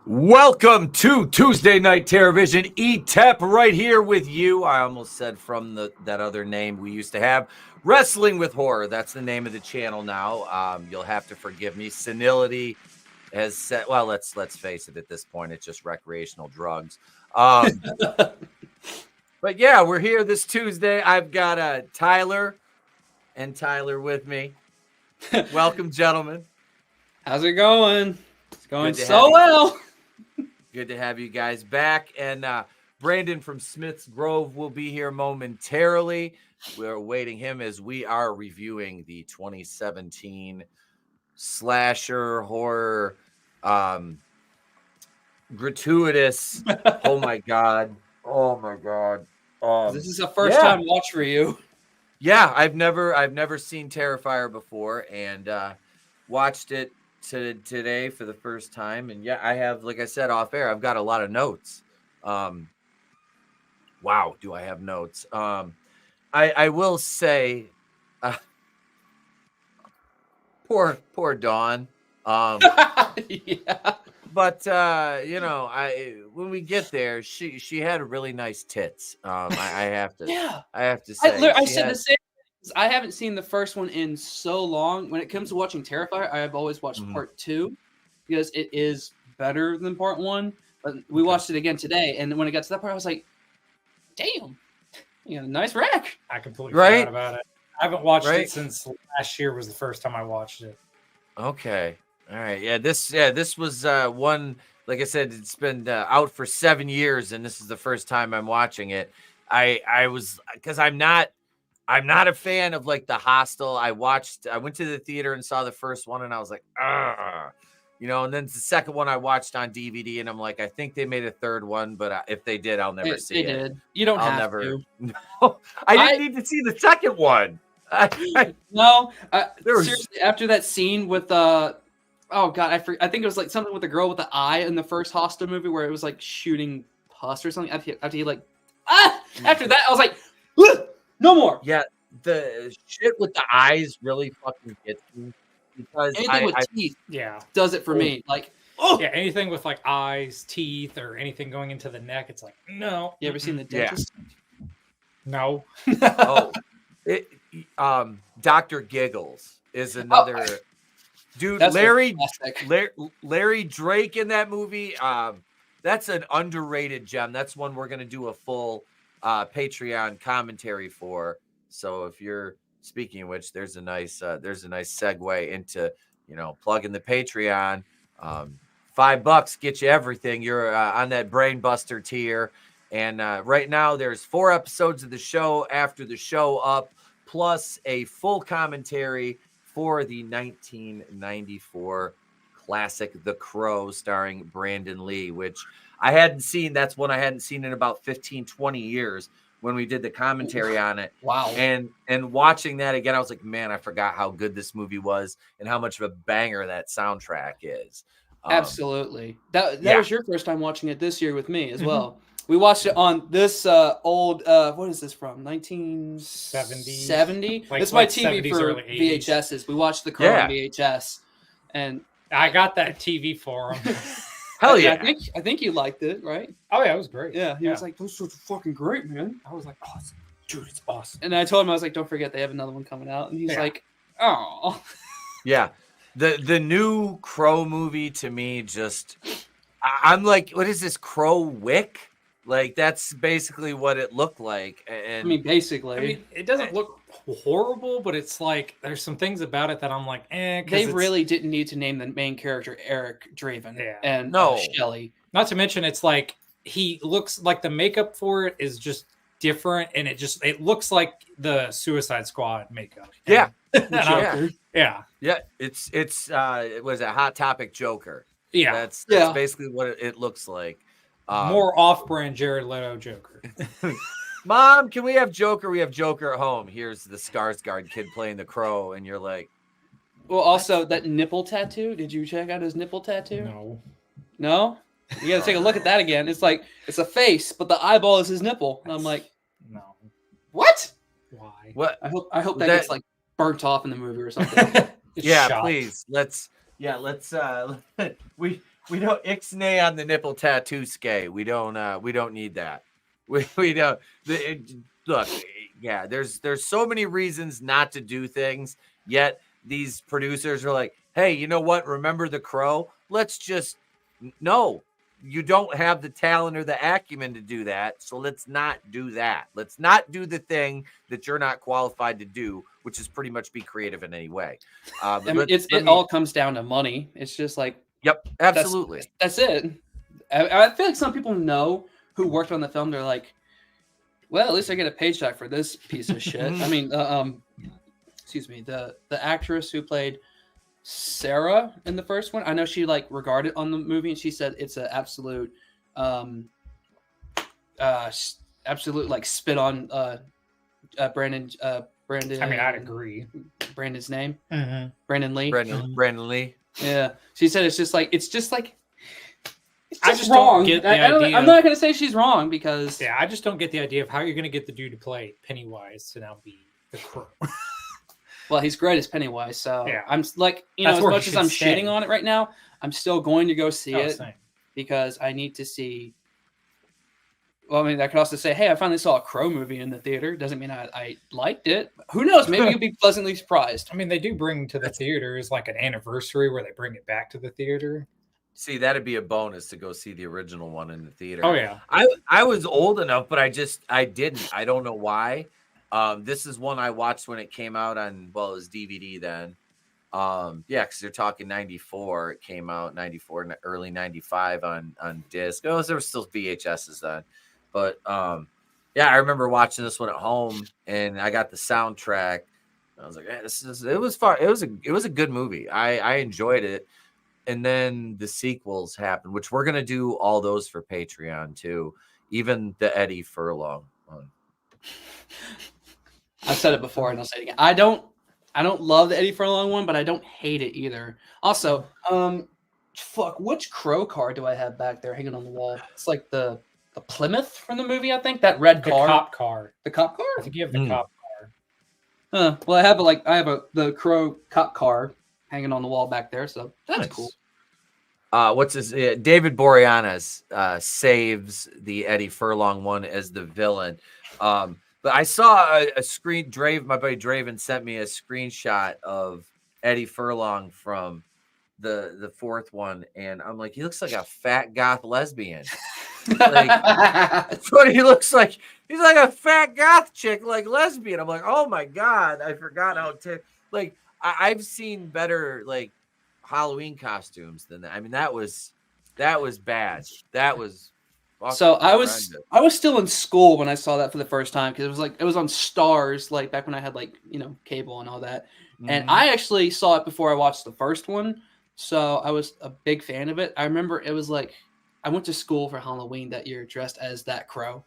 Welcome to Tuesday Night TerrorVision. Etep right here with you. I almost said from that other name we used to have. Wrestling with Horror. That's the name of the channel now. You'll have to forgive me. Senility has said, well, let's face it, at this point, it's just recreational drugs. But yeah, we're here this Tuesday. I've got Tyler and Tyler with me. Welcome, gentlemen. How's it going? It's going so well. Good to have you guys back. And Brandon from Smith's Grove will be here momentarily. We're awaiting him as we are reviewing the 2017 slasher horror gratuitous. Oh my god. This is a first time watch for you. Yeah, I've never seen Terrifier before, and watched it today for the first time. And yeah, I have, like I said off air, I've got a lot of notes. Wow, do I have notes? I will say, poor Dawn. Yeah. But when we get there, she had really nice tits. I have to say. I said the same. I haven't seen the first one in so long. When it comes to watching Terrifier, I have always watched part 2 because it is better than part 1. But we watched it again today, and when it got to that part, I was like, "Damn, nice rack." I completely forgot about it. I haven't watched it since last year was the first time I watched it. Okay, all right, this was one. Like I said, it's been out for 7 years, and this is the first time I'm watching it. I was, because I'm not a fan of like the Hostel. I went to the theater and saw the first one, and I was like, and then the second one I watched on DVD, and I'm like, I think they made a third one, but if they did, I'll never see it. They did. You don't have to. No, I didn't need to see the second one. Seriously, after that scene with oh god, I think it was like something with the girl with the eye in the first Hostel movie where it was like shooting pus or something. After he like after that, I was like, no more. Yeah, the shit with the eyes really fucking gets me because anything with teeth, does it for me. Like, anything with like eyes, teeth, or anything going into the neck, it's like no. You ever seen the dentist? No. Dr. Giggles is another dude. Larry Drake in that movie. That's an underrated gem. That's one we're gonna do a full Patreon commentary for. So if you're, speaking of which, there's a nice segue into plugging the Patreon. $5 get you everything. You're on that Brain Buster tier, and right now there's 4 episodes of the show after the show up, plus a full commentary for the 1994 classic The Crow starring Brandon Lee, which I hadn't seen. That's one I hadn't seen in about 15-20 years when we did the commentary on it. Wow. And watching that again, I was like, man, I forgot how good this movie was and how much of a banger that soundtrack is. Absolutely. That was your first time watching it this year with me as well. We watched it on this old, what is this from? 1970? It's my TV for VHSs. We watched The Crow on VHS. And I got that TV for him. Hell yeah. I think you liked it, right? Oh, yeah, it was great. Yeah, he was like, those are fucking great, man. I was like, awesome. Dude, it's awesome. And I told him, I was like, don't forget, they have another one coming out. And he's like, oh. Yeah. The new Crow movie to me I'm like, what is this, Crow Wick? Like, that's basically what it looked like. And basically. It doesn't look horrible, but it's like there's some things about it that I'm like, They really didn't need to name the main character AngelousDraven and Shelley. Not to mention, it's like he looks like the makeup for it is just different, and it looks like the Suicide Squad makeup. Yeah. Yeah. It's it was a Hot Topic Joker. Yeah. That's basically what it looks like. More off-brand Jared Leto Joker. Mom, can we have Joker? We have Joker at home. Here's the Skarsgård kid playing the Crow, and you're like, well, also that nipple tattoo. Did you check out his nipple tattoo? No. You got to take a look at that again. It's like it's a face, but the eyeball is his nipple. And I'm like, no. What? Why? What? I hope that gets like burnt off in the movie or something. Yeah, shot. Please. Let's We don't ixnay on the nipple tattoo skate. We don't need that. We don't look. Yeah, there's so many reasons not to do things. Yet these producers are like, hey, you know what? Remember the Crow? Let's just no. You don't have the talent or the acumen to do that. So let's not do that. Let's not do the thing that you're not qualified to do, which is pretty much be creative in any way. I mean, it all comes down to money. It's just like, yep, absolutely. That's it. I feel like some people know who worked on the film. They're like, well, at least I get a paycheck for this piece of shit. I mean, excuse me, the actress who played Sarah in the first one, I know she like regarded on the movie, and she said it's an absolute absolute like spit on Brandon. I mean, I'd agree. Brandon's name, Brandon Lee. Brandon Lee. Yeah, she said it's just like it's just I just wrong. Don't get the idea. I'm not going to say she's wrong because I just don't get the idea of how you're going to get the dude to play Pennywise to now be the Crow. Well, he's great as Pennywise, so yeah. I'm like, as much as I'm shitting on it right now, I'm still going to go see it because I need to see. Well, I mean, I could also say, hey, I finally saw a Crow movie in the theater. Doesn't mean I liked it. Who knows? Maybe you'll be pleasantly surprised. I mean, they do bring to the theaters like an anniversary where they bring it back to the theater. See, that'd be a bonus to go see the original one in the theater. Oh yeah, I was old enough, but I didn't. I don't know why. This is one I watched when it came out on, well, it was DVD then. Yeah, because you're talking 94. It came out 94, early 95 on disc. Oh, there were still VHSs then. But yeah, I remember watching this one at home, and I got the soundtrack. I was like, hey, it was fun. It was a good movie. I enjoyed it. And then the sequels happened, which we're gonna do all those for Patreon too. Even the Eddie Furlong one. I've said it before and I'll say it again. I don't love the Eddie Furlong one, but I don't hate it either. Also, which Crow car do I have back there hanging on the wall? It's like the Plymouth from the movie, I think. That red car. The cop car. The cop car? I think you have the cop car. Well, I have the Crow cop car hanging on the wall back there, so that's cool. What's his David Boreanaz saves the Eddie Furlong one as the villain. But I saw a screen. My buddy Draven sent me a screenshot of Eddie Furlong from the fourth one, and I'm like, he looks like a fat goth lesbian. Like, that's what he looks like. He's like a fat goth chick, like lesbian. I'm like, oh my god, I forgot how like I've seen better like Halloween costumes than that. I mean, that was bad. That was so I was still in school when I saw that for the first time because it was on Stars, like back when I had cable and all that. And I actually saw it before I watched the first one, so I was a big fan of it. I remember it was like I went to school for Halloween that year dressed as that Crow.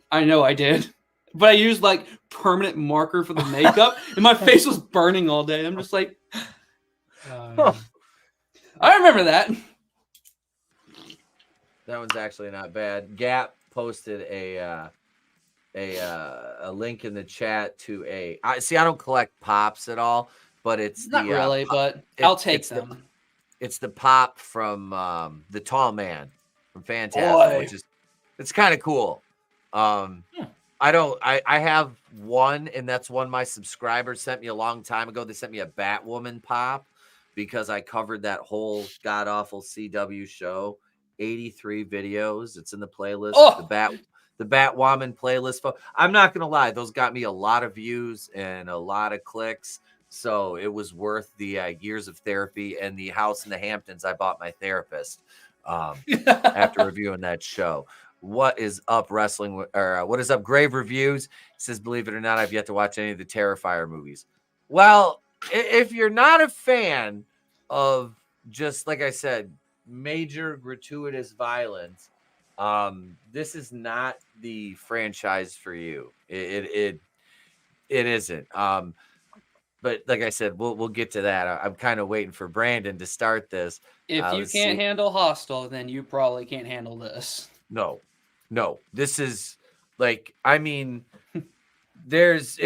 I know I did, but I used like permanent marker for the makeup, and my face was burning all day. I'm just like. I remember that. That one's actually not bad. Gap posted a link in the chat to I don't collect pops at all, but it's not really, but I'll take them. It's the pop from the Tall Man from Fantastic, which is it's kind of cool. I have one, and that's one my subscribers sent me a long time ago. They sent me a Batwoman pop. Because I covered that whole god awful CW show, 83 videos. It's in the playlist. The Batwoman playlist. I'm not gonna lie, those got me a lot of views and a lot of clicks. So it was worth the years of therapy and the house in the Hamptons I bought my therapist after reviewing that show. What is up, wrestling? Or what is up, Grave Reviews? He says, believe it or not, I've yet to watch any of the Terrifier movies. Well, if you're not a fan of just, like I said, major gratuitous violence, this is not the franchise for you. It isn't. But like I said, we'll get to that. I'm kind of waiting for Brandon to start this. If you can't handle Hostel, then you probably can't handle this. No. This is like, I mean. It's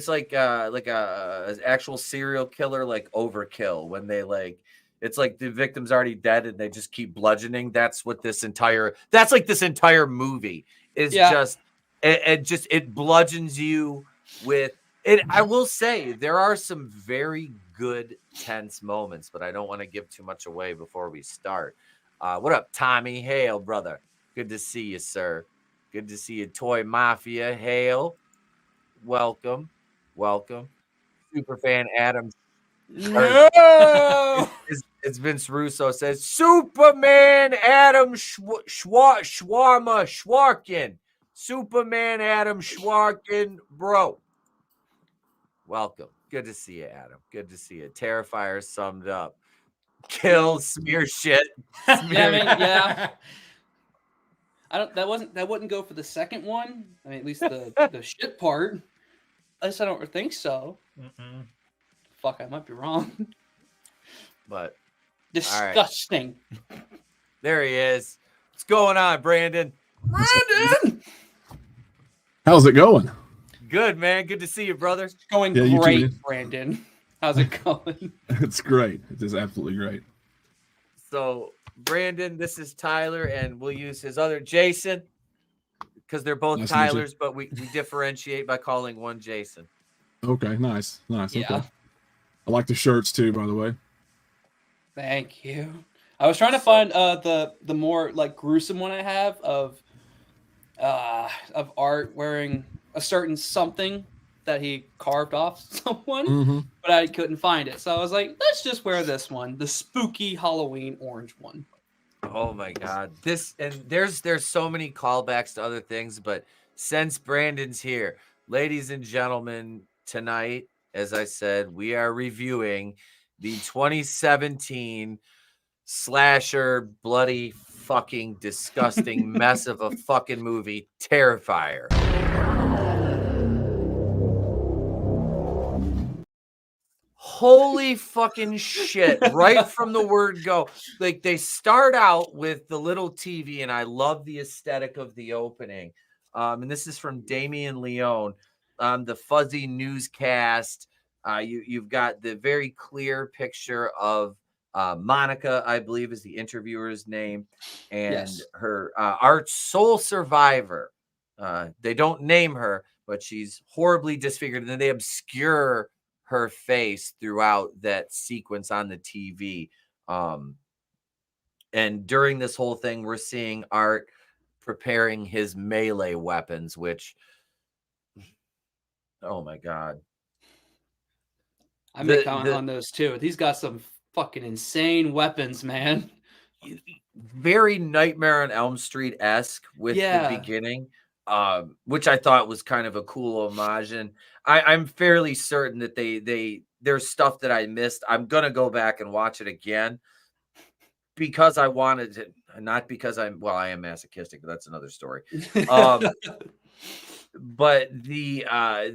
like a actual serial killer, like Overkill, when they like It's like the victim's already dead and they just keep bludgeoning. That's this entire movie is just, it bludgeons you with it. I will say there are some very good tense moments, but I don't want to give too much away before we start. What up, Tommy? Hail, brother. Good to see you, sir. Good to see you, Toy Mafia. Hail. Welcome. Superfan Adam. No! It's Vince Russo says Superman Adam Schwarkin. Superman Adam Schwarkin, bro. Welcome. Good to see you, Adam. Good to see you. Terrifier summed up. Kill, smear shit. Yeah. That wouldn't go for the second one. I mean, at least the shit part. At least I don't think so. Mm-mm. Fuck, I might be wrong. But disgusting. Right. There he is. What's going on, Brandon? How's it going? Good, man. Good to see you, brother. It's going great, Brandon. How's it going? It's great. It is absolutely great. So, Brandon, this is Tyler, and we'll use his other Jason because they're both Tylers, but we differentiate by calling one Jason. Okay, nice. Yeah. Okay. I like the shirts too, by the way. Thank you. I was trying to find the more like gruesome one I have of Art wearing a certain something that he carved off someone, but I couldn't find it. So I was like, let's just wear this one, the spooky Halloween orange one. Oh my God. There's so many callbacks to other things, but since Brandon's here, ladies and gentlemen, tonight, as I said, we are reviewing the 2017 slasher, bloody, fucking disgusting mess of a fucking movie, Terrifier. Holy fucking shit. Right from the word go. Like, they start out with the little TV, and I love the aesthetic of the opening. And this is from Damien Leone. The fuzzy newscast. You've got the very clear picture of Monica, I believe is the interviewer's name, and her Art's sole survivor. They don't name her, but she's horribly disfigured, and then they obscure her face throughout that sequence on the TV. And during this whole thing, we're seeing Art preparing his melee weapons, which, oh my God. I may comment on those too. He's got some fucking insane weapons, man. Very Nightmare on Elm Street-esque with the beginning, which I thought was kind of a cool homage. And I'm fairly certain that there's stuff that I missed. I'm going to go back and watch it again because I wanted to, not because I am masochistic, but that's another story. But the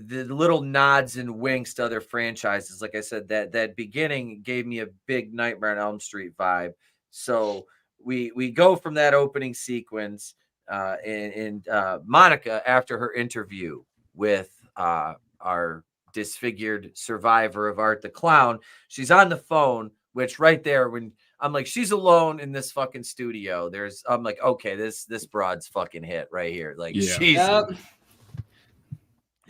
little nods and winks to other franchises, like I said, that beginning gave me a big Nightmare on Elm Street vibe. So we go from that opening sequence, and Monica, after her interview with our disfigured survivor of Art the Clown, she's on the phone, which right there, when I'm like, she's alone in this fucking studio, I'm like, okay, this broad's fucking hit right here. Like, she's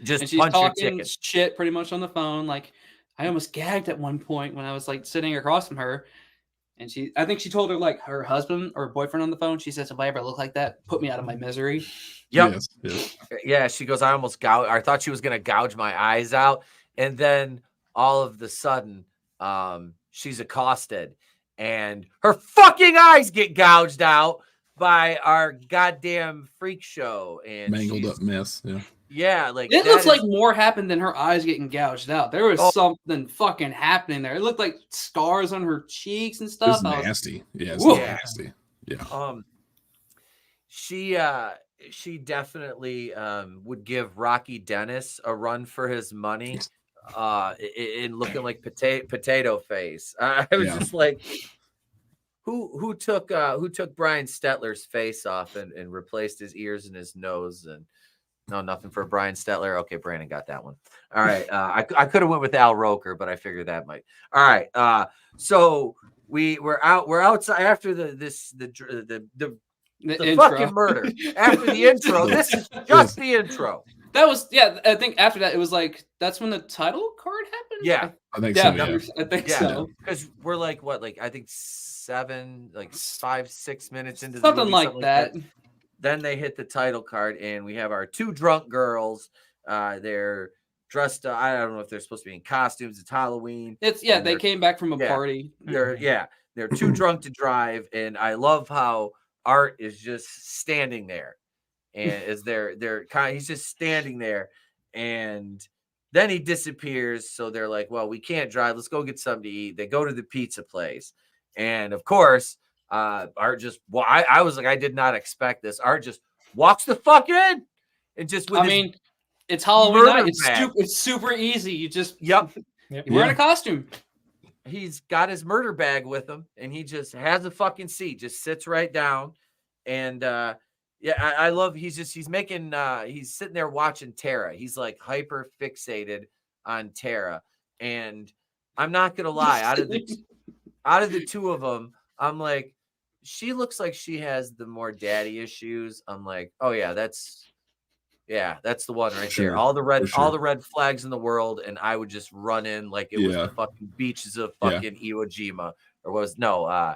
just, and she's talking shit pretty much on the phone. Like, I almost gagged at one point when I was like sitting across from her, and I think she told her like her husband or boyfriend on the phone. She says, "If I ever look like that, put me out of my misery." Yep. Yes. Yeah. She goes, I thought she was gonna gouge my eyes out, and then all of the sudden, she's accosted, and her fucking eyes get gouged out by our goddamn freak show, and mangled up mess. Yeah. Yeah, like it looks like more happened than her eyes getting gouged out. There was something fucking happening there. It looked like scars on her cheeks and stuff. It's nasty. It's nasty. Yeah. She definitely would give Rocky Dennis a run for his money. In looking like potato face. I was just like, who took Brian Stetler's face off and replaced his ears and his nose, and No, nothing for Brian Stetler. Okay, Brandon got that one. All right. I could have went with Al Roker, but I figured that might. All right. So we're outside after the fucking murder. After the intro. This is just the intro. That was I think after that it was like that's when the title card happened. Yeah, I think so. Yeah. I think so. Because we're like what, like I think 5-6 minutes into the something movie, like that. Then they hit the title card, and we have our two drunk girls. They're dressed. I don't know if they're supposed to be in costumes. It's Halloween. They came back from a party. They're too drunk to drive, and I love how Art is just standing there, and as he's just standing there, and then he disappears. So they're like, "Well, we can't drive. Let's go get something to eat." They go to the pizza place, and of course. Art just I was like, I did not expect this. Art just walks the fuck in and just it's Halloween night. It's super easy. You just you're wearing a costume. He's got his murder bag with him, and he just has a fucking seat, just sits right down. And I love he's sitting there watching Tara. He's like hyper fixated on Tara. And I'm not gonna lie, out of the two of them, I'm like, she looks like she has the more daddy issues. I'm like, oh yeah, that's the one right there. All the red flags in the world, and I would just run in like it was the fucking beaches of fucking Iwo Jima, or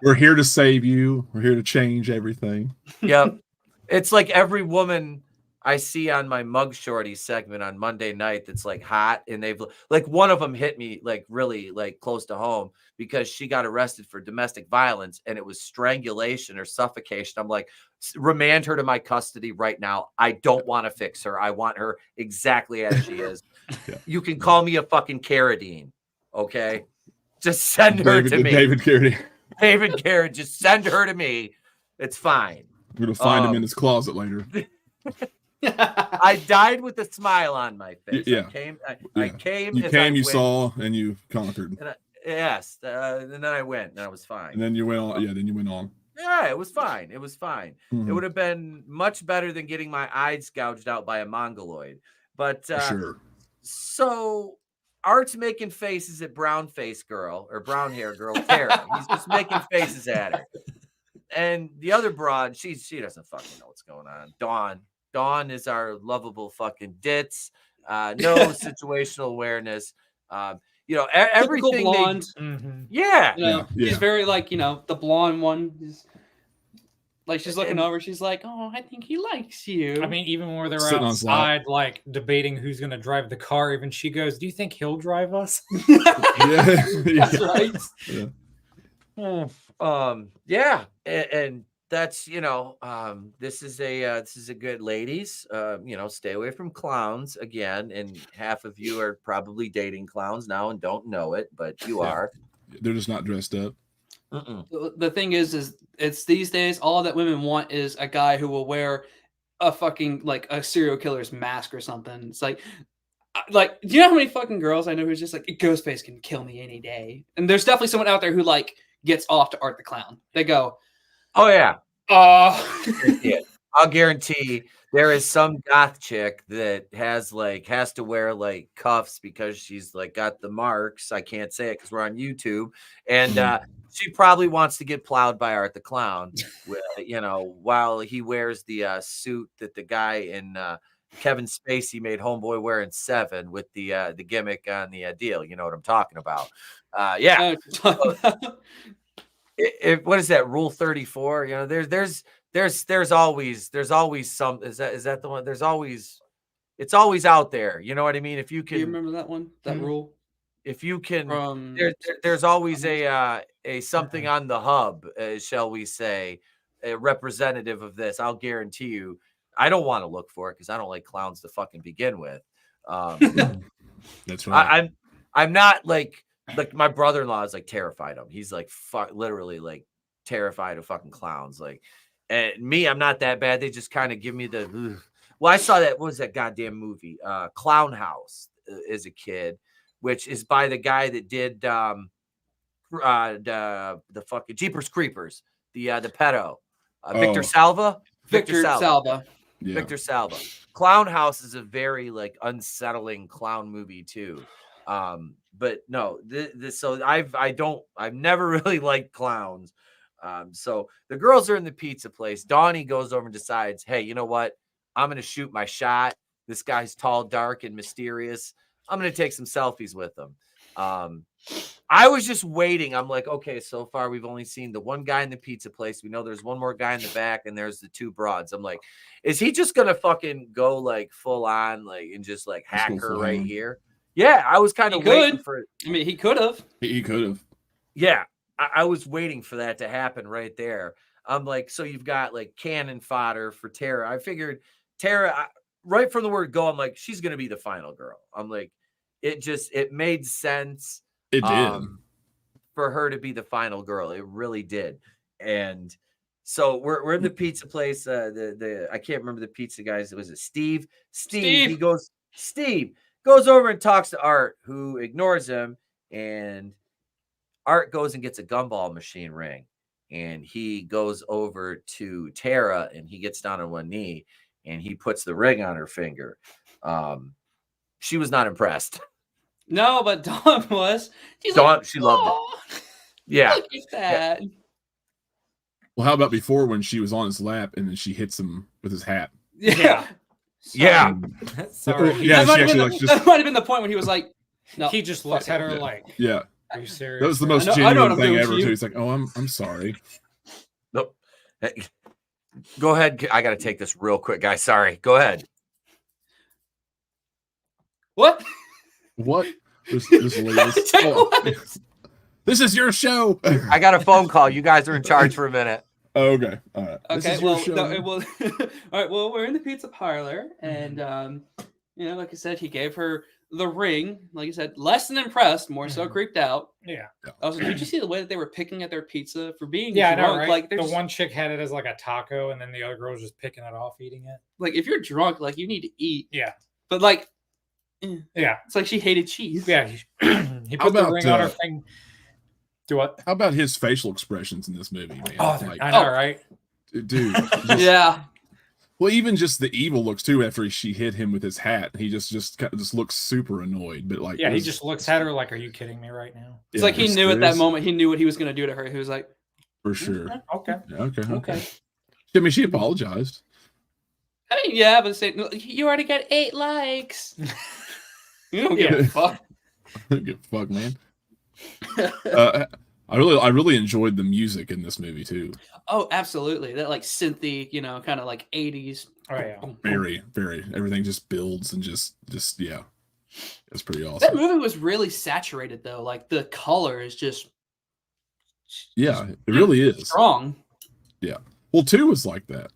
we're here to save you. We're here to change everything. Yep. It's like every woman I see on my Mug Shorty segment on Monday night that's like hot, and they've like one of them hit me like really like close to home because she got arrested for domestic violence and it was strangulation or suffocation. I'm like, remand her to my custody right now. I don't want to fix her. I want her exactly as she is. You can call me a fucking Carradine, okay? Just send her to me. David Carradine, just send her to me. It's fine. We're gonna find him in his closet later. I died with a smile on my face. Yeah. I came. You saw, and you conquered. And and then I went, and I was fine. And then you went on. Then you went on. Yeah, it was fine. Mm-hmm. It would have been much better than getting my eyes gouged out by a mongoloid. But sure. So Art's making faces at brown hair girl Tara. He's just making faces at her. And the other broad, she doesn't fucking know what's going on. Dawn is our lovable fucking ditz. No situational awareness. Everything. Blonde. Yeah. She's very like, the blonde one. Like she's looking over. She's like, "Oh, I think he likes you." I mean, even when they're outside, like debating who's going to drive the car, even she goes, "Do you think he'll drive us?" That's right. And that's this is a good ladies. Stay away from clowns again. And half of you are probably dating clowns now and don't know it, but you are. They're just not dressed up. The thing is it's these days all that women want is a guy who will wear a fucking like a serial killer's mask or something. It's like do you know how many fucking girls I know who's just like, Ghostface can kill me any day? And there's definitely someone out there who like gets off to Art the Clown. They go, oh yeah. I'll guarantee there is some goth chick that has to wear like cuffs because she's like got the marks. I can't say it because we're on YouTube, and she probably wants to get plowed by Art the Clown, while he wears the suit that the guy in Kevin Spacey made Homeboy wear in Seven with the gimmick on the deal. You know what I'm talking about? What is that, Rule 34? There's always some. Is that the one? It's always out there. You know what I mean? If you can, do you remember that one? That rule. If you can, there's always a something on the hub, shall we say, a representative of this. I'll guarantee you. I don't want to look for it because I don't like clowns to fucking begin with. That's right. I'm not like my brother-in-law is like terrified of him. He's like literally like terrified of fucking clowns. Like, and me, I'm not that bad. They just kind of give me the. Ugh. Well, I saw that. What was that goddamn movie? Clown House as a kid, which is by the guy that did the fucking Jeepers Creepers, the pedo, Victor Salva. Victor Salva. Yeah. Victor Salva. Clown House is a very like unsettling clown movie too. But no, so I've never really liked clowns. So the girls are in the pizza place. Donnie goes over and decides, hey, you know what? I'm gonna shoot my shot. This guy's tall, dark, and mysterious. I'm gonna take some selfies with him. I was just waiting. I'm like, okay, so far we've only seen the one guy in the pizza place. We know there's one more guy in the back, and there's the two broads. I'm like, is he just gonna fucking go like full on, like, and just like hack her right here? Yeah, I was kind of waiting for it. I mean, he could have. He could have. Yeah, I was waiting for that to happen right there. I'm like, so you've got like cannon fodder for Tara. I figured Tara, right from the word go, I'm like, she's gonna be the final girl. I'm like, it made sense. It did. For her to be the final girl. It really did. And so we're in the pizza place. I can't remember the pizza guys. Was it Steve? Steve goes over and talks to Art, who ignores him. And Art goes and gets a gumball machine ring. And he goes over to Tara and he gets down on one knee and he puts the ring on her finger. She was not impressed. No, but Dawn was. She loved it. Yeah. Look at that. Well, how about before when she was on his lap and then she hits him with his hat? Yeah. Yeah. Sorry. Yeah, that might have been the point when he was like, no. He just looks at her like, yeah. Are you serious? That was the most genuine thing ever, too. He's like, oh, I'm sorry. Nope. Hey, go ahead. I got to take this real quick, guys. Sorry. Go ahead. What? What? This latest. This is your show. I got a phone call. You guys are in charge for a minute. Oh, okay. All right. Okay. Well, all right. Well, we're in the pizza parlor, and like I said, he gave her the ring. Like you said, less than impressed, more so creeped out. Yeah. Also, did you see the way that they were picking at their pizza for being drunk? I know, right? Like the one chick had it as like a taco, and then the other girl was just picking it off, eating it. Like if you're drunk, like you need to eat. Yeah. But like. Yeah, it's like she hated cheese. Yeah, he put the ring on her thing. Do what? How about his facial expressions in this movie, man? Oh, I know, right? Dude. Yeah. Well, even just the evil looks too after she hit him with his hat. He just looks super annoyed. But like, he just looks at her like, "Are you kidding me right now?" It's like he knew at that moment. He knew what he was going to do to her. He was like, "For sure." Okay. Okay. I mean, she apologized. I mean, yeah, but you already got 8 likes. You don't give a fuck. Don't give a fuck, man. I really enjoyed the music in this movie too. Oh, absolutely. That like synthy, kind of like 80s. Oh yeah. Very, very. Everything just builds and just yeah. It's pretty awesome. That movie was really saturated though. Like the color is just it really is strong. Yeah. Well, 2 was like that.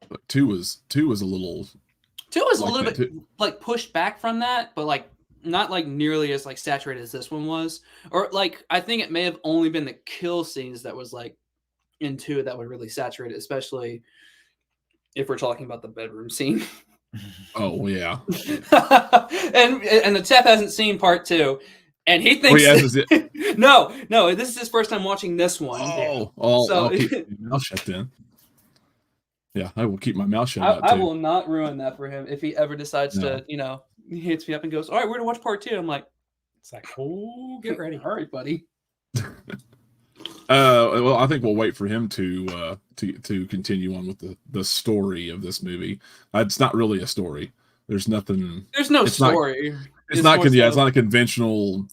But 2 was a little. 2 was a little bit like pushed back from that, but like not like nearly as like saturated as this one was. Or like I think it may have only been the kill scenes that was like in 2 that would really saturate it, especially if we're talking about the bedroom scene. Oh yeah. and the Etep hasn't seen part 2, and he thinks no, this is his first time watching this one. So I'll keep my mouth shut then. Yeah, I will keep my mouth shut. I will not ruin that for him if he ever decides to, he hits me up and goes, "All right, we're gonna watch part 2." I'm like, it's like, oh, get ready, all right, buddy. Well, I think we'll wait for him to continue on with the story of this movie. It's not really a story. There's nothing. There's no story. It's not a conventional.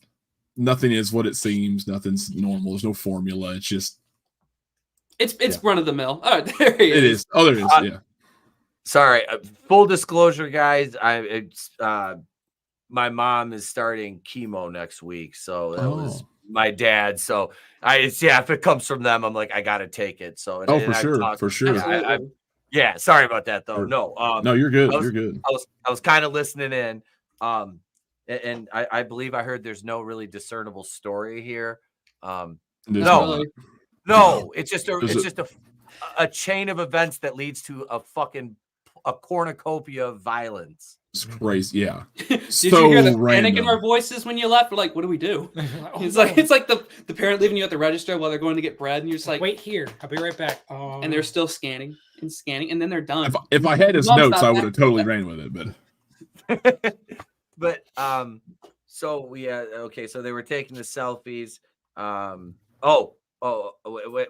Nothing is what it seems. Nothing's normal. There's no formula. It's just. It's run of the mill. Oh, there he is. It is. Oh, there it is. Yeah. Sorry. Full disclosure, guys. My mom is starting chemo next week, so that was my dad. So if it comes from them, I'm like, I gotta take it. So for sure. Yeah. Sorry about that though. No. No, you're good. You're good. I was kind of listening in. And I believe I heard there's no really discernible story here. No, it's just a chain of events that leads to a cornucopia of violence. It's crazy. Yeah. Did So you hear the panic random. in our voices when you left? We're like, what do we do? Oh, It's no. like the parent leaving you at the register while they're going to get bread, and you're just like, wait here, I'll be right back. and they're still scanning, and then they're done. If I had his Mom's notes, not I would back. have totally ran with it. But so we okay, so they were taking the selfies.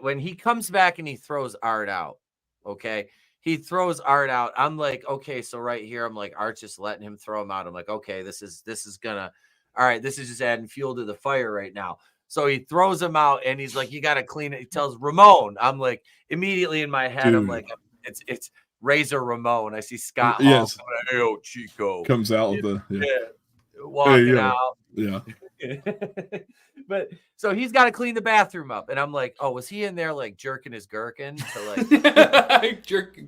When he comes back and he throws Art out, okay, he throws Art out. I'm like, okay, so right here, I'm like, Art's just letting him throw him out. I'm like, okay, this is gonna, all right, this is just adding fuel to the fire right now. So he throws him out, and he's like, you got to clean it. He tells Ramon. I'm like, immediately in my head, I'm like, it's Razor Ramon. I see Scott Hall. Yes. Hey, yo, Chico comes out with the walking out. Yeah. But so he's got to clean the bathroom up, and I'm like, oh, was he in there like jerking his gherkin to like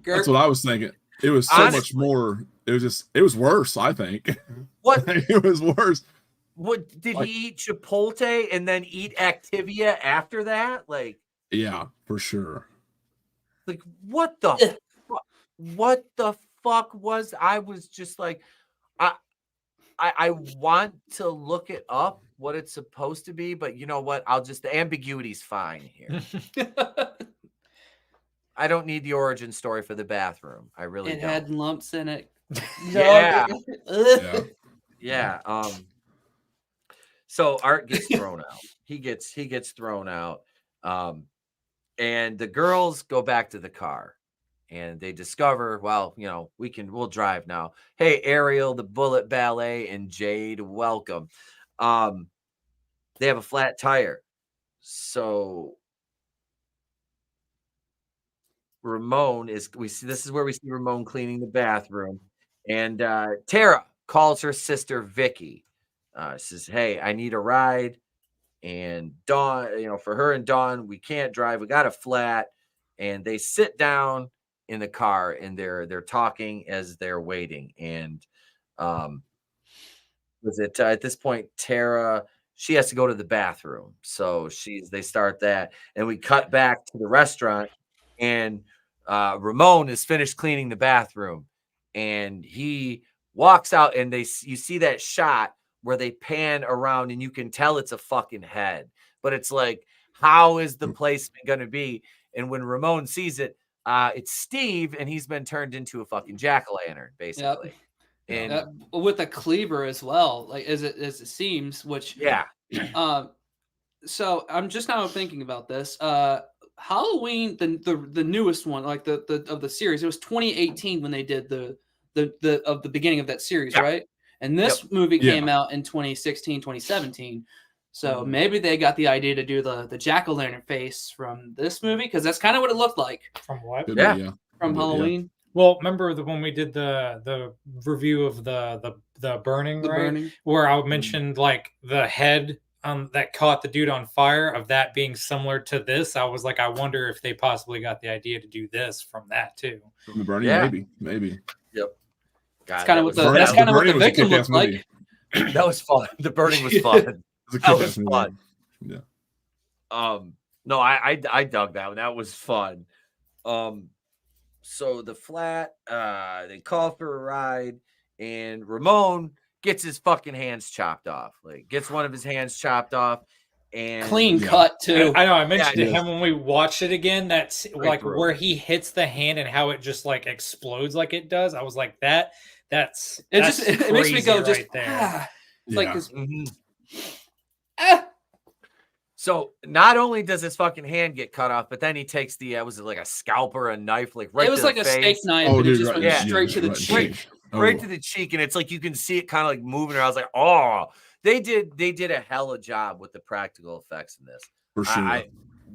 That's what I was thinking. It was so Honestly. much more. It was worse, I think. What? It was worse. What did he eat Chipotle and then eat Activia after that? Like, Yeah, for sure. like what the fuck was? I was just like, I want to look it up what it's supposed to be, but you know what? The ambiguity's fine here. I don't need the origin story for the bathroom. I really don't. It had lumps in it. Yeah. Yeah. Yeah. So Art gets thrown out. He gets thrown out. And the girls go back to the car, and they discover, well, we'll drive now. Hey, Ariel, the Bullet Ballet, and Jade, welcome. They have a flat tire. So Ramon this is where we see Ramon cleaning the bathroom, and Tara calls her sister Vicky. Says, hey, I need a ride. And Dawn, for her and Dawn, we can't drive. We got a flat. And they sit down in the car, and they're talking as they're waiting. And was it at this point, Tara, she has to go to the bathroom. So they start that, and we cut back to the restaurant, and Ramon is finished cleaning the bathroom, and he walks out, and you see that shot where they pan around, and you can tell it's a fucking head, but it's like, how is the placement going to be? And when Ramon sees it, it's Steve, and he's been turned into a fucking jack-o'-lantern, basically. Yep. And with a cleaver as well, like as it seems, which yeah. So I'm just now thinking about this. Halloween, the newest one, like the of the series, it was 2018 when they did the beginning of that series, right? And this movie came out in 2016, 2017. So maybe they got the idea to do the jack-o'-lantern face from this movie, because that's kind of what it looked like. From what? Yeah. From Halloween. Yeah. Well, remember when we did the review of the burning, right? Where I mentioned like the head that caught the dude on fire, of that being similar to this. I was like, I wonder if they possibly got the idea to do this from that too. From the burning, maybe. Yep. That's kind of what the victim looked like. That was fun. The burning was fun. That was fun. Yeah. No, I dug that one. That was fun. So the flat, they call for a ride, and Ramon gets his fucking hands chopped off. Like, gets one of his hands chopped off, and clean cut too. I know. I mentioned to him when we watched it again. That's right like through. Where he hits the hand and how it just like explodes like it does. I was like, that. It makes me go just right there. It's like this. So not only does his fucking hand get cut off, but then he takes was it like a scalp or a knife, like right? It was to like the a face. steak knife, Oh, and dude, it just went straight to the cheek. Right to the cheek, and it's like you can see it kind of like moving. I was like, oh, they did a hell of a job with the practical effects in this. For sure.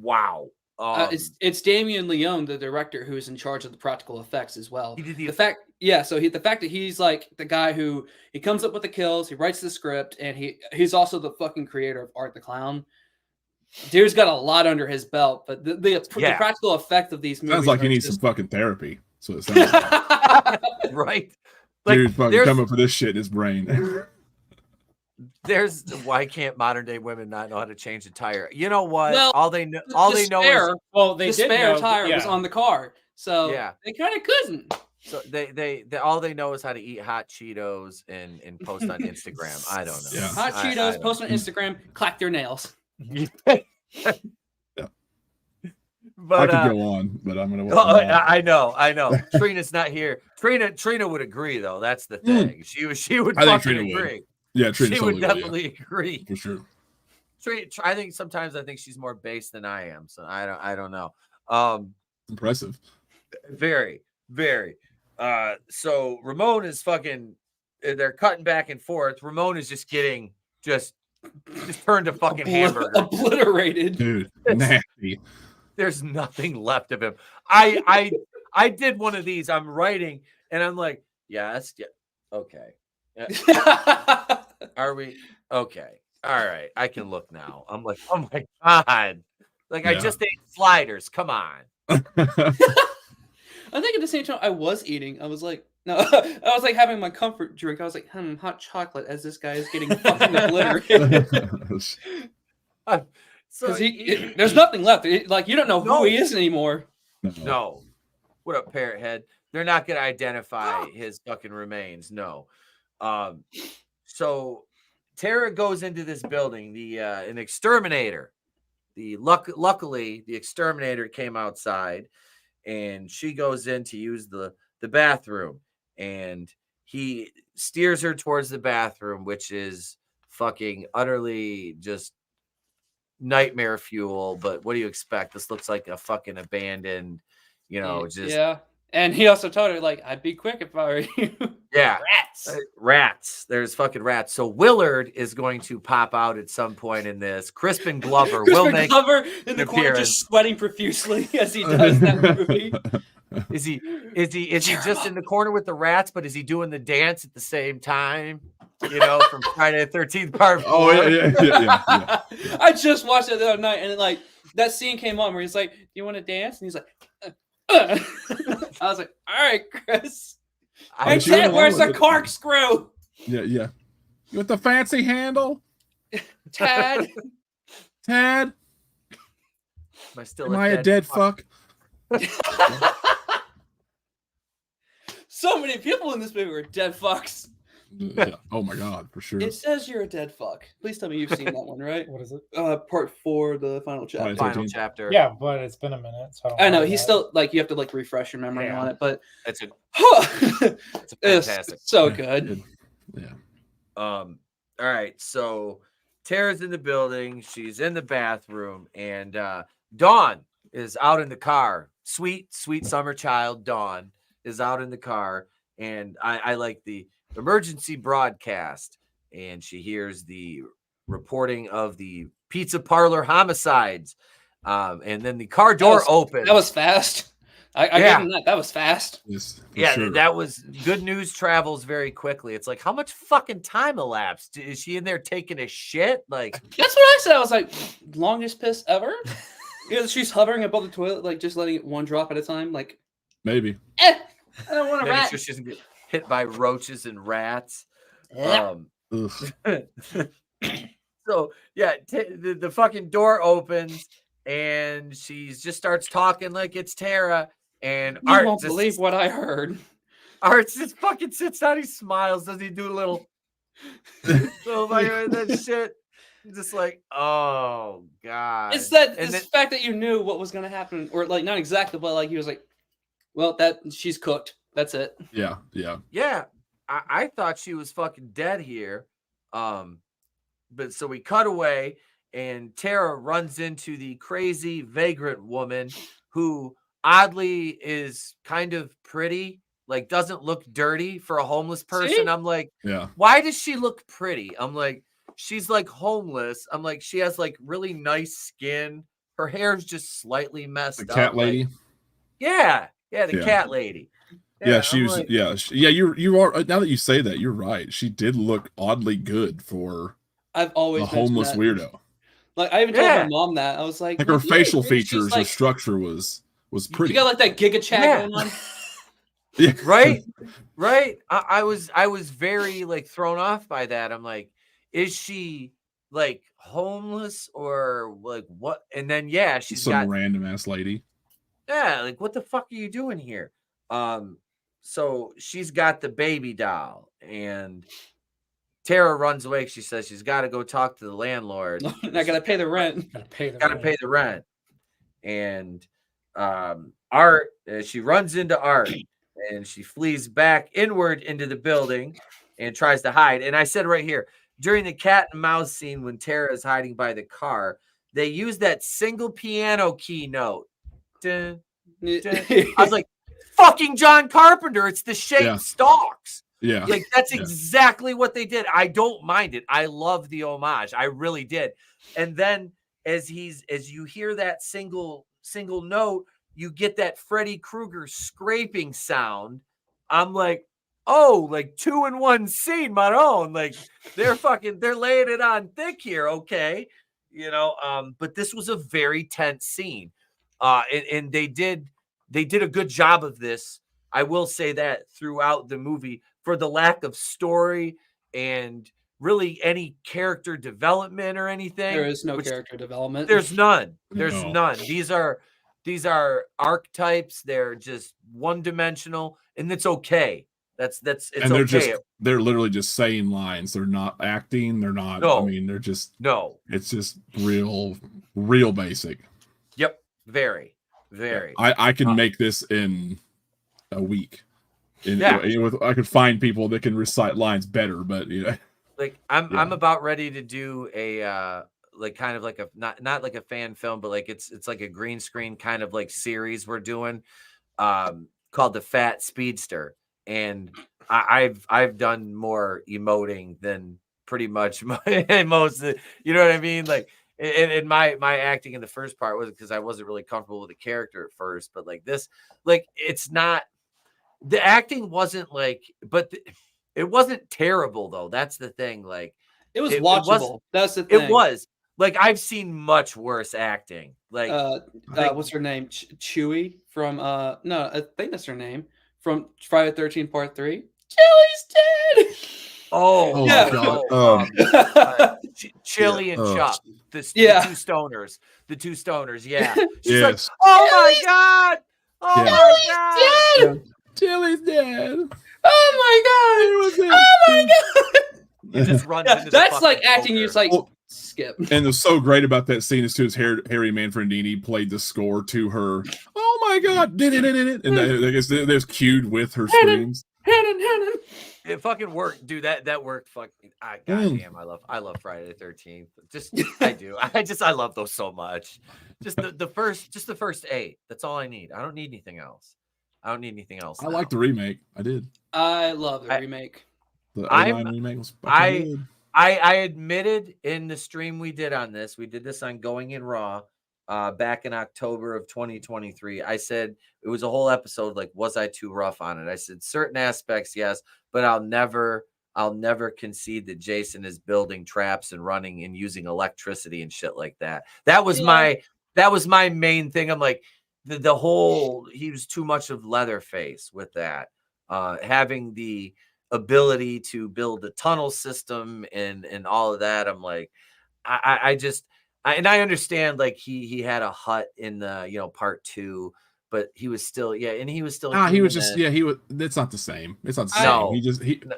Wow. It's Damien Leone, the director, who's in charge of the practical effects as well. He did the fact that he's like the guy who he comes up with the kills, he writes the script, and he's also the fucking creator of Art the Clown. Dude's got a lot under his belt, but the practical effect of these movies sounds like he needs some fucking therapy. So it sounds like. Right. Dude, fucking come up with this shit in his brain. Why can't modern day women not know how to change a tire? You know what? Well, all they know is the spare tire was on the car, so they kind of couldn't. So they all they know is how to eat hot Cheetos and post on Instagram. I don't know. Yeah. Hot Cheetos, post on Instagram, clack their nails. Yeah. But I could go on, but I'm gonna. I know. Trina's not here. Trina would agree though. That's the thing. She would fucking agree. Yeah, Trina she would definitely agree for sure. I think sometimes she's more base than I am, so I don't know. Impressive. Very, very. So Ramon is fucking. They're cutting back and forth. Ramon is just getting just turned to fucking hamburger, obliterated, dude. Nasty. There's nothing left of him. I did one of these. I'm writing and I'm like, yes, yeah, okay. Are we okay? All right, I can look now. I'm like, oh my god, like I just ate sliders. Come on. I think at the same time I was eating. I was like, no, I was like having my comfort drink. I was like, hot chocolate as this guy is getting fucking obliterated. So there's nothing left. Like you don't know who he is anymore. No. What up, Parrot Head? They're not going to identify his fucking remains. No. So Tara goes into this building. An exterminator. Luckily, the exterminator came outside, and she goes in to use the bathroom, and he steers her towards the bathroom, which is fucking utterly just nightmare fuel. But what do you expect? This looks like a fucking abandoned, yeah. And he also told her, like, I'd be quick if I were you. Yeah. Rats. There's fucking rats. So Willard is going to pop out at some point in this. Crispin Glover will make Glover in the corner just sweating profusely as he does that movie. Is he just in the corner with the rats, but is he doing the dance at the same time? From Friday the 13th part 4. Oh yeah. I just watched it the other night, and like that scene came on where he's like, "Do you want to dance?" And he's like, I was like, "All right, Chris." Hey, Ted, where's the corkscrew? Yeah. You want the fancy handle? Tad. Am I a dead fuck? So many people in this movie were dead fucks. Yeah. Oh my god, for sure. It says you're a dead fuck. Please tell me you've seen that one, right? What is it? Part 4, the final chapter. Final chapter. Yeah, but it's been a minute. So I know he's still like you have to like refresh your memory on it, but it's a fantastic. It's so good. Yeah. All right, so Tara's in the building. She's in the bathroom, and Dawn is out in the car. Sweet summer child Dawn is out in the car, and I like the emergency broadcast, and she hears the reporting of the pizza parlor homicides, and then the car door opens. That was fast. I gave him that. That was fast. Yes, sure. That was good. News travels very quickly. It's like, how much fucking time elapsed? Is she in there taking a shit? Like, that's what I said. I was like, longest piss ever. She's hovering above the toilet, like just letting it one drop at a time. Like, maybe. I don't want to rat. Sure she doesn't get hit by roaches and rats. So yeah, the fucking door opens, and she just starts talking like it's Tara. And Art won't believe what I heard. Art just fucking sits down. He smiles. Does he do a little? Oh my god, that shit. Just like, oh god. It's the fact that you knew what was gonna happen, or like not exactly, but like he was like, well, that she's cooked. That's it. Yeah. I thought she was fucking dead here. But so we cut away, and Tara runs into the crazy vagrant woman who oddly is kind of pretty, like doesn't look dirty for a homeless person. See? I'm like, yeah. Why does she look pretty? I'm like, she's like homeless. I'm like, she has like really nice skin. Her hair's just slightly messed up. The cat lady. Like, yeah, the cat lady. Yeah, she was. Like, you are. Now that you say that, you're right. She did look oddly good for. I've always a homeless weirdo. Like I even told my mom that. I was like her facial features, her structure was pretty. You got like that Giga Chat going on. Yeah. Right. I was very like thrown off by that. I'm like, is she like homeless or like what? And then she's some random ass lady. Yeah, like what the fuck are you doing here? she's got the baby doll, and Tara runs away. She says she's got to go talk to the landlord. I got to pay the rent. Got to pay the rent. And Art, she runs into Art, and she flees back inward into the building and tries to hide. And I said right here, during the cat and mouse scene when Tara is hiding by the car, they use that single piano key note. Dun, dun. I was like, fucking John Carpenter. It's the shaped stalks. Yeah. Like, that's exactly what they did. I don't mind it. I love the homage. I really did. And then as you hear that single note, you get that Freddy Krueger scraping sound. I'm like, oh, like 2-in-1 scene, my own. Like, they're laying it on thick here. Okay. You know, but this was a very tense scene. And they did a good job of this. I will say that throughout the movie, for the lack of story and really any character development or anything. There is no character development. There's none. There's none. These are archetypes. They're just one-dimensional, and it's okay. It's okay. They're literally just saying lines. They're not acting. They're not. No. I mean, they're just. No. It's just real basic. Yep. Very, very. I can make this in a week. I could find people that can recite lines better, but like I'm about ready to do a like kind of like a not like a fan film, but like it's like a green screen kind of like series we're doing called The Fat Speedster, and I've done more emoting than pretty much most of, you know what I mean, like. And my acting in the first part was because I wasn't really comfortable with the character at first, but like this, like it's not. The acting wasn't like, but it wasn't terrible though. That's the thing. Like it was watchable. That's the thing. It was like I've seen much worse acting. Like what's her name? Chewie from no, I think that's her name from Friday the 13th Part 3. Chili's dead. Oh God. Chili and Chuck. The two stoners. Yeah. She's like, oh my God. Oh my God. Chili's dead. Oh my God. Oh my God. It just runs into that's like acting. You just like skip. And what's so great about that scene is too is Harry Manfredini played the score to her. Oh my God. And I guess there's cued with her screams. It fucking worked, dude. That worked. Fucking goddamn, I love Friday the 13th. Just I do. I love those so much. Just the first 8. That's all I need. I don't need anything else. I like the remake. I did. I love the remake. The 09 remake was good. I admitted in the stream we did on this. We did this on Going in Raw. Back in October of 2023, I said it was a whole episode. Like, was I too rough on it? I said certain aspects, yes, but I'll never concede that Jason is building traps and running and using electricity and shit like that. That was my main thing. I'm like, the whole, he was too much of Leatherface with that. Having the ability to build a tunnel system and all of that. I'm like, and I understand, like he had a hut in the Part 2, but he was still and he was still. He was just he was. It's not the same. It's not the same. No.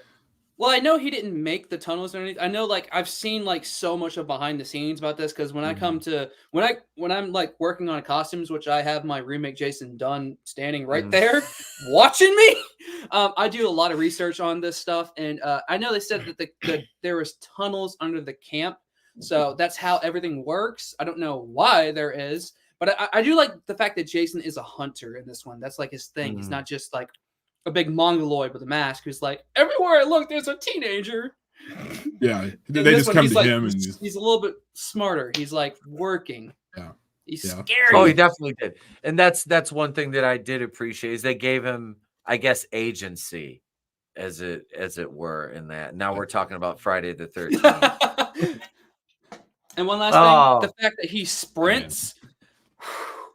Well, I know he didn't make the tunnels or anything. I know, like I've seen like so much of behind the scenes about this because when I come to when I'm like working on costumes, which I have my remake Jason Dunn standing right there watching me. I do a lot of research on this stuff, and I know they said that there was tunnels under the camp. So that's how everything works. I don't know why there is, but I do like the fact that Jason is a hunter in this one. That's like his thing. He's not just like a big mongoloid with a mask who's like, everywhere I look, there's a teenager. Yeah, they just come to him. He's a little bit smarter. He's like working. Yeah, he's scary. Oh, he definitely did. And that's one thing that I did appreciate is they gave him, I guess, agency, as it were, in that. Now we're talking about Friday the 13th. And one last thing, the fact that he sprints.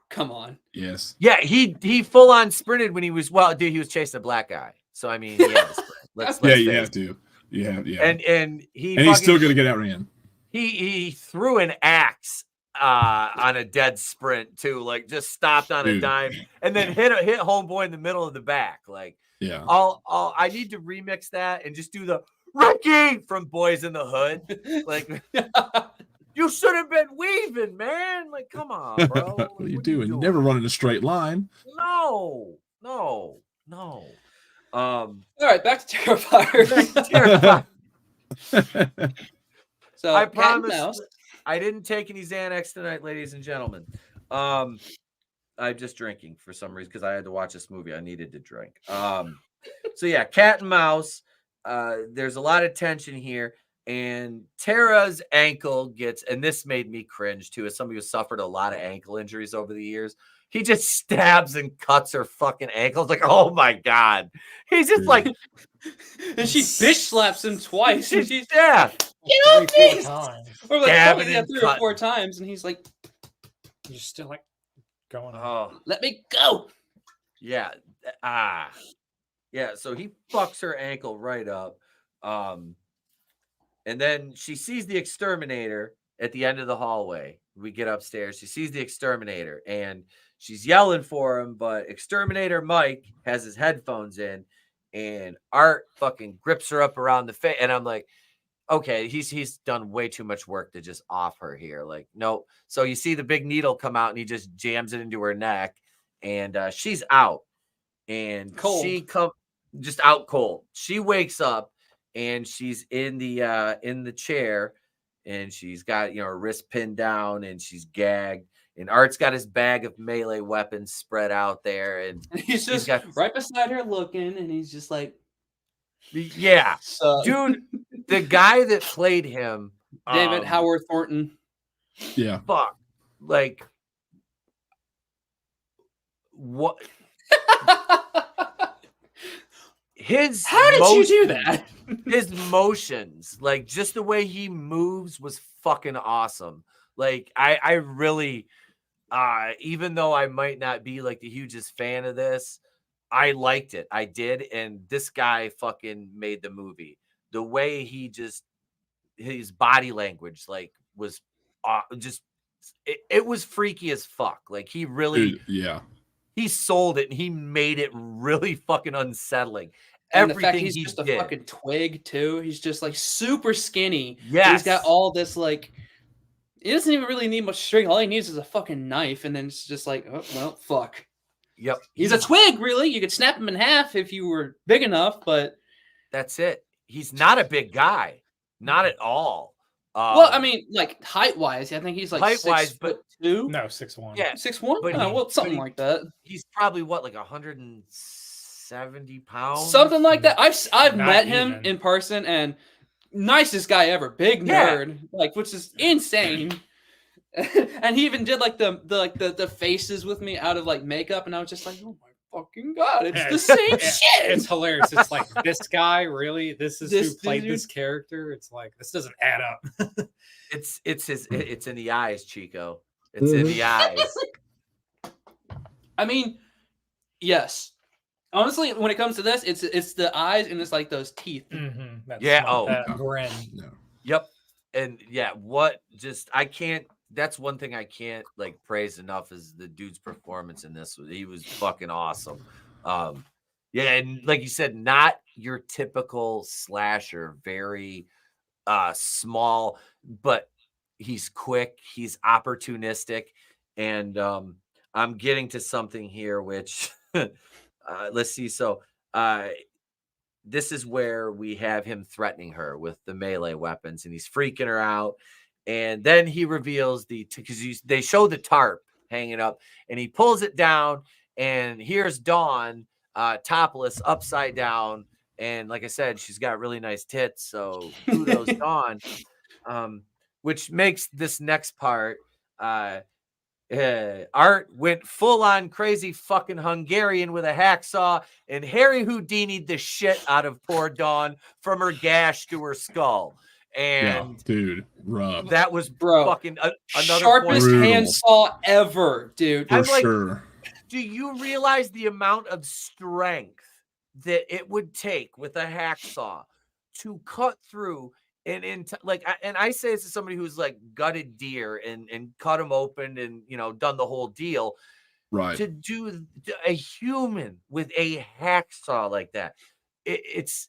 Come on. Yes. Yeah, he full on sprinted when he was he was chasing a black guy. So I mean, he had to sprint. You have to. Yeah. And he's still gonna get outran. He threw an axe on a dead sprint too, like just stopped on a dime and then hit homeboy in the middle of the back. Like Yeah. I need to remix that and just do the Ricky from Boys in the Hood. Like, you should have been weaving, man. Like, come on, bro. Like, what are you doing? You never run in a straight line. No. All right, back to Terrifier. So I promise I didn't take any Xanax tonight, ladies and gentlemen. I'm just drinking for some reason because I had to watch this movie. I needed to drink. So yeah, cat and mouse. There's a lot of tension here, and Tara's ankle gets, and this made me cringe too, as somebody who suffered a lot of ankle injuries over the years. He just stabs and cuts her fucking ankles. Like, oh my god, he's just like, and she bitch slaps him twice. And she's get off me! Or like 3 or 4 times, and he's like, you're still like going. Oh, let me go. Yeah. Yeah. So he fucks her ankle right up. And then she sees the exterminator at the end of the hallway. We get upstairs. She sees the exterminator and she's yelling for him, but exterminator Mike has his headphones in and Art fucking grips her up around the face. And I'm like, okay, he's done way too much work to just off her here. Like, no. So you see the big needle come out and he just jams it into her neck and she's out. And cold. She just out cold. She wakes up and she's in the chair and she's got, her wrist pinned down and she's gagged. And Art's got his bag of melee weapons spread out there. And he's just right beside her looking and he's just like, yeah. Dude, the guy that played him, David Howard Thornton. Yeah. Fuck. Like, what? How did you do that? His motions, like just the way he moves was fucking awesome. Like I really even though I might not be like the hugest fan of this, I liked it. I did, and this guy fucking made the movie. The way he just his body language like was just it was freaky as fuck. Like he really he sold it and he made it really fucking unsettling. And the fact he's just a fucking twig too. He's just like super skinny. Yeah, he's got all this like. He doesn't even really need much strength. All he needs is a fucking knife, and then it's just like, oh well, fuck. Yep, he's a twig. Really, you could snap him in half if you were big enough, but that's it. He's not a big guy, not at all. Well, I mean, like height wise, I think he's like 6'2". No, 6'1". Yeah, 6'1". Well, something like that. He's probably what, like 170 pounds, something like that. I've met him in person, and nicest guy ever, big nerd, like, which is insane. And he even did like the faces with me out of like makeup, and I was just like, oh my fucking god, it's the same shit. It's hilarious. It's like, this guy, really? This is who played this character? It's like, this doesn't add up. It's in the eyes, Chico. It's in the eyes. I mean, yes. Honestly, when it comes to this, it's the eyes and it's like those teeth. Mm-hmm. That grin. No. Yep. And I can't. That's one thing I can't like praise enough is the dude's performance in this. He was fucking awesome. And like you said, not your typical slasher, very small, but he's quick, he's opportunistic, and I'm getting to something here which let's see. So this is where we have him threatening her with the melee weapons and he's freaking her out. And then he reveals because they show the tarp hanging up and he pulls it down and here's Dawn topless upside down. And like I said, she's got really nice tits. So kudos Dawn, which makes this next part. Art went full on crazy fucking Hungarian with a hacksaw and Harry Houdini'd the shit out of poor Dawn from her gash to her skull. And dude, rough. That was fucking another sharpest handsaw ever, dude. For sure. Do you realize the amount of strength that it would take with a hacksaw to cut through and I say this to somebody who's like gutted deer and cut them open and done the whole deal. Right. To do a human with a hacksaw like that, it's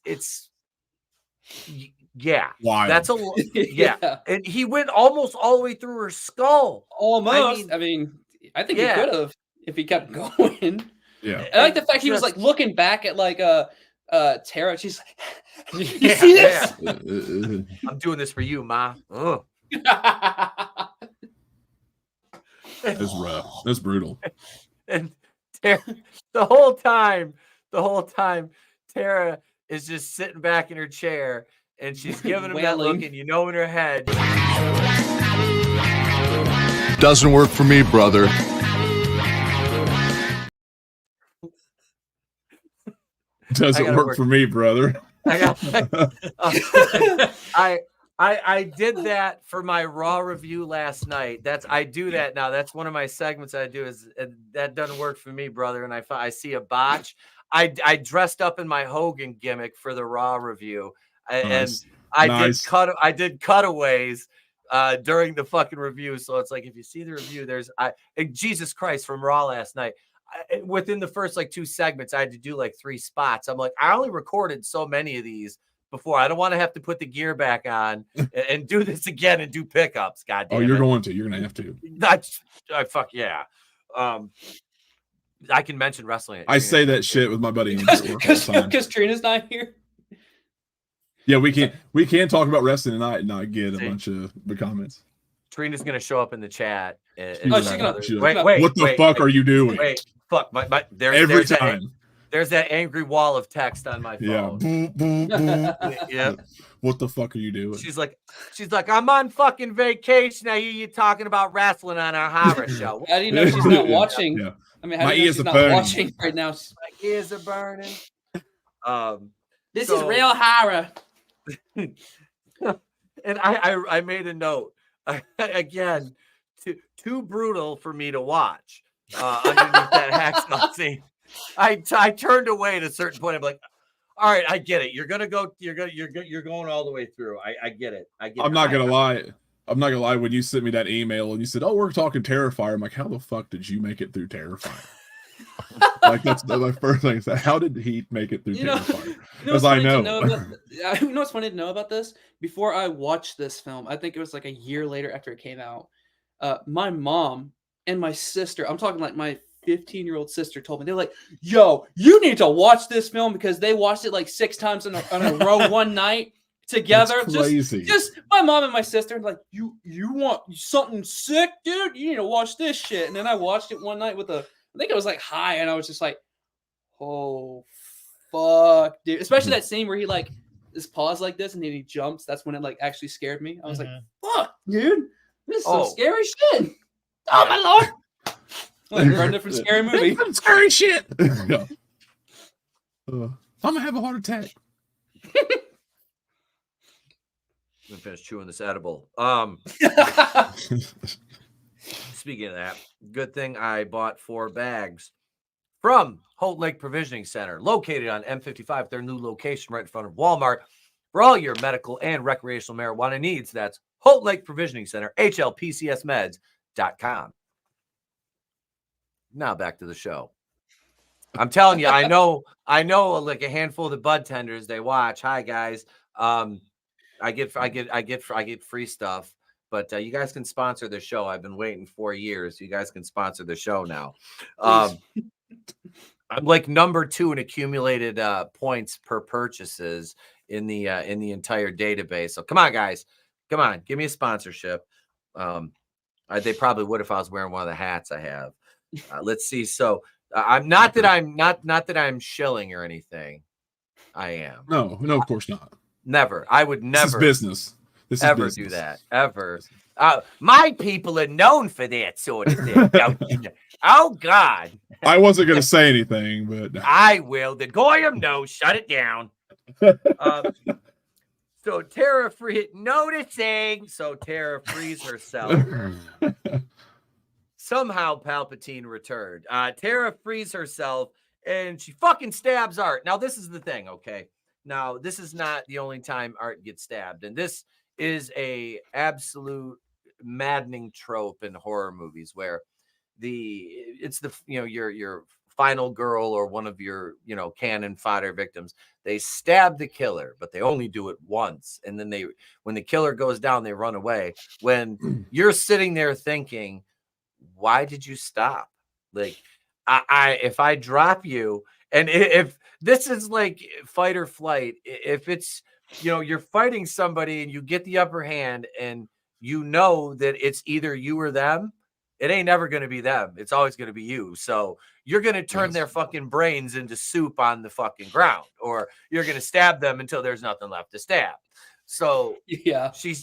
yeah. Wild. That's a yeah. And he went almost all the way through her skull. Almost. I mean, I think he could have if he kept going. Yeah. I like the fact he was like looking back at like Tara. She's like, you see this? I'm doing this for you, Ma. That's rough. That's brutal. And Tara, the whole time, Tara is just sitting back in her chair and she's giving him that look, and in her head, doesn't work for me, brother. Doesn't work for me, brother. I did that for my Raw review last night. I do that now. That's one of my segments I do. Is that doesn't work for me, brother? And I see a botch. I dressed up in my Hogan gimmick for the Raw review, and I did cutaways during the fucking review. So it's like if you see the review, there's Jesus Christ from Raw last night. Within the first like 2 segments, I had to do like 3 spots. I'm like, I only recorded so many of these before. I don't want to have to put the gear back on and do this again and do pickups. God damn. Oh, you're going to. You're going to have to. Fuck yeah. I can mention wrestling. I say that shit with my buddy because Trina's not here. Yeah, we can't talk about wrestling tonight and not get a bunch of the comments. Trina's gonna show up in the chat. She's gonna wait. What the fuck are you doing? Wait, fuck every time. There's that angry wall of text on my phone. Yeah. Boom, boom, boom. Yeah. What the fuck are you doing? She's like, I'm on fucking vacation. I hear you talking about wrestling on a horror show. How do you know she's not watching? Yeah. I mean, how do you know she's not watching right now? My ears are burning. This is real horror. And I made a note. Again, too brutal for me to watch underneath that hacksaw scene. I turned away at a certain point. I'm like, all right, I get it. You're going all the way through. I get it. I'm not going to lie. When you sent me that email and you said, "Oh, we're talking Terrifier," I'm like, how the fuck did you make it through Terrifier? Like that's my first thing. How did he make it through Terrifier? Because I know. You know what's funny to know about this? Before I watched this film, I think it was like a year later after it came out. My mom and my sister, I'm talking like my 15-year-old sister, told me, they're like, "Yo, you need to watch this film," because they watched it like 6 times in a row one night together. That's crazy. Just my mom and my sister, like, you want something sick, dude? You need to watch this shit. And then I watched it one night with I think it was like high, and I was just like, oh fuck, dude. Especially that scene where he like is paused like this and then he jumps. That's when it like actually scared me. I was like, fuck, dude. This is some scary shit. Oh my lord. Like Brenda from Scary Movie. Scary shit. I'm gonna have a heart attack. I'm gonna finish chewing this edible. Speaking of that, good thing I bought 4 bags from Holt Lake Provisioning Center, located on M55, their new location right in front of Walmart, for all your medical and recreational marijuana needs. That's Holt Lake Provisioning Center, HLPCSmeds.com. Now back to the show. I'm telling you, I know like a handful of the bud tenders, they watch. Hi guys. I get free stuff, but you guys can sponsor the show. I've been waiting 4 years. You guys can sponsor the show now. I'm like number 2 in accumulated points per purchases in the entire database. So come on, guys, come on, give me a sponsorship. They probably would if I was wearing one of the hats I have. Let's see. So I'm not that I'm shilling or anything. I am. No, of course not. Never. I would never. This is business. This is ever business. do that. Ever. My people are known for that sort of thing. Don't you know? Oh God. I wasn't going to say anything, but I will. The Goyam knows. Shut it down. So Tara noticing. So Tara frees herself. Somehow Palpatine returned. Tara frees herself and she fucking stabs Art. Now, this is the thing, okay? Now, this is not the only time Art gets stabbed. And this is a absolute maddening trope in horror movies where it's the your final girl or one of your cannon fodder victims. They stab the killer, but they only do it once, and then when the killer goes down, they run away. When you're sitting there thinking, why did you stop? Like, if I drop you, and if this is like fight or flight, if it's you're fighting somebody and you get the upper hand and that it's either you or them, it ain't never going to be them. It's always going to be you. So you're going to turn their fucking brains into soup on the fucking ground, or you're going to stab them until there's nothing left to stab. So she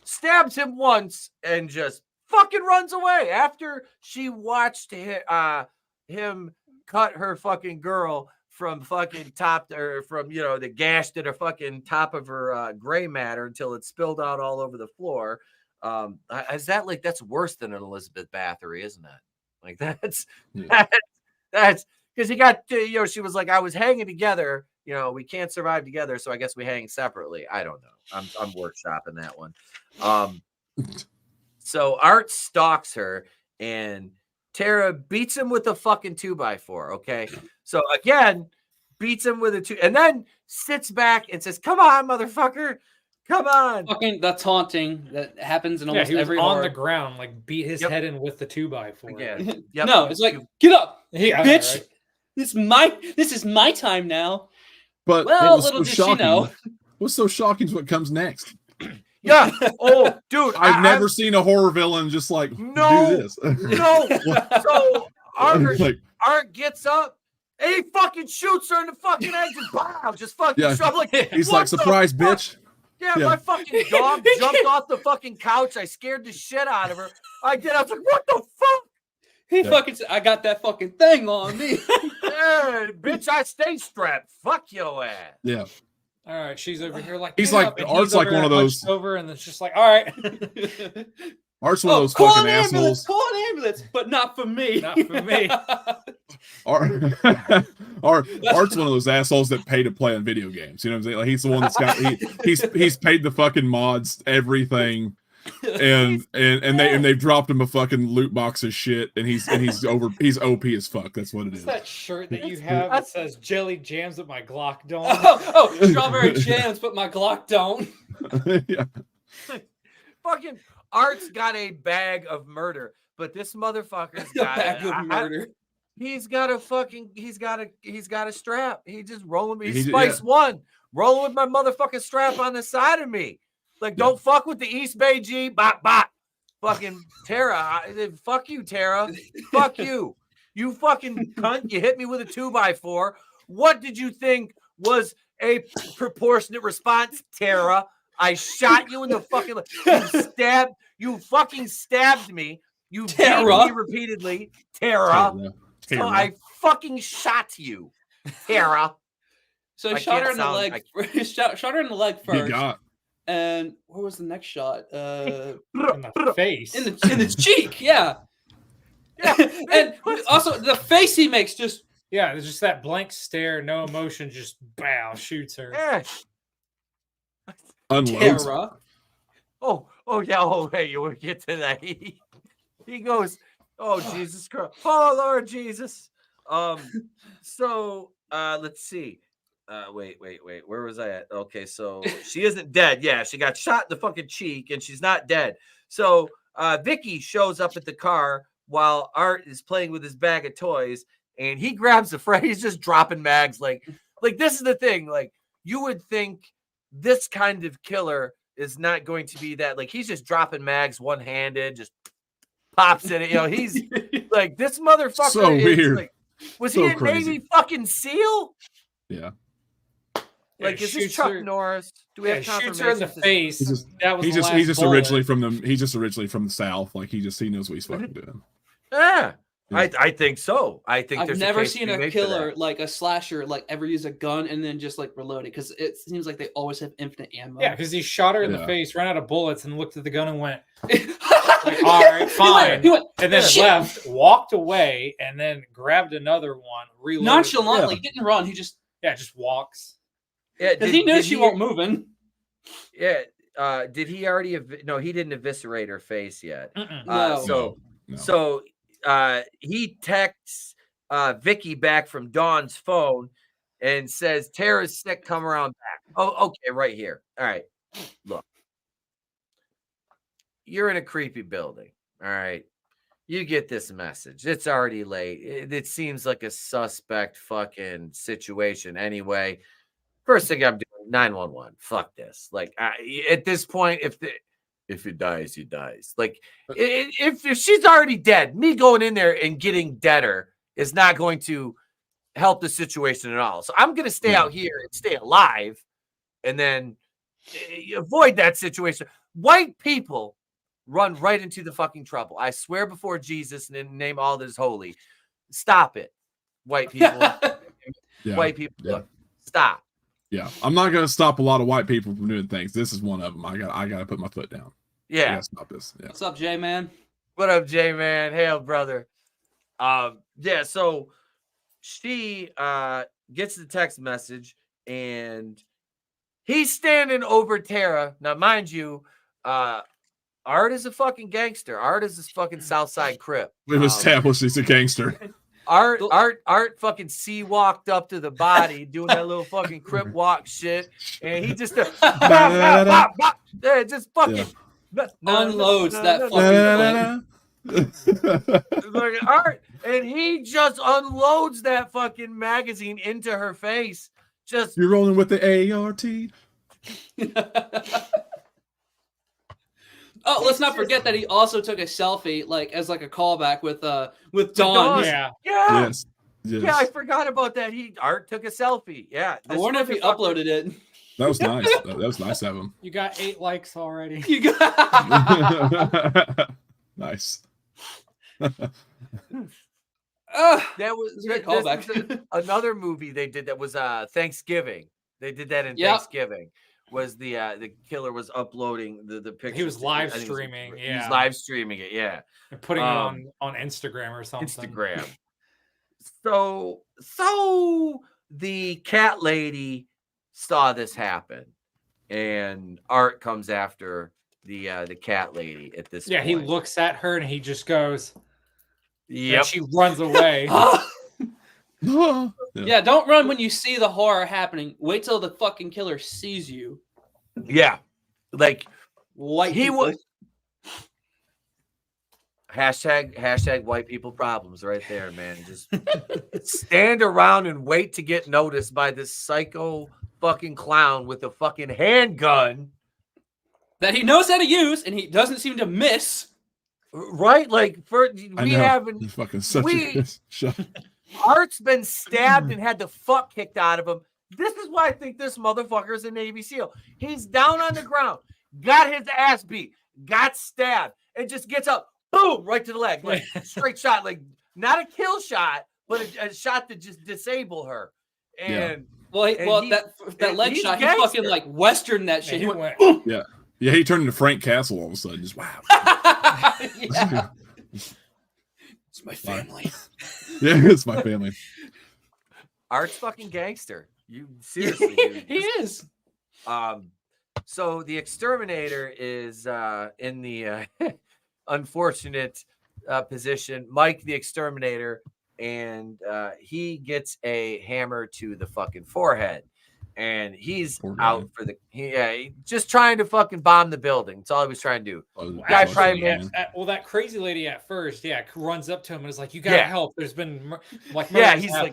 stabs him once and just fucking runs away after she watched him cut her fucking girl from fucking top, or from the gashed at her fucking top of her gray matter until it spilled out all over the floor. Is that that's worse than an Elizabeth Bathory, isn't it? Like that's because he got she was like, I was hanging together, we can't survive together, so I guess we hang separately. I don't know. I'm workshopping that one. So Art stalks her and Tara beats him with a fucking 2x4. Okay. So again, beats him with a 2, and then sits back and says, come on, motherfucker. Come on. Fucking the taunting that happens in almost he was every on horror. the ground, like beat his head in with the 2x4. Again. No, it's like, get up, yeah, bitch. Right. This is my time now. But little did she know. What's so shocking is what comes next. Yeah. Oh, dude. I've never seen a horror villain just do this. No. So Art gets up and he fucking shoots her in the fucking head. Just fucking shove like he's like, surprise, bitch. Yeah, my fucking dog jumped off the fucking couch. I scared the shit out of her. I was like, what the fuck? He fucking said, I got that fucking thing on me. Yeah, bitch, I stay strapped. Fuck your ass. Yeah. All right, she's over here like he's like Art's like one of those over, and it's just like, all right. Art's one of those fucking assholes. Call an ambulance, but not for me. Not for me. Art's one of those assholes that pay to play on video games. You know what I'm saying? Like, he's the one that's got he's paid the fucking mods everything, and they've dropped him a fucking loot box of shit, and he's OP as fuck. That's what it is. That shirt that you have that says jelly jams, but my Glock don't. Oh, strawberry jams, but my Glock don't. Yeah. Fucking Art's got a bag of murder, but this motherfucker's got a bag of murder. He's got a strap. He just rolling me. He's Spice One, rolling with my motherfucking strap on the side of me. Like, don't fuck with the East Bay G. Bop, bop. Fucking Tara. Fuck you, Tara. Fuck you. You fucking cunt. You hit me with a 2x4. What did you think was a proportionate response, Tara? I shot you in the fucking... You fucking stabbed me. You beat me repeatedly, Tara. So I fucking shot you, Tara. So I shot her in the leg. Shot her in the leg first. And where was the next shot? In the face. In the cheek, yeah. And also the face he makes just... Yeah, it's just that blank stare, no emotion, just bow, shoots her. Yeah. Unloads. Tara. Oh, yeah. Oh, hey, you will get to that. He goes, oh, Jesus Christ. Oh, Lord Jesus. So, let's see. Wait. Where was I at? Okay, so she isn't dead. Yeah, she got shot in the fucking cheek, and she's not dead. So, Vicky shows up at the car while Art is playing with his bag of toys, and he grabs the frame. He's just dropping mags. Like this is the thing. Like, you would think this kind of killer is not going to be that. Like, he's just dropping mags one-handed, just pops in it. He's like, this motherfucker so is weird. Like, was so he a crazy. Navy fucking SEAL? Yeah. Like, is this Chuck Norris? Do we have confirmation? Shoots her in the face. He's just originally from the South. Like, he knows what he's fucking doing. Yeah. I think so. I think I've never seen a killer, like a slasher, like ever use a gun and then just like reload it, because it seems like they always have infinite ammo. Yeah, because he shot her in the face, ran out of bullets, and looked at the gun and went, like, all right, fine. He went, and then left, walked away, and then grabbed another one, reloaded. Nonchalantly, he didn't run. He just walks. Yeah, because he knew she won't moving. Yeah. Did he already? No, he didn't eviscerate her face yet. No. So he texts Vicky back from Dawn's phone and says, Tara's sick, come around back. Oh, okay, right here. All right, look. You're in a creepy building, all right? You get this message. It's already late. It seems like a suspect fucking situation anyway. First thing I'm doing, 911. Fuck this. Like, at this point, if it dies, he dies. Like, if she's already dead, me going in there and getting deader is not going to help the situation at all. So I'm going to stay out here and stay alive and then avoid that situation. White people run right into the fucking trouble. I swear before Jesus and in the name all that is holy. Stop it, white people. White people, look, stop. Yeah, I'm not gonna stop a lot of white people from doing things. This is one of them. I gotta put my foot down. Yeah, I gotta stop this. Yeah. What's up, J Man? What up, J Man? Hail, brother. Yeah. So she gets the text message and he's standing over Tara. Now, mind you, Art is a fucking gangster. Art is this fucking Southside Crip. We've established he's a gangster. Art fucking walked up to the body doing that little fucking Crip walk shit, and he just just fucking unloads that fucking like Art, and he just unloads that fucking magazine into her face. Just you're rolling with the ART. Oh, let's not forget that he also took a selfie, like as like a callback with Dawn. Yes. Yeah, I forgot about that. Art took a selfie. Yeah, I wonder if he uploaded it. That was nice. That was nice of him. You got 8 likes already. You got nice. That was another movie they did that was Thanksgiving. They did that in Thanksgiving. Was the killer was uploading the picture? He was live streaming. He was live streaming it. Yeah, and putting it on Instagram or something. Instagram. So the cat lady saw this happen, and Art comes after the cat lady at this. Yeah, point. He looks at her and he just goes. Yeah, and she runs away. Yeah, don't run when you see the horror happening. Wait till the fucking killer sees you. Yeah, like white he people. was. Hashtag white people problems right there, man. Just stand around and wait to get noticed by this psycho fucking clown with a fucking handgun that he knows how to use and he doesn't seem to miss. Right? Like we haven't fucking such a Art's been stabbed and had the fuck kicked out of him. This is why I think this motherfucker is a Navy SEAL. He's down on the ground, got his ass beat, got stabbed, and just gets up, boom, right to the leg. Like straight shot, like not a kill shot, but a shot to just disable her. And that leg shot, he fucking like Western that shit. He went, yeah. Yeah, he turned into Frank Castle all of a sudden. Just wow. It's my family. Yeah, it's my family. Art's fucking gangster. You seriously, dude. He is. So the exterminator is in the unfortunate position. Mike the exterminator, and he gets a hammer to the fucking forehead. And he's out for just trying to fucking bomb the building. That's all he was trying to do. Guy probably well, that crazy lady at first, runs up to him and is like, "You gotta help. There's been he's like,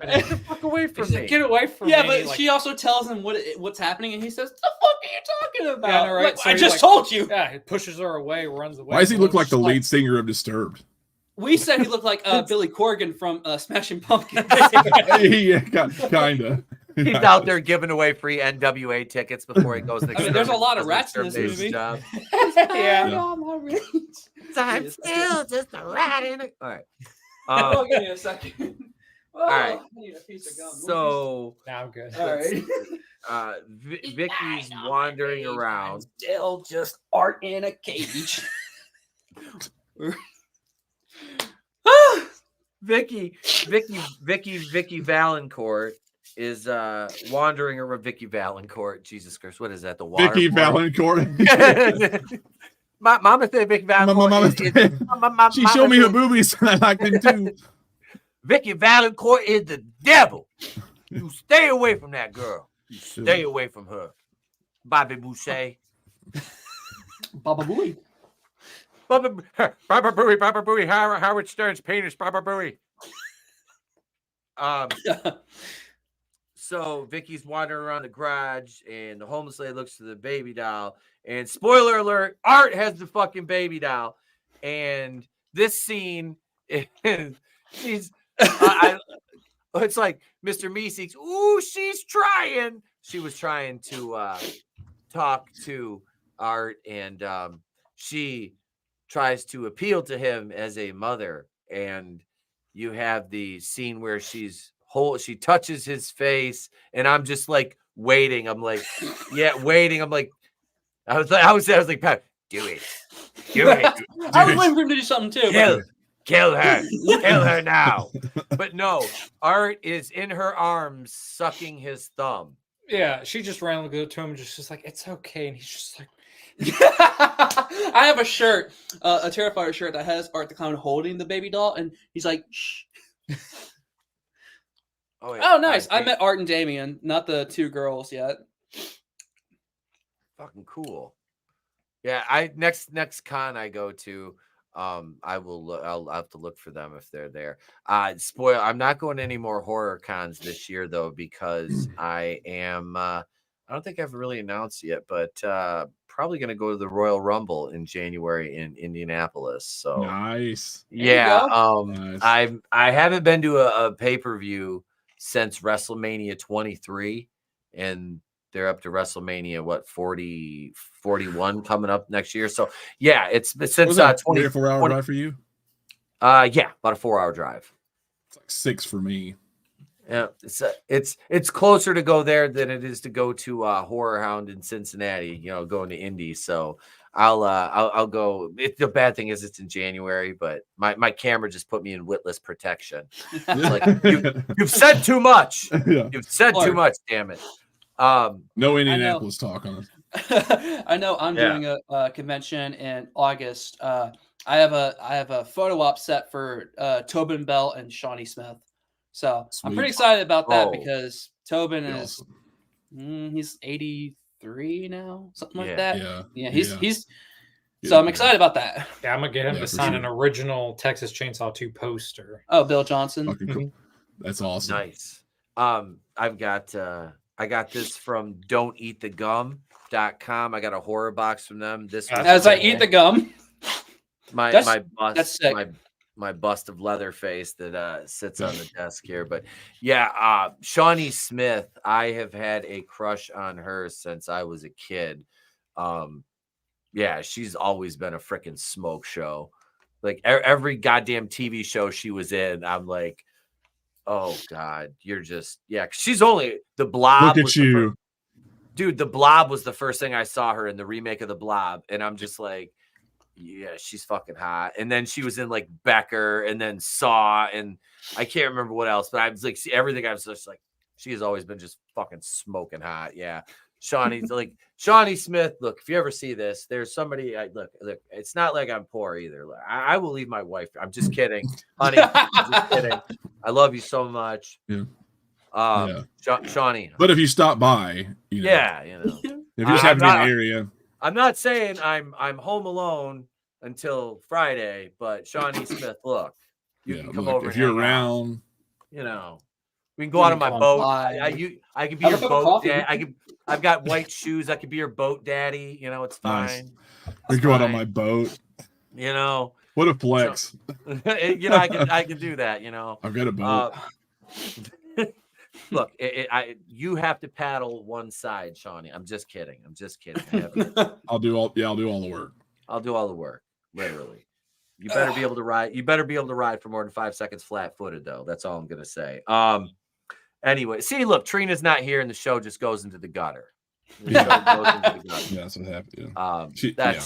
"Get the fuck away from me! Get away from me!" Yeah, but she also tells him what's happening, and he says, "The fuck are you talking about?" Yeah, right. Like, so I just told you. Yeah, he pushes her away, runs away. Why does he look like the lead singer of Disturbed? We said he looked like Billy Corgan from Smashing Pumpkins. Yeah, kinda. He's out there giving away free NWA tickets before he goes. There's a lot of rats in this movie. I'm still just a rat in it. All right. Give me a second. All right. I need a piece of gum. So now I'm good. All right. Vicky's wandering around. Still just Art in a cage. Vicky Valancourt is wandering around. Vicky Valancourt, Jesus Christ, what is that? The water. Vicky Valancourt. My mama said Vicky Valancourt. She showed me her boobies, and I liked them too. Vicky Valancourt is the devil. You stay away from that girl. You stay away from her. Bobby Boucher. Baba Booey. Baba Booey. Howard Stern's penis. Baba Booey. So Vicky's wandering around the garage, and the homeless lady looks to the baby doll. And spoiler alert, Art has the fucking baby doll. And this scene is it's like Mr. Meeseeks. Ooh, she's trying. She was trying to talk to Art, and she tries to appeal to him as a mother. And you have the scene where she touches his face, and I'm just like waiting. I'm like, yeah, waiting. I'm like, I was like, Pat, do it. I was waiting for him to do something too. Kill her now. But no, Art is in her arms sucking his thumb. Yeah, she just randomly goes to him and just like, it's okay, and he's just like. I have a shirt, a Terrifier shirt that has Art the Clown holding the baby doll, and he's like, shh. Oh, nice. I met Art and Damien, not the two girls yet. Fucking cool. Yeah, next con I go to, I'll have to look for them if they're there. Spoil, I'm not going to any more horror cons this year though, because I am I don't think I've really announced yet, but probably going to go to the Royal Rumble in January in Indianapolis. So nice. Yeah. Nice. I haven't been to a pay-per-view since WrestleMania 23, and they're up to WrestleMania 41 coming up next year. So yeah, it's since 24 hour drive for you. Yeah, about a 4-hour drive. It's like 6 for me. Yeah, it's closer to go there than it is to go to Horror Hound in Cincinnati. You know, going to Indy. So I'll go. The bad thing is it's in January, but my camera just put me in witless protection. Like you've said too much. Yeah. You've said too much. Damn it. No Indianapolis talk on it. I know I'm doing a convention in August. I have a photo op set for Tobin Bell and Shawnee Smith. So Sweet. I'm pretty excited about that because Tobin is he's 83 now, something like that. Yeah, he's so I'm excited about that. Yeah, I'm gonna get him to sign an original Texas Chainsaw 2 poster. Oh, Bill Johnson. Fucking cool. That's awesome. Nice. I got this from don'teatthegum.com. I got a horror box from them. This as I eat the gum. My bust of Leatherface that sits on the desk here. But yeah, Shawnee Smith, I have had a crush on her since I was a kid. Yeah, she's always been a freaking smoke show. Like every goddamn TV show she was in, I'm like, oh God, you're just, yeah. She's only The Blob. Look at you. Dude, The Blob was the first thing I saw her in, the remake of The Blob. And I'm just like, yeah, she's fucking hot. And then she was in like Becker and then Saw, and I can't remember what else, but I was like, see everything. I was just like, she has always been just fucking smoking hot. Yeah. Shawnee's like Shawnee Smith. Look, if you ever see this, there's somebody. Look. It's not like I'm poor either. I will leave my wife. I'm just kidding, honey. I'm just kidding. I love you so much. Yeah. Shawnee. But if you stop by, you know, if you just have to be in the area. I'm not saying I'm home alone until Friday, but Shawnee Smith, look, you can come over if you're around. You know, we can go out on my boat. I could be your boat dad. I've got white shoes. I could be your boat daddy. You know, it's fine. Nice. We go out on my boat. You know, what a flex. You know, I can do that. You know, I've got a boat. Look, you have to paddle one side, Shawnee. I'm just kidding. I'll do all the work. I'll do all the work, literally. You better be able to ride. You better be able to ride for more than 5 seconds flat-footed, though. That's all I'm gonna say. Anyway, see, look, Trina's not here, and the show just goes into the gutter. Yeah, that's what happened. Yeah.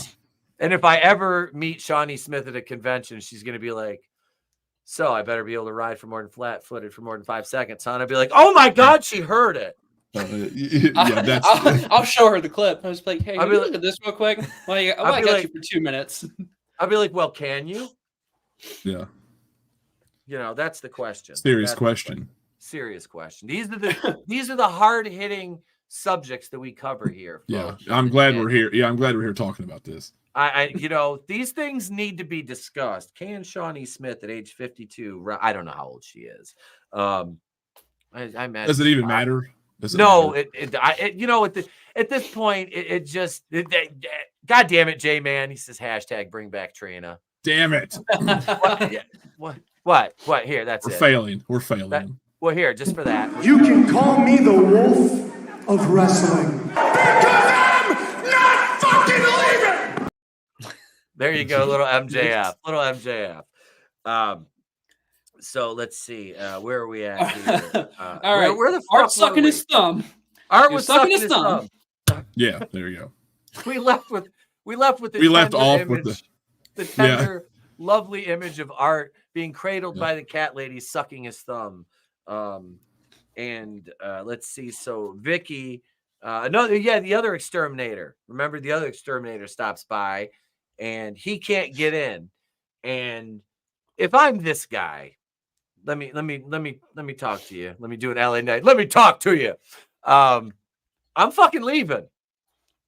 And if I ever meet Shawnee Smith at a convention, she's gonna be like, so I better be able to ride for more than flat-footed for more than 5 seconds, huh? And I'd be like, oh my God, she heard it. Yeah, that's. I'll show her the clip. I was like, hey, look at this real quick. Well, I got you for 2 minutes. I'll be like, well, can you? Yeah. That's the question. Serious question. Serious question. These are the hard-hitting subjects that we cover here. Folks. Yeah, I'm glad we're here. Yeah, I'm glad we're here talking about this. These things need to be discussed. Can Shawnee Smith at age 52? I don't know how old she is. I imagine. Does it even matter? No, at this point, it just, God damn it, J-Man. He says, hashtag bring back Trina. Damn it. What? Here, that's We're it. failing. We're failing. Well, here, just for that. You can call me the wolf of wrestling. Because I'm not fucking leaving! There you go, little MJF. So let's see. Where are we at here? All right. Where the fuck Art sucking his thumb. Art was sucking his thumb. Yeah, there you go. We left off with the tender, lovely image of Art being cradled by the cat lady sucking his thumb. Let's see. So Vicky, the other exterminator. Remember, the other exterminator stops by, and he can't get in. And if I'm this guy, let me talk to you. Let me do an LA night. Let me talk to you. I'm fucking leaving.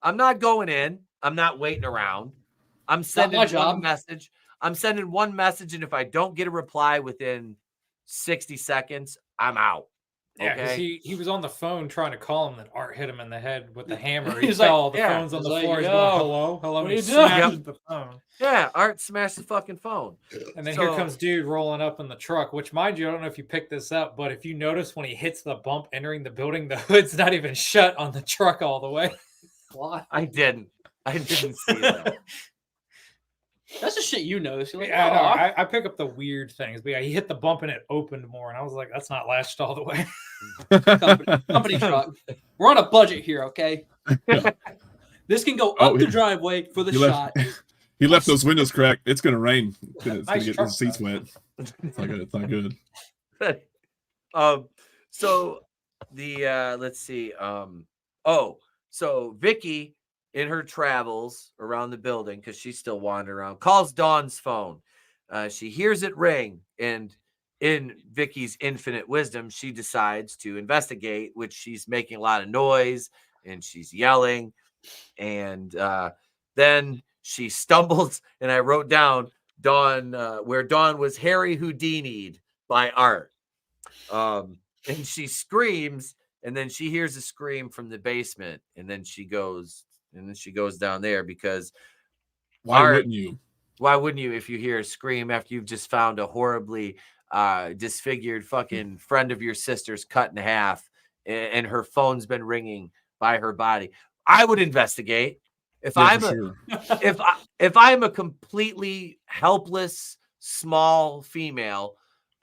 I'm not going in. I'm not waiting around. I'm sending one message. And if I don't get a reply within 60 seconds, I'm out. Yeah, because okay? he was on the phone trying to call him, that Art hit him in the head with the hammer. He He's saw like, the phone's on the floor. He's yo, going, hello? what are He you doing? smashed the phone. Yeah, Art smashed the fucking phone. And then here comes dude rolling up in the truck, which, mind you, I don't know if you picked this up, but if you notice when he hits the bump entering the building, the hood's not even shut on the truck all the way. Why? I didn't see that. That's the shit you notice. Like, I pick up the weird things, but yeah, he hit the bump and it opened more, and I was like, that's not latched all the way. company truck. We're on a budget here, okay? This can go up the driveway for the shot. He left those windows cracked. It's gonna rain. It's gonna get the seats wet. It's not good. It's not good. So the let's see. So Vicky, in her travels around the building, because she's still wandering around, calls Dawn's phone. She hears it ring, and in Vicky's infinite wisdom, she decides to investigate, which she's making a lot of noise and she's yelling. And then she stumbles, and I wrote down Dawn, where Dawn was Harry Houdini'd by Art. And she screams, and then she hears a scream from the basement, and then she goes down there because why wouldn't you if you hear a scream after you've just found a horribly disfigured fucking friend of your sister's cut in half and her phone's been ringing by her body? I would investigate. If I'm a completely helpless small female,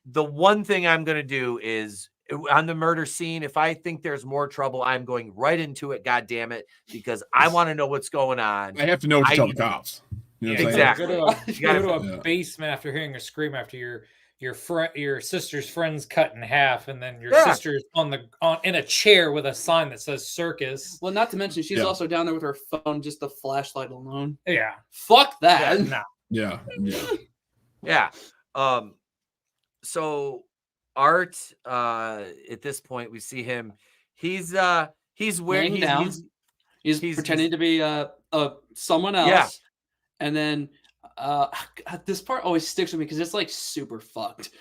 the one thing I'm going to do is on the murder scene, if I think there's more trouble, I'm going right into it. God damn it. Because I want to know what's going on. I have to know what to tell the cops. You know exactly. Go to a basement after hearing a scream after your sister's friend's cut in half, and then your sister's in a chair with a sign that says circus. Well, not to mention she's also down there with her phone, just the flashlight alone. Yeah. Fuck that. Yeah. Yeah. So Art, at this point, we see him. He's wearing he's pretending to be someone else. Yeah. And then this part always sticks with me because it's like super fucked.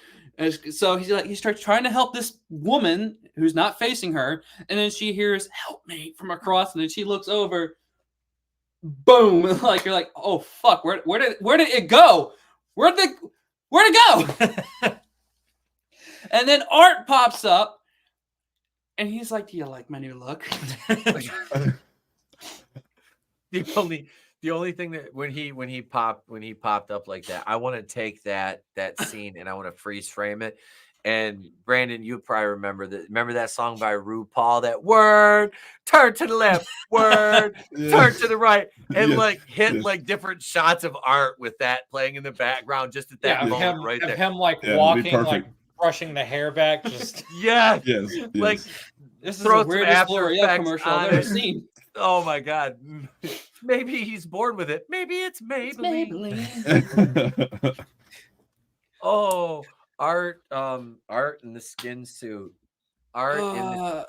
So he starts trying to help this woman who's not facing her, and then she hears "help me" from across, and then she looks over. Boom! Like you're like, oh fuck, where did it go? Where'd it go? And then Art pops up, and he's like, "Do you like my new look?" The only thing that when he popped up like that, I want to take that scene and I want to freeze frame it. And Brandon, you probably remember that song by RuPaul, that word, turn to the left, word, turn to the right, and hit different shots of Art with that playing in the background just at that moment right there. Him walking, like brushing the hair back, just yes. Like This is the weirdest L'Oreal commercial I've ever seen. Oh my god. Maybe he's born with it. Maybe it's Maybelline. Oh, Art in the skin suit. I'm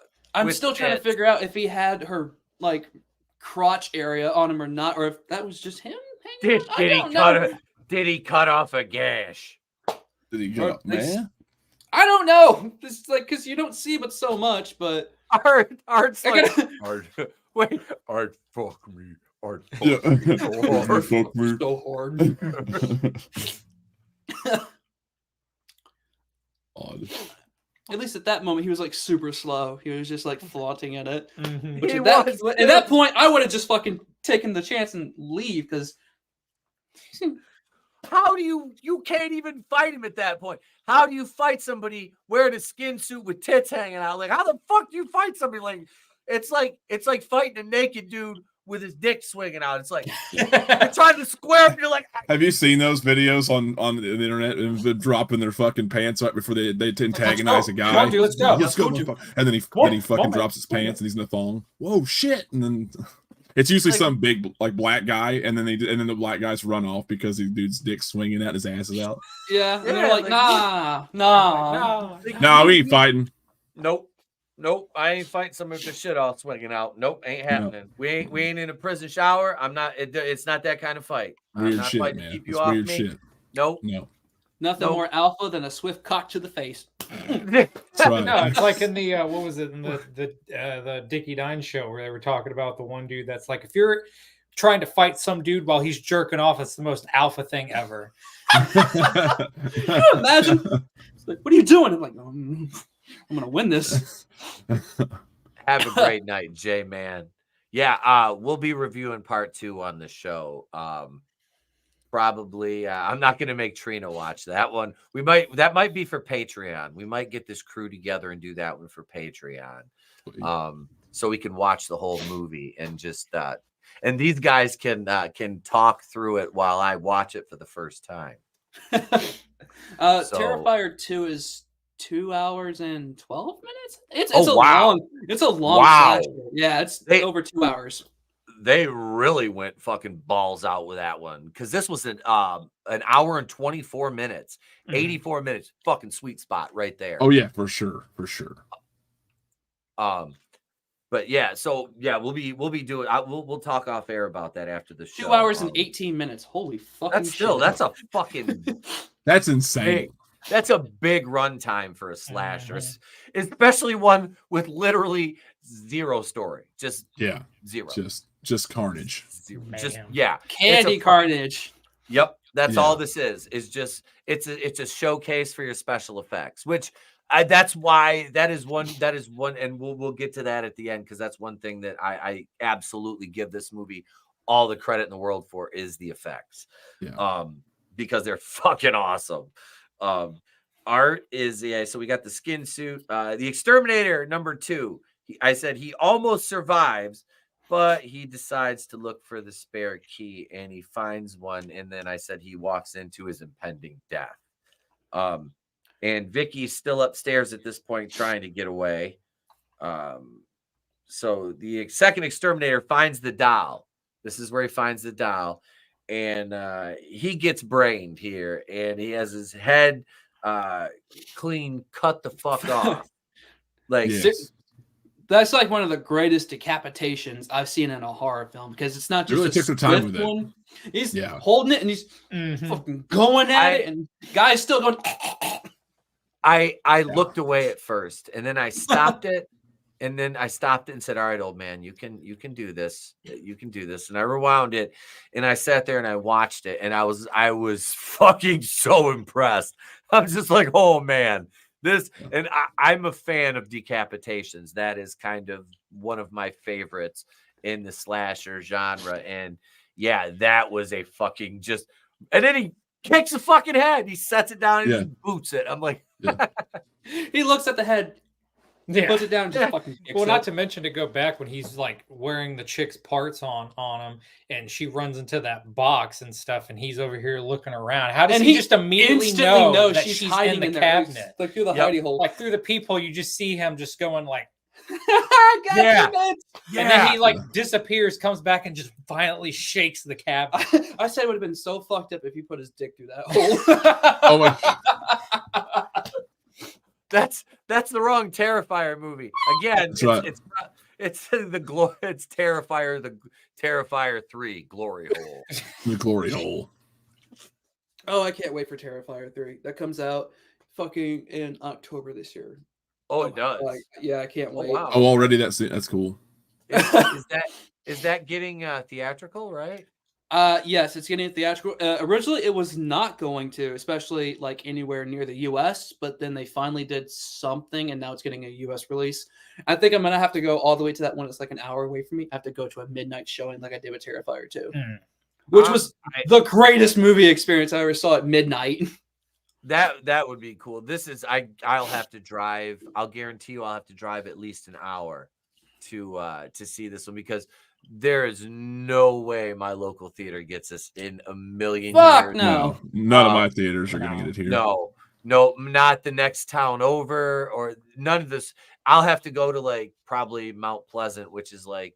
still trying to figure out if he had her like crotch area on him or not, or if that was just him. Did he cut off a gash? Did he cut off, man? I don't know. This is like because you don't see but so much, but Art's like Art. Wait, Art, fuck me. Art, fuck me. Art, fuck me. So hard. Odd. At least at that moment, he was like super slow. He was just like flaunting at it. Mm-hmm. Which at that point, I would have just fucking taken the chance and leave because. How do you can't even fight him at that point? How do you fight somebody wearing a skin suit with tits hanging out? Like, how the fuck do you fight somebody like? It's like fighting a naked dude with his dick swinging out. It's like you're trying to square up. You're like, have you seen those videos on the internet and them dropping their fucking pants right before they antagonize a guy? Let's go. And then he fucking drops his pants and he's in a thong. Whoa, shit! And then it's usually some big like black guy, and then the black guys run off because the dude's dick swinging out, his ass is out. Yeah, and they're like, nah. No, we ain't fighting. Nope, I ain't fighting somebody with the shit all swinging out. Nope, ain't happening. No. We ain't in a prison shower. I'm not. It's not that kind of fight. Weird I'm not shit, fighting man. to keep you It's off weird me. Shit. Nope. No. Nothing more alpha than a swift cock to the face. That's right. No, it's like in the what was it in the Dickie Dine show where they were talking about the one dude that's like, if you're trying to fight some dude while he's jerking off, it's the most alpha thing ever. Can you imagine? It's like, what are you doing? I'm like, I'm gonna win this. Have a great night, Jay, man. Yeah, we'll be reviewing part 2 on the show. Probably I'm not gonna make Trina watch that one. That might be for Patreon. We might get this crew together and do that one for Patreon. So we can watch the whole movie and just and these guys can talk through it while I watch it for the first time. Terrifier 2 is 2 hours and 12 minutes. It's a long slasher. Yeah, it's over 2 hours. They really went fucking balls out with that one because this was an hour and 24 minutes, 84 minutes, fucking sweet spot right there. Oh yeah, for sure. But yeah, so yeah, we'll be doing. We'll talk off air about that after the show. 2 hours and 18 minutes. Holy fucking! That's a fucking. That's insane. That's a big runtime for a slasher, especially one with literally zero story. Just zero. Just carnage. Candy carnage. Yep, that's all this is. Is just it's a showcase for your special effects, which that is one, and we'll get to that at the end because that's one thing that I absolutely give this movie all the credit in the world for is the effects. Yeah. Because they're fucking awesome. Art is so we got the skin suit, the exterminator number 2. I said he almost survives, but he decides to look for the spare key and he finds one. And then I said he walks into his impending death. And Vicky's still upstairs at this point trying to get away. So the second exterminator finds the doll. This is where he finds the doll. And he gets brained here. And he has his head clean cut the fuck off. That's like one of the greatest decapitations I've seen in a horror film because it's not just really took the time with one. He's Yeah. holding it and he's fucking going at it, and guys still going. I looked away at first, and then I stopped it, and then I stopped it and said, "All right, old man, you can do this. You can do this." And I rewound it, and I sat there and I watched it, and I was fucking so impressed. I'm just like, "Oh man." And I'm a fan of decapitations. That is kind of one of my favorites in the slasher genre. And yeah, that was a fucking just. And then he kicks the fucking head. He sets it down and he boots it. I'm like, he looks at the head. Puts it down and just fucking kicks not to mention to go back when he's like wearing the chick's parts on him and she runs into that box and stuff and he's over here looking around. How does he just immediately know that she's hiding in the cabinet? Like through the hidey hole. Like through the peephole, you just see him just going like Yeah. And then he like disappears, comes back, and just violently shakes the cab. I said it would have been so fucked up if he put his dick through that hole. Oh my! That's the wrong Terrifier movie. Again, it's Terrifier, the Terrifier 3 Glory Hole. The Glory Hole. Oh, I can't wait for Terrifier 3. That comes out fucking in October this year. Oh, it does. Yeah, I can't wait. Wow. Oh, already that's cool. Is that getting theatrical, right? Yes, it's getting theatrical. Originally, it was not going to, especially like anywhere near the U.S. But then they finally did something, and now it's getting a U.S. release. I think I'm gonna have to go all the way to that one. It's like an hour away from me. I have to go to a midnight showing, like I did with Terrifier 2, which was the greatest movie experience I ever saw at midnight. That would be cool. I'll have to drive. I'll guarantee you, I'll have to drive at least an hour to see this one, because there is no way my local theater gets this in a million years. No. None of my theaters are going to get it here. No, not the next town over, or none of this. I'll have to go to like probably Mount Pleasant, which is like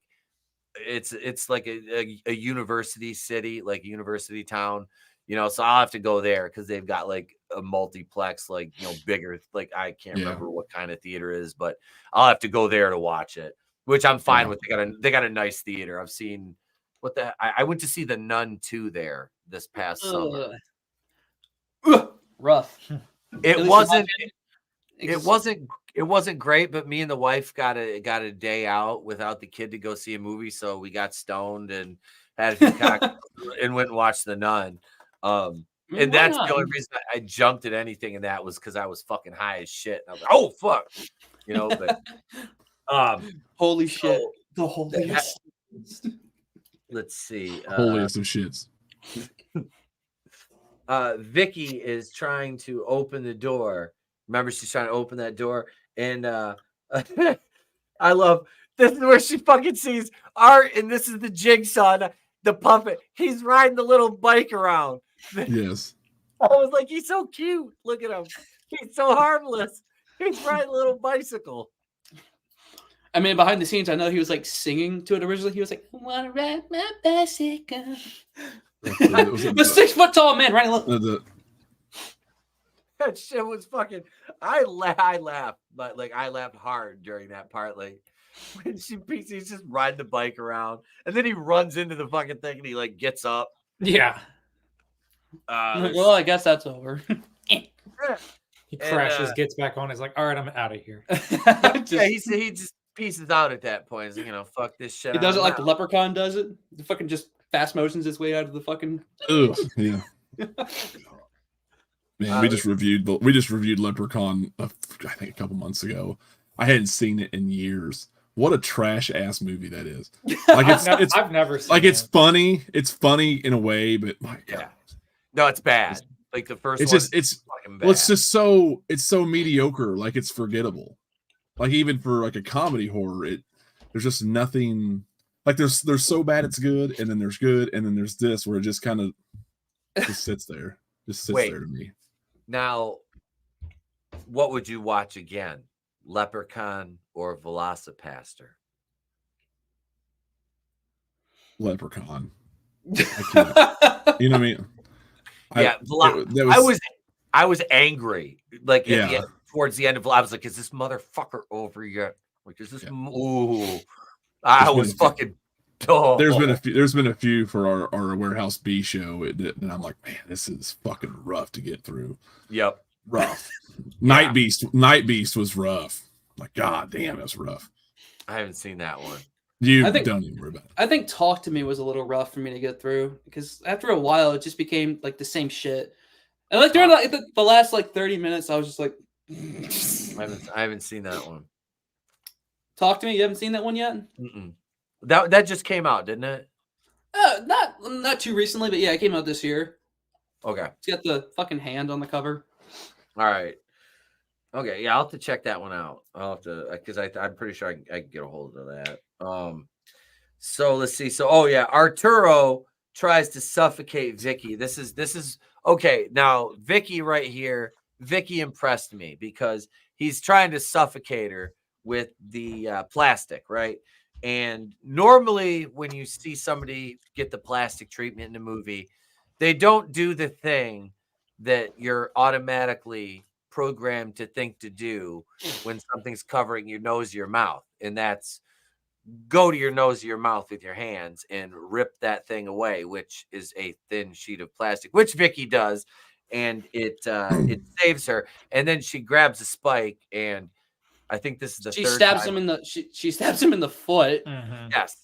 it's like a university city, like a university town. So I'll have to go there because they've got like a multiplex, like, bigger, like I can't remember what kind of theater it is, but I'll have to go there to watch it, which I'm fine with. They got a nice theater. I've seen I went to see The Nun 2 there this past summer. Rough. It wasn't great, but me and the wife got a day out without the kid to go see a movie, so we got stoned and had a few cocktails and went and watched The Nun. And that's the only reason I jumped at anything, and that was because I was fucking high as shit. And I was like, oh fuck, but holy shit. The holiest. Let's see. Holiest of shits. Vicky is trying to open the door. Remember, she's trying to open that door, and I love this is where she fucking sees Art, and this is the Jigsaw, the puppet. He's riding the little bike around. Yes. I was like, he's so cute. Look at him. He's so harmless. He's riding a little bicycle. I mean, behind the scenes, I know he was like singing to it originally. He was like, I want to ride my bicycle. The 6 foot tall man riding a little. That shit was fucking. I laughed, but like I laughed hard during that part. Like when he's just riding the bike around, and then he runs into the fucking thing, and he like gets up. Yeah. Well, I guess that's over. He crashes, gets back on. He's like, "All right, I'm out of here." He just pieces out at that point. He's like, fuck this shit. He does it like the Leprechaun does it. The fucking just fast motions his way out of the fucking. Ugh, yeah. Man, we just reviewed Leprechaun. I think a couple months ago. I hadn't seen it in years. What a trash ass movie that is! Like I've never seen. Like it's funny. It's funny in a way, but my God. Yeah. No, it's bad. Like the first. It's one just it's fucking bad. well, it's just so mediocre. Like it's forgettable. Like even for like a comedy horror, there's just nothing. Like there's so bad it's good, and then there's good, and then there's this where it just kind of just sits there. Just sits there to me. Now, what would you watch again? Leprechaun or Velocipaster? Leprechaun. I can't. You know what I mean? Yeah, I was angry. Like towards the end of, I was like, "Is this motherfucker over yet? Like, is this?" Yeah. Ooh, I was fucking. Oh. There's been a few for our Warehouse B show, and I'm like, man, this is fucking rough to get through. Yep, rough. Night Beast was rough. Like, god damn, it was rough. I haven't seen that one. Don't even worry about it. I think Talk to Me was a little rough for me to get through because after a while it just became like the same shit. And like during the last like 30 minutes, I was just like, I haven't seen that one. Talk to Me. You haven't seen that one yet? Mm-mm. That just came out, didn't it? Not too recently, but yeah, it came out this year. Okay. It's got the fucking hand on the cover. All right. Okay, yeah, I'll have to check that one out. I'll have to, because I'm pretty sure I can get a hold of that. So let's see. So Arturo tries to suffocate Vicky. This is okay. Now Vicky right here, Vicky impressed me because he's trying to suffocate her with the plastic, right? And normally when you see somebody get the plastic treatment in a movie, they don't do the thing that you're automatically programmed to think to do when something's covering your nose, your mouth. And that's go to your nose, your mouth with your hands and rip that thing away, which is a thin sheet of plastic, which Vicky does. And it saves her. And then she grabs a spike, and I think this is the third time. She stabs him in the foot. Yes.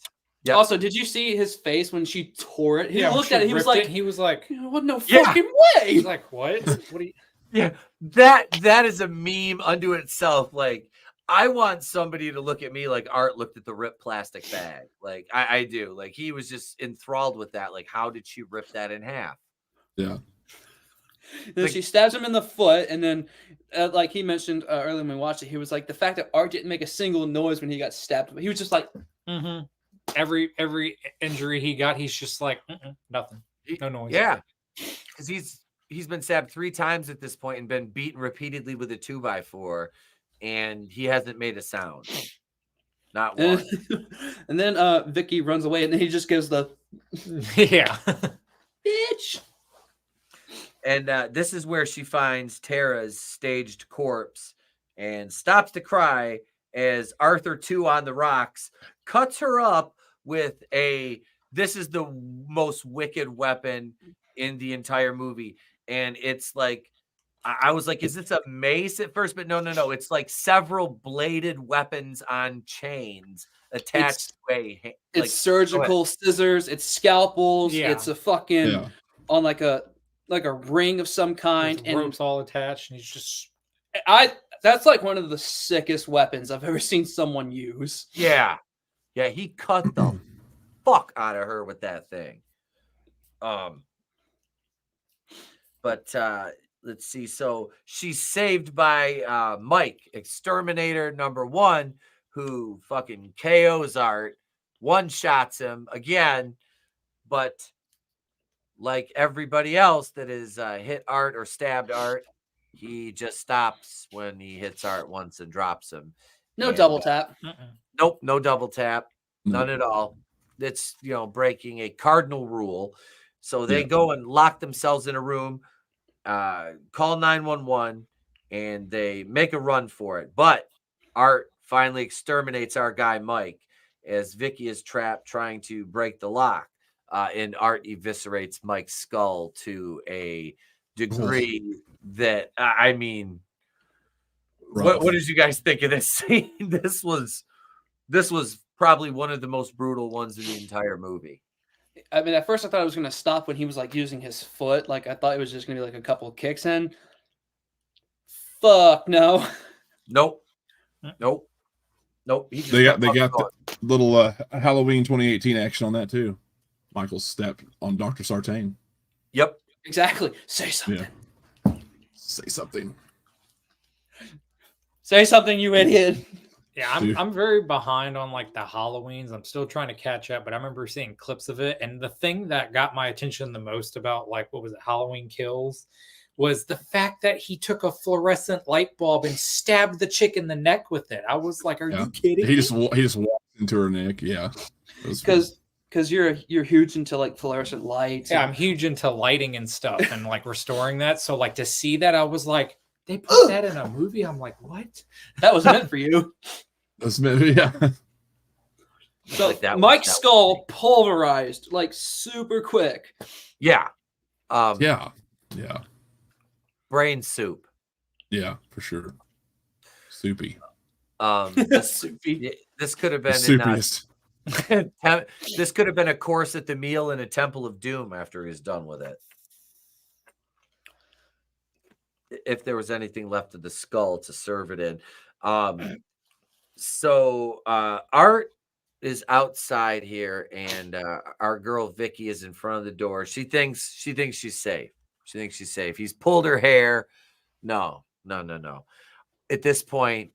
Yep. Also, did you see his face when she tore it? He looked at it. He was like, "What? No fucking way!" He's like, "What? What are you?" Yeah, that is a meme unto itself. Like, I want somebody to look at me like Art looked at the ripped plastic bag. Like, I do. Like, he was just enthralled with that. Like, how did she rip that in half? Yeah. Then she stabs him in the foot, and then, like he mentioned earlier when we watched it, he was like, the fact that Art didn't make a single noise when he got stabbed, he was just like, every injury he got, he's just like, nothing, no noise. Yeah, because he's been stabbed 3 times at this point and been beaten repeatedly with a 2x4, and he hasn't made a sound, not one. And then Vicky runs away, and then he just gives the bitch. And this is where she finds Tara's staged corpse and stops to cry as Arthur 2 on the rocks cuts her up with this is the most wicked weapon in the entire movie. And it's like, I was like, is this a mace at first? But no. It's like several bladed weapons on chains attached to it's surgical scissors, it's scalpels, it's a fucking on like a ring of some kind, and ropes all attached, and he's just that's like one of the sickest weapons I've ever seen someone use. Yeah, he cut the fuck out of her with that thing. But let's see. So she's saved by Mike, Exterminator #1, who fucking KOs Art, one-shots him again, but like everybody else that is hit Art or stabbed Art, he just stops when he hits Art once and drops him. No double tap. Nope, no double tap. None at all. It's, breaking a cardinal rule. So they go and lock themselves in a room, call 911, and they make a run for it. But Art finally exterminates our guy Mike as Vicky is trapped trying to break the lock. And Art eviscerates Mike's skull to a degree that, I mean, what did you guys think of this scene? This was probably one of the most brutal ones in the entire movie. I mean, at first I thought it was going to stop when he was like using his foot. Like, I thought it was just going to be like a couple of kicks in. Fuck no. Nope. They got the little Halloween 2018 action on that too. Michael's step on Dr. Sartain. Yep. Exactly. Say something. Yeah. Say something. Say something, you idiot. Yeah, I'm very behind on like the Halloweens. I'm still trying to catch up, but I remember seeing clips of it. And the thing that got my attention the most about Halloween Kills was the fact that he took a fluorescent light bulb and stabbed the chick in the neck with it. I was like, are you kidding? He just walked into her neck. Yeah. Because you're huge into like fluorescent lights. Yeah, I'm huge into lighting and stuff and like restoring that. So like to see that, I was like, they put that in a movie. I'm like, what? That was meant for you. That's meant, yeah. So like Mike's skull pulverized like super quick. Yeah. Yeah. Brain soup. Yeah, for sure. Soupy. Soupy. This could have been soupiest. This could have been a course at the meal in a Temple of Doom after he's done with it. If there was anything left of the skull to serve it in. So Art is outside here, and our girl Vicky is in front of the door. She thinks she's safe. He's pulled her hair. No. At this point,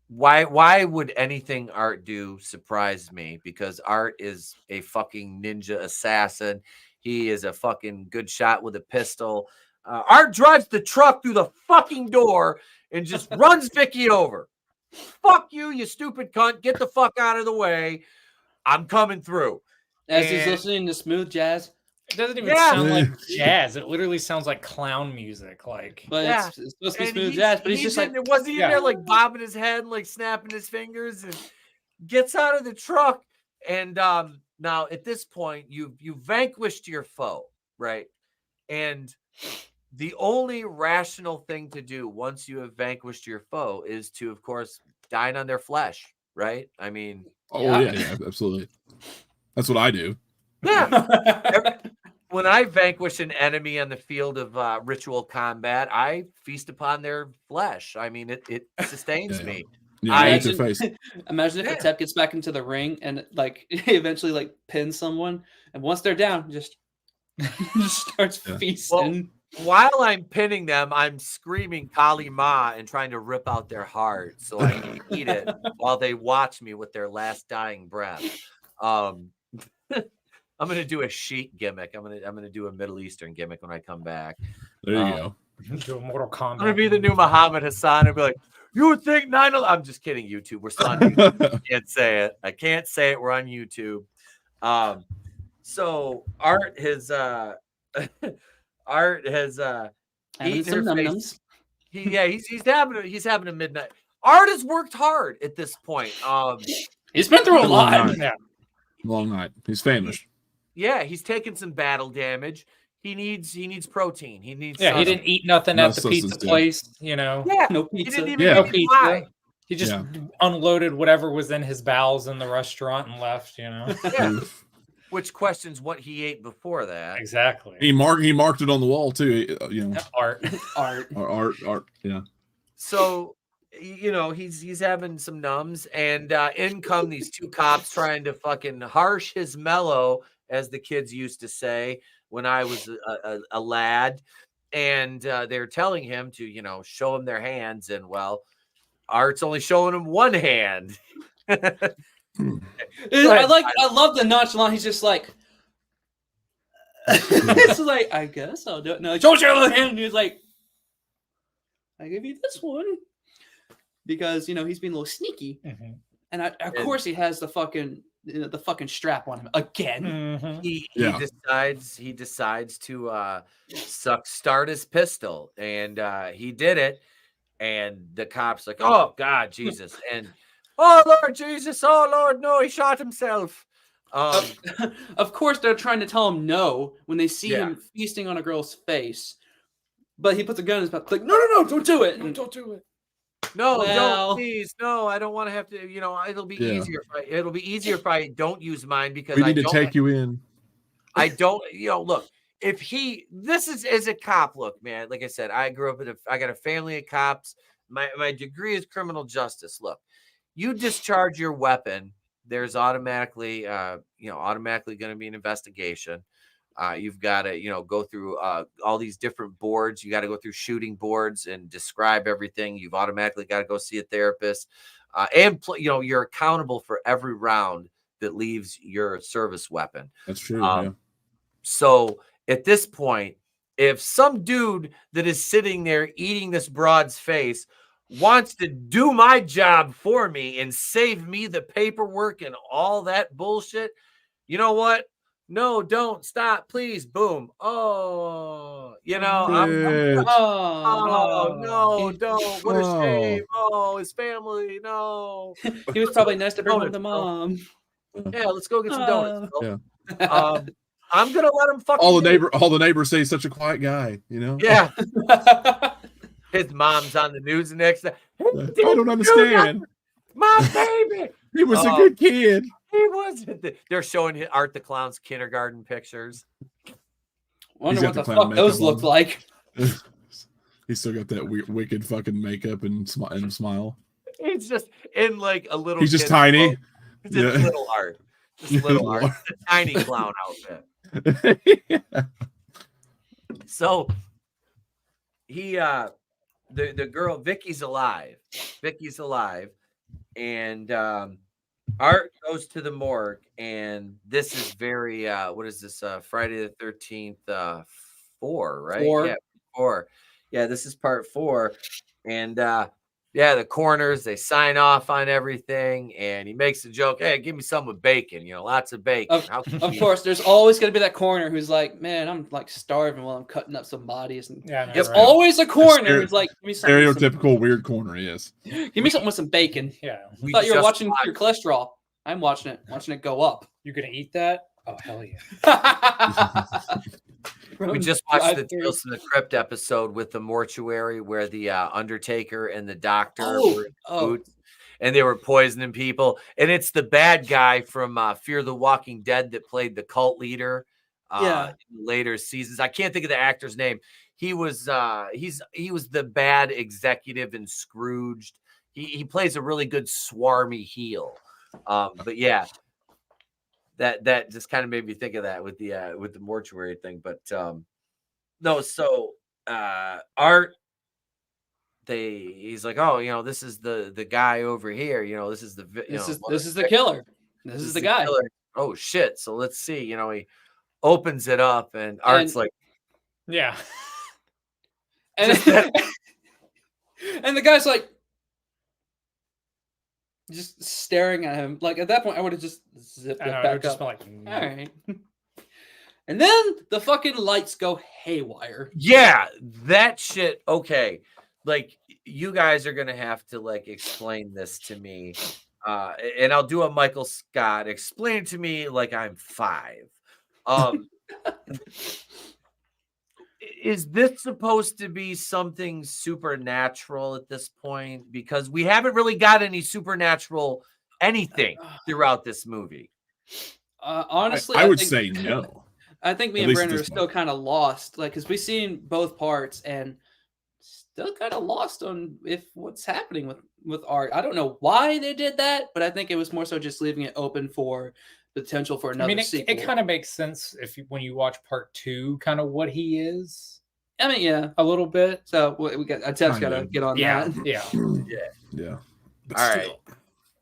why would anything Art do surprise me? Because Art is a fucking ninja assassin. He is a fucking good shot with a pistol. Art drives the truck through the fucking door and just runs Vicky over. fuck you, you stupid cunt. Get the fuck out of the way. I'm coming through. As he's listening to smooth jazz. It doesn't even sound like jazz. It literally sounds like clown music. Like, but it's supposed to be smooth jazz. But he's just like, wasn't he in there like bobbing his head and like snapping his fingers and gets out of the truck. And now at this point, you vanquished your foe, right? And the only rational thing to do once you have vanquished your foe is to, of course, dine on their flesh, right? I mean, yeah, absolutely. That's what I do. Yeah. When I vanquish an enemy on the field of ritual combat, I feast upon their flesh. I mean, it sustains me. Yeah, imagine if Etep gets back into the ring and like eventually like pins someone, and once they're down, just starts feasting. Well, while I'm pinning them, I'm screaming Kali Ma and trying to rip out their heart so I can eat it while they watch me with their last dying breath. I'm gonna do a Sheik gimmick. I'm gonna do a Middle Eastern gimmick when I come back. There you go. Do a Mortal Kombat. I'm gonna be the new Muhammad Hassan and be like, you would think 9/11. I'm just kidding, YouTube. We're still on YouTube. I can't say it. I can't say it. We're on YouTube. So Art has eaten her face. He's having a midnight. Art has worked hard at this point. He's been through a lot. Long night. He's famous. Yeah, he's taken some battle damage. He needs protein. He needs. Yeah, he didn't eat nothing at the pizza place. You know. Yeah, no pizza. He didn't even no pizza. He just unloaded whatever was in his bowels in the restaurant and left. You know. Yeah. Which questions what he ate before that. Exactly. He marked it on the wall too. You know. Art. Yeah. So, you know, he's having some numbs, and in come these two cops trying to fucking harsh his mellow, as the kids used to say when I was a lad, and they're telling him to, you know, show him their hands, and well, Art's only showing him one hand. I love the nonchalant. He's just like, it's like, I guess I'll do it. No, show your other hand. And he's like, I give you this one because you know he's being a little sneaky, and of course he has the fucking strap on him again. Mm-hmm. He decides to start his pistol, and he did it, and the cops like, oh God, Jesus, and oh Lord Jesus, oh Lord, no, he shot himself. Of course they're trying to tell him no when they see him feasting on a girl's face, but he puts a gun in his mouth like, no, don't do it, don't do it. No, don't, please, no. I don't want to have to. You know, it'll be easier. It'll be easier if I don't use mine because we need to take you in. I don't. You know, look. If this is a cop. Look, man. Like I said, I grew up I got a family of cops. My degree is criminal justice. Look, you discharge your weapon, there's automatically going to be an investigation. You've got to, go through all these different boards. You got to go through shooting boards and describe everything. You've automatically got to go see a therapist. You're accountable for every round that leaves your service weapon. That's true. So at this point, if some dude that is sitting there eating this broad's face wants to do my job for me and save me the paperwork and all that bullshit, you know what? No, don't stop, please. Boom. Oh, no, don't. What a shame. Oh, his family. No. He was probably nice to bring home the mom. Yeah, let's go get some donuts. Yeah. I'm gonna let him fucking. All the neighbors say he's such a quiet guy. Yeah. His mom's on the news the next day. I don't understand. My baby. He was a good kid. He wasn't. They're showing Art the Clown's kindergarten pictures. Wonder what the fuck those look like. He's still got that wicked fucking makeup and smile. He's just in like a little. He's just tiny. Just little Art. Just little Art. It's a tiny clown outfit. So he the girl Vicky's alive. And Art goes to the morgue, and this is very what is this? Friday the 13th 4, right? 4. Yeah, 4. Yeah, this is part 4. And Yeah, the coroners, they sign off on everything, and he makes a joke, hey, give me some with bacon, lots of bacon. Of course, there's always going to be that coroner who's like, man, I'm like starving while I'm cutting up some bodies. And there's always a coroner who's like, give me something. Stereotypical weird corner, yes. Give me something with some bacon. Yeah. I thought you were watching your cholesterol. I'm watching it go up. You're going to eat that? Oh, hell yeah. We just watched the Tales from the Crypt episode with the mortuary where the Undertaker and the doctor were in boots, and they were poisoning people. And it's the bad guy from Fear the Walking Dead that played the cult leader in later seasons. I can't think of the actor's name. He was he was the bad executive in Scrooged. He plays a really good swarmy heel. But yeah. That just kind of made me think of that with the mortuary thing, but no. So Art, he's like, oh, this is the guy over here. This is the this is the killer. This is the guy. Killer. Oh shit! So let's see. He opens it up, and Art's like, yeah, and and the guy's like, just staring at him. Like at that point, I would have just zipped it back up. Like, all right. And then the fucking lights go haywire. Yeah, that shit. Okay, like you guys are gonna have to like explain this to me, and I'll do a Michael Scott. Explain it to me like I'm 5. Is this supposed to be something supernatural at this point? Because we haven't really got any supernatural anything throughout this movie. Honestly, I would say no. I think me and Brandon are still kind of lost, like because we've seen both parts and still kind of lost on what's happening with Art. I don't know why they did that, but I think it was more so just leaving it open for potential for another sequel. It kind of makes sense when you watch part 2, kind of what he is. I mean, yeah, a little bit. So we got Etep's got to get on that. Yeah. But all still, right.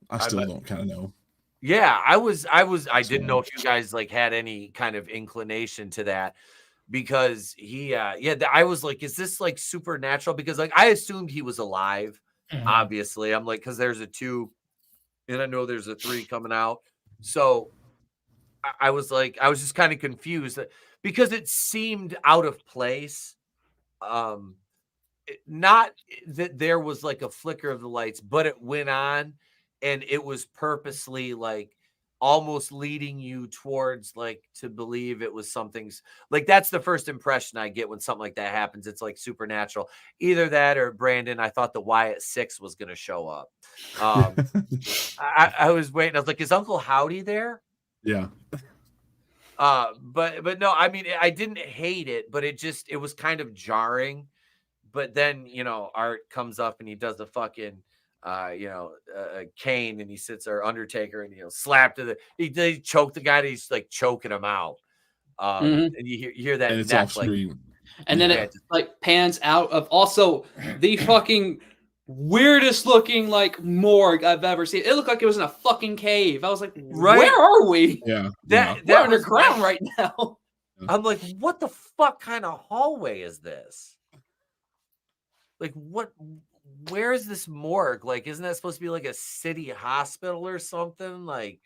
I still don't kind of know. Yeah, I didn't know if you guys like had any kind of inclination to that because I was like, is this like supernatural? Because like I assumed he was alive. Obviously, I'm like, because there's a 2, and I know there's a 3 coming out, so. I was just kind of confused because it seemed out of place. Not that there was like a flicker of the lights, but it went on and it was purposely like almost leading you towards like to believe it was something's like that's the first impression I get when something like that happens. It's like supernatural. Either that or Brandon, I thought the Wyatt 6 was going to show up. I was waiting. I was like, is Uncle Howdy there? Yeah. But no, I mean, I didn't hate it, but it was kind of jarring. But then, Art comes up and he does the fucking, Kane and he sits there, Undertaker, and, slap to he choked the guy that he's like choking him out. And you hear that. And it's off screen. And then it like pans out of also the fucking weirdest looking like morgue I've ever seen. It looked like it was in a fucking cave. I was like, right? Where are we? Yeah. We're underground right now. I'm like, what the fuck kind of hallway is this? Like, where is this morgue? Like, isn't that supposed to be like a city hospital or something? Like,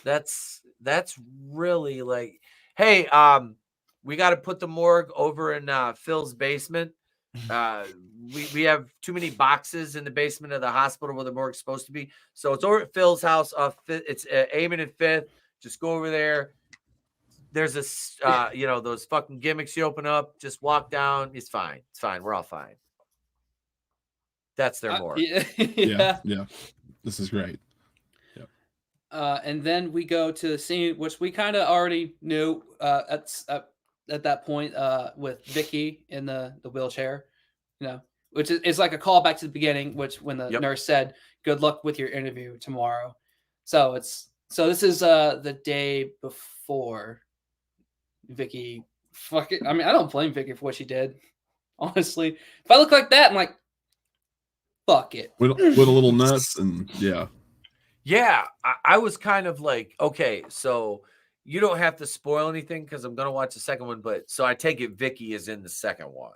that's really like, hey, we got to put the morgue over in Phil's basement. We have too many boxes in the basement of the hospital where the morgue's supposed to be. So it's over at Phil's house. It's Eamon and 5th. Just go over there. There's this, those fucking gimmicks you open up. Just walk down. It's fine. It's fine. We're all fine. That's their morgue. Yeah. This is great. And then we go to the scene, which we kind of already knew at that point with Vicky in the wheelchair, which is like a callback to the beginning, which when the nurse said, "Good luck with your interview tomorrow." So this is the day before Vicky. Fuck it. I mean, I don't blame Vicky for what she did. Honestly, if I look like that, I'm like, fuck it. With a little nuts and yeah. Yeah, I was kind of like, okay, so you don't have to spoil anything because I'm going to watch the second one. But so I take it Vicky is in the second one.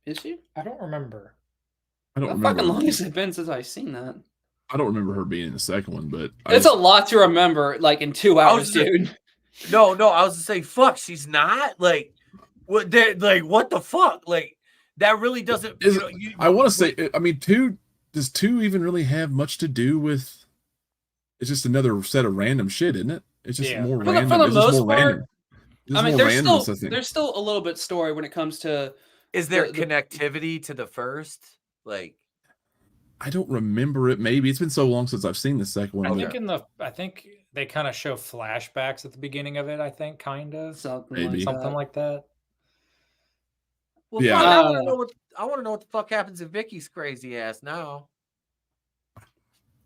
Is she? I don't remember. I don't How remember. fucking long has it been since I've seen that? I don't remember her being in the second one, but It's a lot to remember, like in 2 hours, dude. No, I was just saying, fuck, she's not like what? What the fuck? Like that really doesn't. I want to say, I mean, does 2 even really have much to do with? It's just another set of random shit, isn't it? It's just more random. For the most part, random. I mean, there's still a little bit story when it comes to. Is there connectivity to the first? Like, I don't remember it. Maybe it's been so long since I've seen the second one. I think they kind of show flashbacks at the beginning of it. I think kind of something like that. Well, yeah. I want to know what the fuck happens if Vicky's crazy ass now.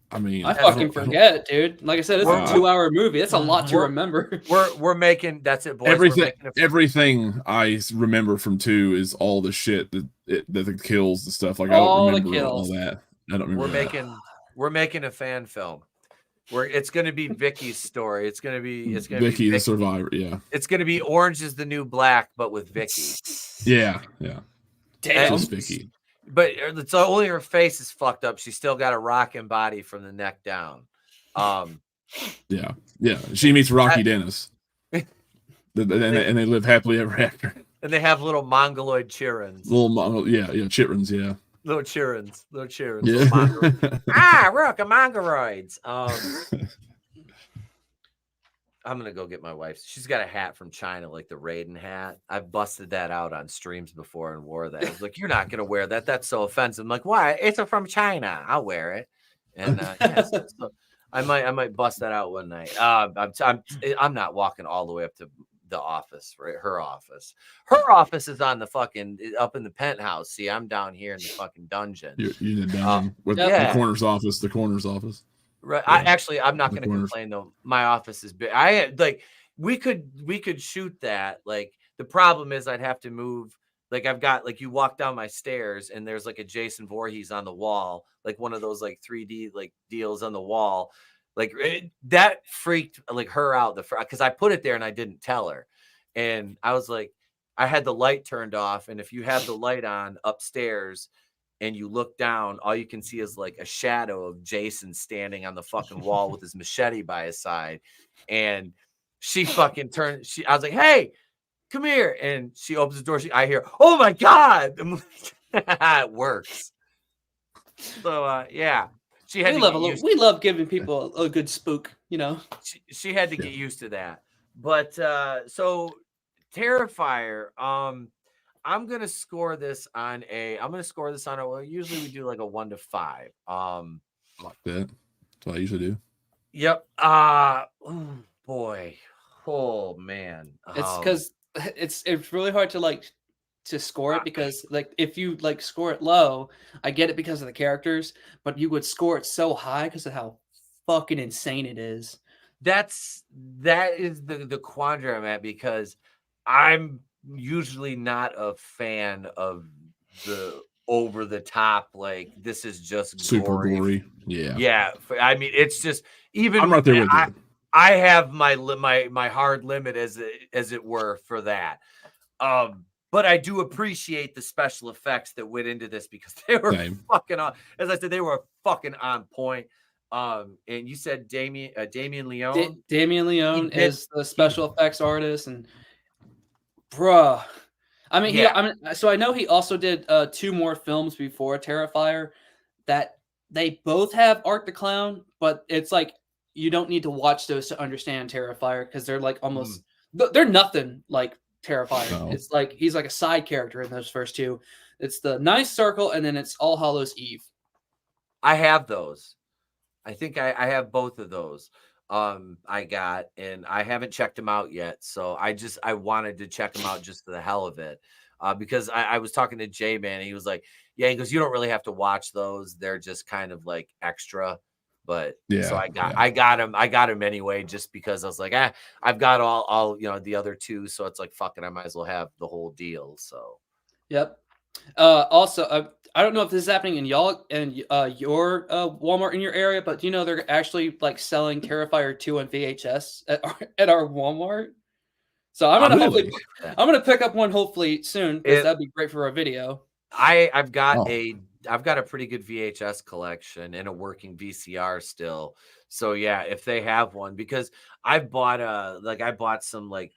I mean, I fucking forget, dude. Like I said, it's a 2-hour movie. That's a lot to remember. We're making it, boys. Everything I remember from 2 is all the shit that the kills, the stuff. Like I don't remember all that. I don't remember. We're making a fan film. It's going to be Vicky's story. It's going to be Vicky the survivor. Yeah. It's going to be Orange is the New Black, but with Vicky. Yeah. Damn. Just Vicky. But it's only her face is fucked up. She's still got a rocking body from the neck down. Yeah. She meets Rocky Dennis, and they live happily ever after. And they have little mongoloid chirins. Chitrins, yeah. Little chirins. Yeah. Look, a mongoloids. I'm gonna go get my wife. She's got a hat from China, like the Raiden hat. I've busted that out on streams before and wore that. I was like, "You're not gonna wear that. That's so offensive." I'm like, "Why? It's from China. I'll wear it." And so I might bust that out one night. I'm not walking all the way up to the office, right? Her office. Her office is on the fucking up in the penthouse. See, I'm down here in the fucking dungeon. You're in the dungeon with the coroner's office. The coroner's office. Right. Yeah. I'm not going to complain though. My office is big. We could shoot that. Like the problem is I'd have to move. Like I've got like you walk down my stairs and there's like a Jason Voorhees on the wall, like one of those like 3D like deals on the wall. Like that freaked like her out because I put it there and I didn't tell her. And I was like, I had the light turned off. And if you have the light on upstairs and you look down, all you can see is like a shadow of Jason standing on the fucking wall with his machete by his side. And she fucking turned. I was like, "Hey, come here." And she opens the door. I hear, "Oh my God." It works. So, yeah. We love giving people a good spook, you know. She had to get used to that. But so Terrifier, I'm gonna score this on well, usually we do like a 1 to 5. Like that. That's what I usually do. Yep. Boy. Oh man. It's because it's really hard to score it because like if you like score it low, I get it because of the characters, but you would score it so high because of how fucking insane it is. That is the quandary I'm at because I'm usually not a fan of the over the top, like this is just super gory. Yeah. I mean, it's just even I'm right there with you. I have my hard limit as it were for that. But I do appreciate the special effects that went into this because they were fucking on. As I said, they were fucking on point. And you said Damien Leone. Damien Leone is the special effects artist, and bruh. I mean, so I know he also did 2 more films before Terrifier that they both have Art the Clown, but it's like you don't need to watch those to understand Terrifier because they're like almost they're nothing like Terrifier. No. It's like he's like a side character in those first 2. It's the Nice Circle and then it's All Hallows Eve. I have those. I think I have both of those. I got, and I haven't checked them out yet. So I wanted to check them out just for the hell of it. Because I was talking to Jay, man, and he was like, yeah, he goes, you don't really have to watch those. They're just kind of like extra. But so I got him anyway, just because I was like, I've got all the other 2. So it's like, fuck it, I might as well have the whole deal. So, yep. Also, I don't know if this is happening in y'all and your Walmart in your area, but do you know they're actually like selling Terrifier 2 on VHS at our Walmart? So I'm gonna pick up one hopefully soon because that'd be great for a video. I've got Oh. a pretty good VHS collection and a working VCR still. So yeah, if they have one, because I bought some my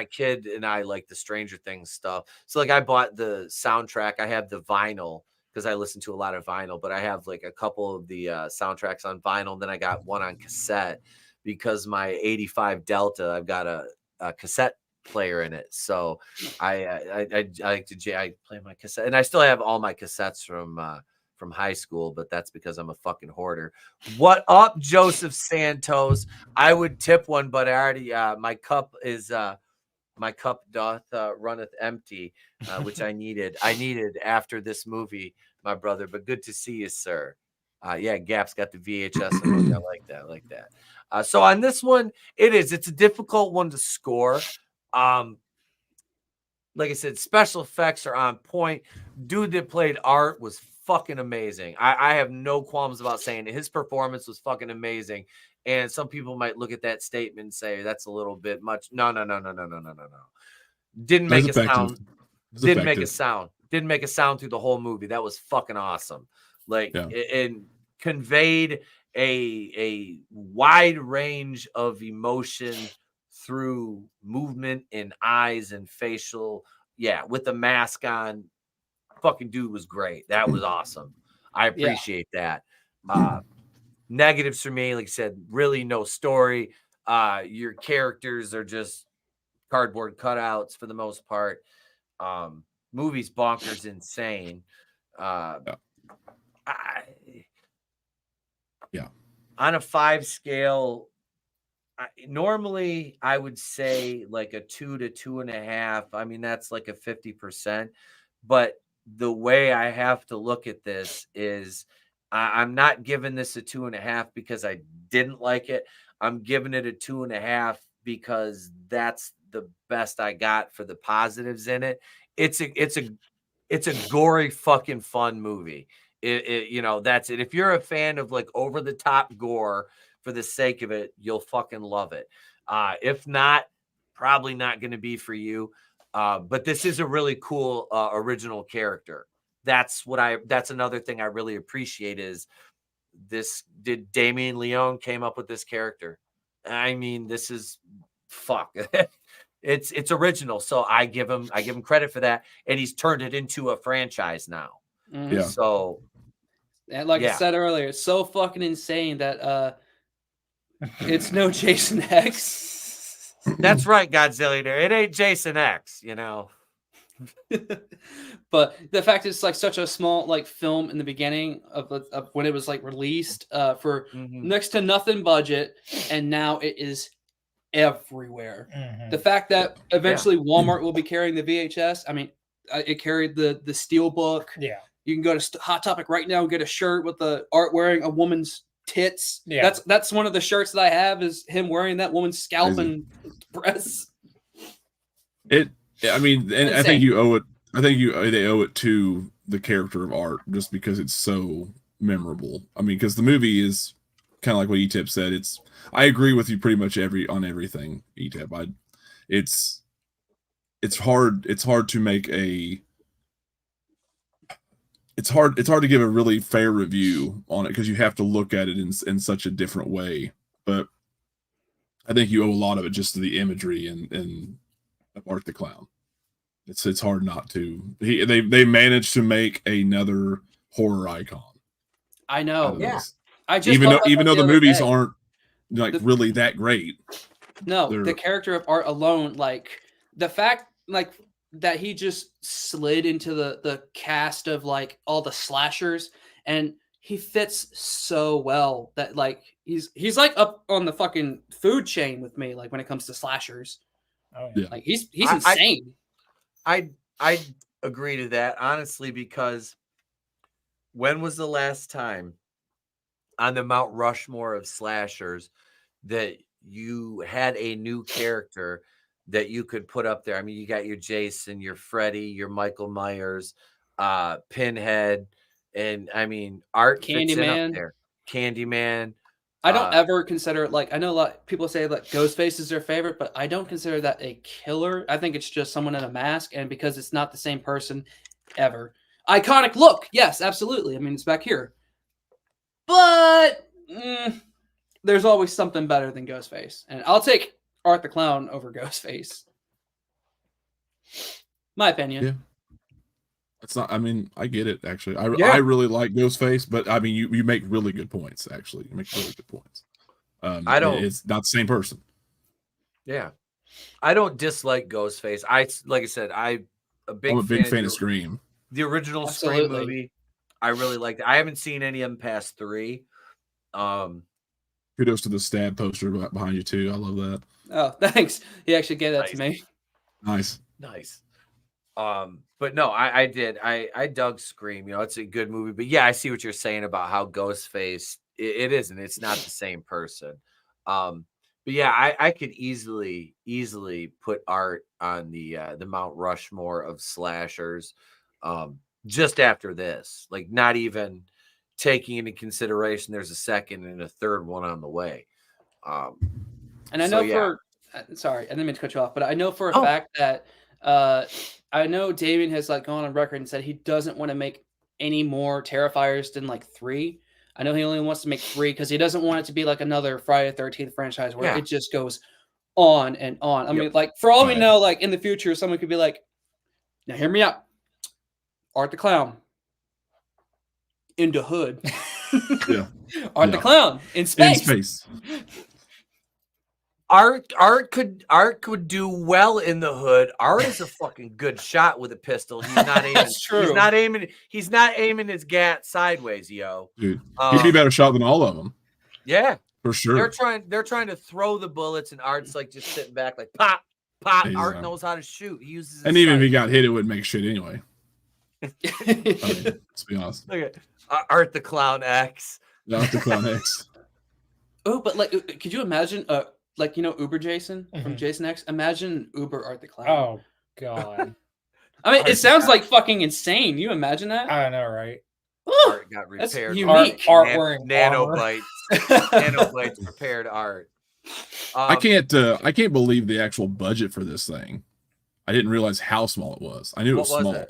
kid and I like the Stranger Things stuff. So like I bought the soundtrack. I have the vinyl because I listen to a lot of vinyl, but I have like a couple of the soundtracks on vinyl. And then I got one on cassette because my 85 Delta, I've got a cassette player in it. So I like to I play my cassette, and I still have all my cassettes from high school, but that's because I'm a fucking hoarder. What up, Joseph Santos? I would tip one, but I already my cup doth runneth empty, which I needed after this movie, my brother. But good to see you, sir. Yeah, Gap's got the VHS. I like that. So on this one, it's a difficult one to score. Like I said, special effects are on point. Dude that played Art was fucking amazing. I have no qualms about saying it. His performance was fucking amazing. And some people might look at that statement and say that's a little bit much. No. Didn't make a sound. Didn't make a sound. Didn't make a sound through the whole movie. That was fucking awesome. Like, and conveyed a wide range of emotion through movement and eyes and facial. Yeah, with the mask on, fucking dude was great. That was awesome. I appreciate that. Negatives for me, like I said, really no story. Your characters are just cardboard cutouts for the most part. Movie's bonkers insane. On a 5 scale, normally I would say like a 2 to 2.5. I mean, that's like a 50%. But the way I have to look at this is I'm not giving this a 2.5 because I didn't like it. I'm giving it a 2.5 because that's the best I got for the positives in it. It's a gory fucking fun movie. That's it. If you're a fan of like over the top gore for the sake of it, you'll fucking love it. If not, probably not going to be for you. But this is a really cool original character. That's another thing I really appreciate is did Damien Leone came up with this character. I mean, this is fuck. It's original. So I give him credit for that. And he's turned it into a franchise now. Mm-hmm. So and like I said earlier, it's so fucking insane that it's no Jason X. That's right, Godzilla. It ain't Jason X, But the fact it's like such a small like film in the beginning of when it was like released for next to nothing budget, and now it is everywhere. Mm-hmm. The fact that eventually Walmart will be carrying the VHS. I mean, it carried the Steelbook. Yeah. You can go to Hot Topic right now and get a shirt with the art wearing a woman's tits. Yeah. That's one of the shirts that I have is him wearing that woman's scalp and breasts. I mean, and I think you owe it. I think they owe it to the character of Art just because it's so memorable. I mean, because the movie is kind of like what Etep said. I agree with you pretty much on everything, Etep. It's hard to make it's hard to give a really fair review on it because you have to look at it in such a different way. But I think you owe a lot of it just to the imagery and Art the Clown. It's hard not to. They managed to make another horror icon. I know. Yeah. Even though the movies aren't like really that great. No, the character of Art alone, like the fact like that he just slid into the cast of like all the slashers, and he fits so well that like he's like up on the fucking food chain with me, like when it comes to slashers. Oh yeah. Like he's insane. I agree to that honestly, because when was the last time on the Mount Rushmore of slashers that you had a new character that you could put up there? I mean, you got your Jason, your Freddy, your Michael Myers, Pinhead, and I mean, Art fits in up there. Candyman. I don't ever consider it like, I know a lot of people say like Ghostface is their favorite, but I don't consider that a killer. I think it's just someone in a mask, and because it's not the same person, ever. Iconic look, yes, absolutely. I mean, it's back here. But there's always something better than Ghostface. And I'll take Art the Clown over Ghostface. My opinion. Yeah. It's not, I mean, I get it, actually. I really like Ghostface, but I mean, you make really good points, actually. You make really good points. It's not the same person. Yeah. I don't dislike Ghostface. Like I said, I'm a big fan of Scream. The original Scream movie, I really liked it. I haven't seen any of them past 3. Kudos to the stab poster behind you too. I love that. Oh, thanks. He actually gave that to me. Nice. But no, I did. I dug Scream. You know, it's a good movie. But yeah, I see what you're saying about how Ghostface. It isn't. It's not the same person. But yeah, I could easily put Art on the Mount Rushmore of slashers. Just after this, like not even taking into consideration there's a second and a third one on the way. And I know sorry, I didn't mean to cut you off, but I know for a fact that I know Damien has like gone on record and said he doesn't want to make any more Terrifiers than like 3. I know he only wants to make 3 because he doesn't want it to be like another Friday the 13th franchise where it just goes on and on. I mean, like for all we know, like in the future, someone could be like, now hear me out. Art the Clown in the hood. Art the Clown in space. Art could do well in the hood. Art is a fucking good shot with a pistol. He's not aiming. That's true. He's not aiming his gat sideways, yo. Dude, he'd be a better shot than all of them. Yeah, for sure. They're trying to throw the bullets, and Art's like just sitting back, like pop. Art knows how to shoot. He uses. And even if he got hit, it wouldn't make shit anyway. I mean, let's be honest. Look at Art the Clown X. Art the Clown X. Oh, but like, could you imagine? Like, you know, Uber Jason from Jason X? Imagine Uber Art the Clown. Oh, God. I mean, it sounds like fucking insane. You imagine that? I know, right? Art got repaired. That's unique. Art wearing nanobites. Nanobites prepared Art. I can't believe the actual budget for this thing. I didn't realize how small it was. I knew it was small.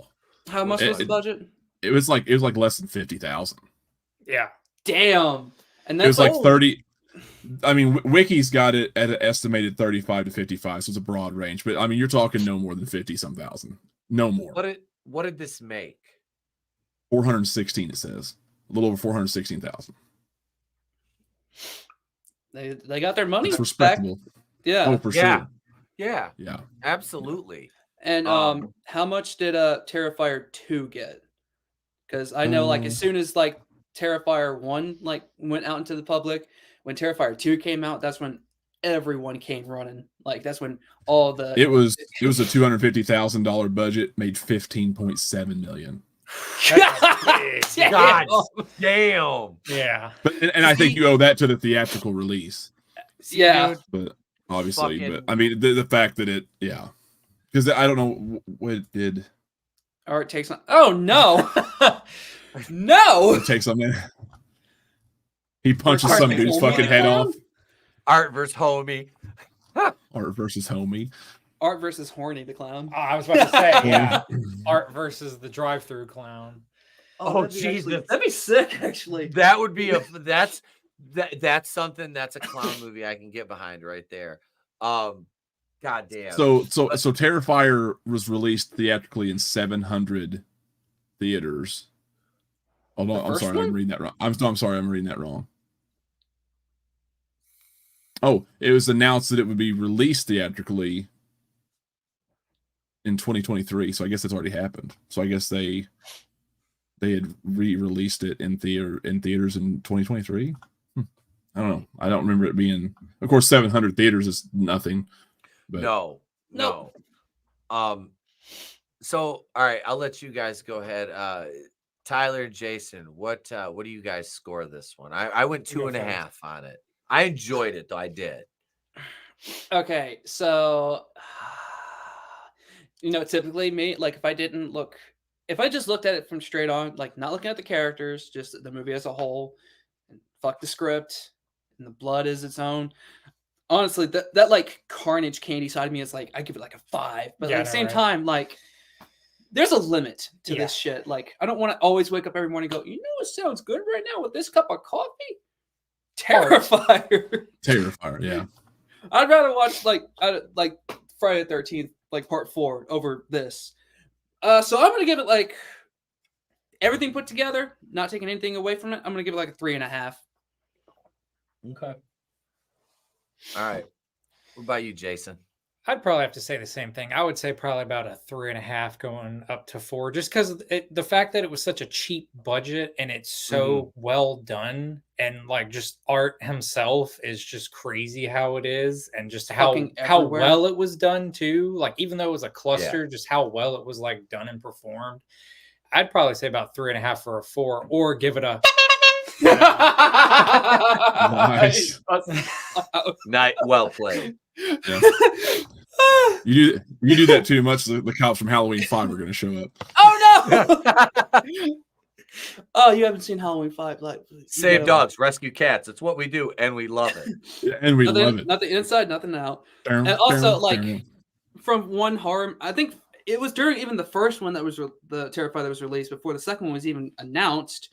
How much was the budget? It was like less than 50,000. Yeah. Damn. And that's it was like 30. I mean, Wiki's got it at an estimated 35 to 55, so it's a broad range. But I mean, you're talking no more than 50-some thousand, no more. What did this make? 416. It says a little over 416,000. They got their money. It's respectable. Back. Yeah. Oh, for sure. Yeah. Absolutely. And how much did Terrifier 2 get? Because I know, like, as soon as like Terrifier 1 like went out into the public. When Terrifier 2 came out, that's when everyone came running. Like that's when all the it was a $250,000 budget, made $15.7 million. God damn. Yeah. But and I think you owe that to the theatrical release. Yeah. But obviously, but I mean the fact that it because I don't know what it did. Art takes on. Oh no. No. It takes on there. He punches some dude's fucking head off. Art versus homie. Art versus homie. Art versus Horny the Clown. Oh, I was about to say, yeah. Art versus the drive-through clown. Oh Jesus, that'd be sick. Actually, that would be that's something. That's a clown movie I can get behind right there. God damn. So Terrifier was released theatrically in 700 theaters. Oh no, I'm sorry, I'm reading that wrong. I'm sorry, I'm reading that wrong. Oh, it was announced that it would be released theatrically in 2023. So I guess it's already happened. So I guess they had re-released it in theaters in 2023. I don't know. I don't remember it being. Of course, 700 theaters is nothing. But no. So all right, I'll let you guys go ahead. Tyler, Jason, what do you guys score this one? I went 2.5 on it. I enjoyed it though. I did. Okay, so typically me, like if I just looked at it from straight on, like not looking at the characters, just the movie as a whole, and fuck the script, and the blood is its own. Honestly, that like carnage candy side of me is like I give it like a 5, but at the same time, like there's a limit to this shit. Like, I don't want to always wake up every morning and go, you know what sounds good right now with this cup of coffee? Terrifier. Terrifier, yeah. I'd rather watch like Friday the 13th, like part 4 over this. So I'm gonna give it like everything put together, not taking anything away from it. I'm gonna give it like a 3.5. Okay. All right. What about you, Jason? I'd probably have to say the same thing. I would say probably about a 3.5 going up to 4, just because the fact that it was such a cheap budget and it's so well done, and like just Art himself is just crazy how it is, and just how well it was done too. Like, even though it was a cluster, just how well it was like done and performed. I'd probably say about 3.5 for a 4, or give it a nice. Night, well played. Yeah. You do that too much, the cops from Halloween 5 are going to show up. Oh no! Oh, you haven't seen Halloween 5? Like, save dogs, rescue cats. It's what we do, and we love it. Yeah, and we love it. Nothing inside, nothing out. And also, like, from one horror, I think it was during even the first one that was the Terrifier that was released before the second one was even announced.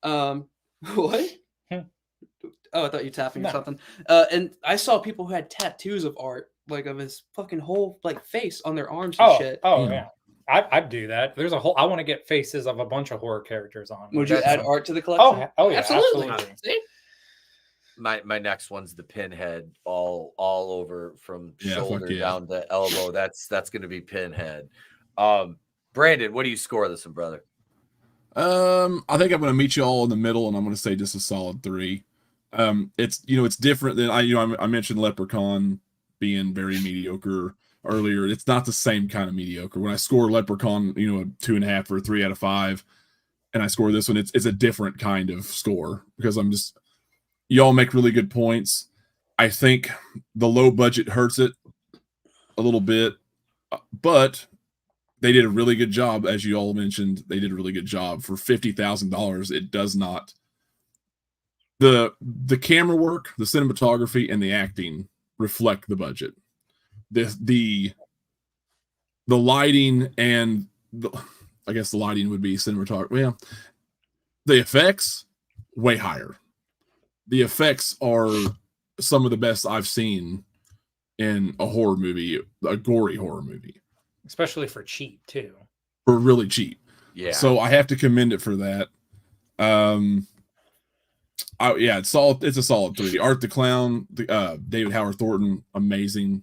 What? Oh, I thought you were tapping or something. And I saw people who had tattoos of Art, like of his fucking whole like face on their arms and shit. Oh yeah. I'd do that. There's a whole. I want to get faces of a bunch of horror characters on. Would you add Art to the collection? Oh yeah, absolutely. See? My next one's the Pinhead, all over from shoulder down to elbow. That's going to be Pinhead. Brandon, what do you score this one, brother? I think I'm going to meet you all in the middle, and I'm going to say just a solid 3. It's it's different than I mentioned Leprechaun being very mediocre earlier. It's not the same kind of mediocre. When I score Leprechaun, a 2.5 or a 3 out of 5, and I score this one, it's a different kind of score, because y'all make really good points. I think the low budget hurts it a little bit, but they did a really good job, as you all mentioned. They did a really good job for $50,000. It does not. The camera work, the cinematography, and the acting reflect the budget. The lighting and I guess the lighting would be cinematography. Well, the effects way higher. The effects are some of the best I've seen in a horror movie, a gory horror movie, especially for cheap too. For really cheap. Yeah. So I have to commend it for that. It's a solid 3. Art the Clown, David Howard Thornton, amazing,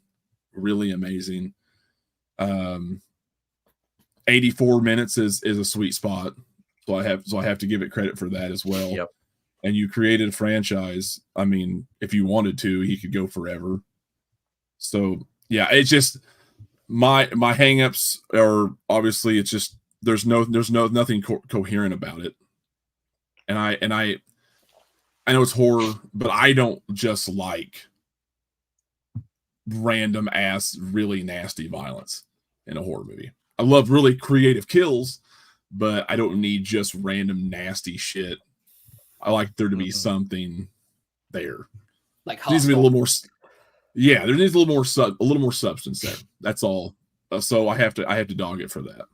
really amazing. 84 minutes is a sweet spot, so I have to give it credit for that as well. Yep. And you created a franchise. I mean, if you wanted to, he could go forever. So yeah, it's just my hangups are obviously it's just there's nothing coherent about it, and I know it's horror, but I don't just like random ass, really nasty violence in a horror movie. I love really creative kills, but I don't need just random nasty shit. I like there to be something there. Like there needs to be a little more. Yeah, there needs a little more substance there. That's all. So I have to dog it for that.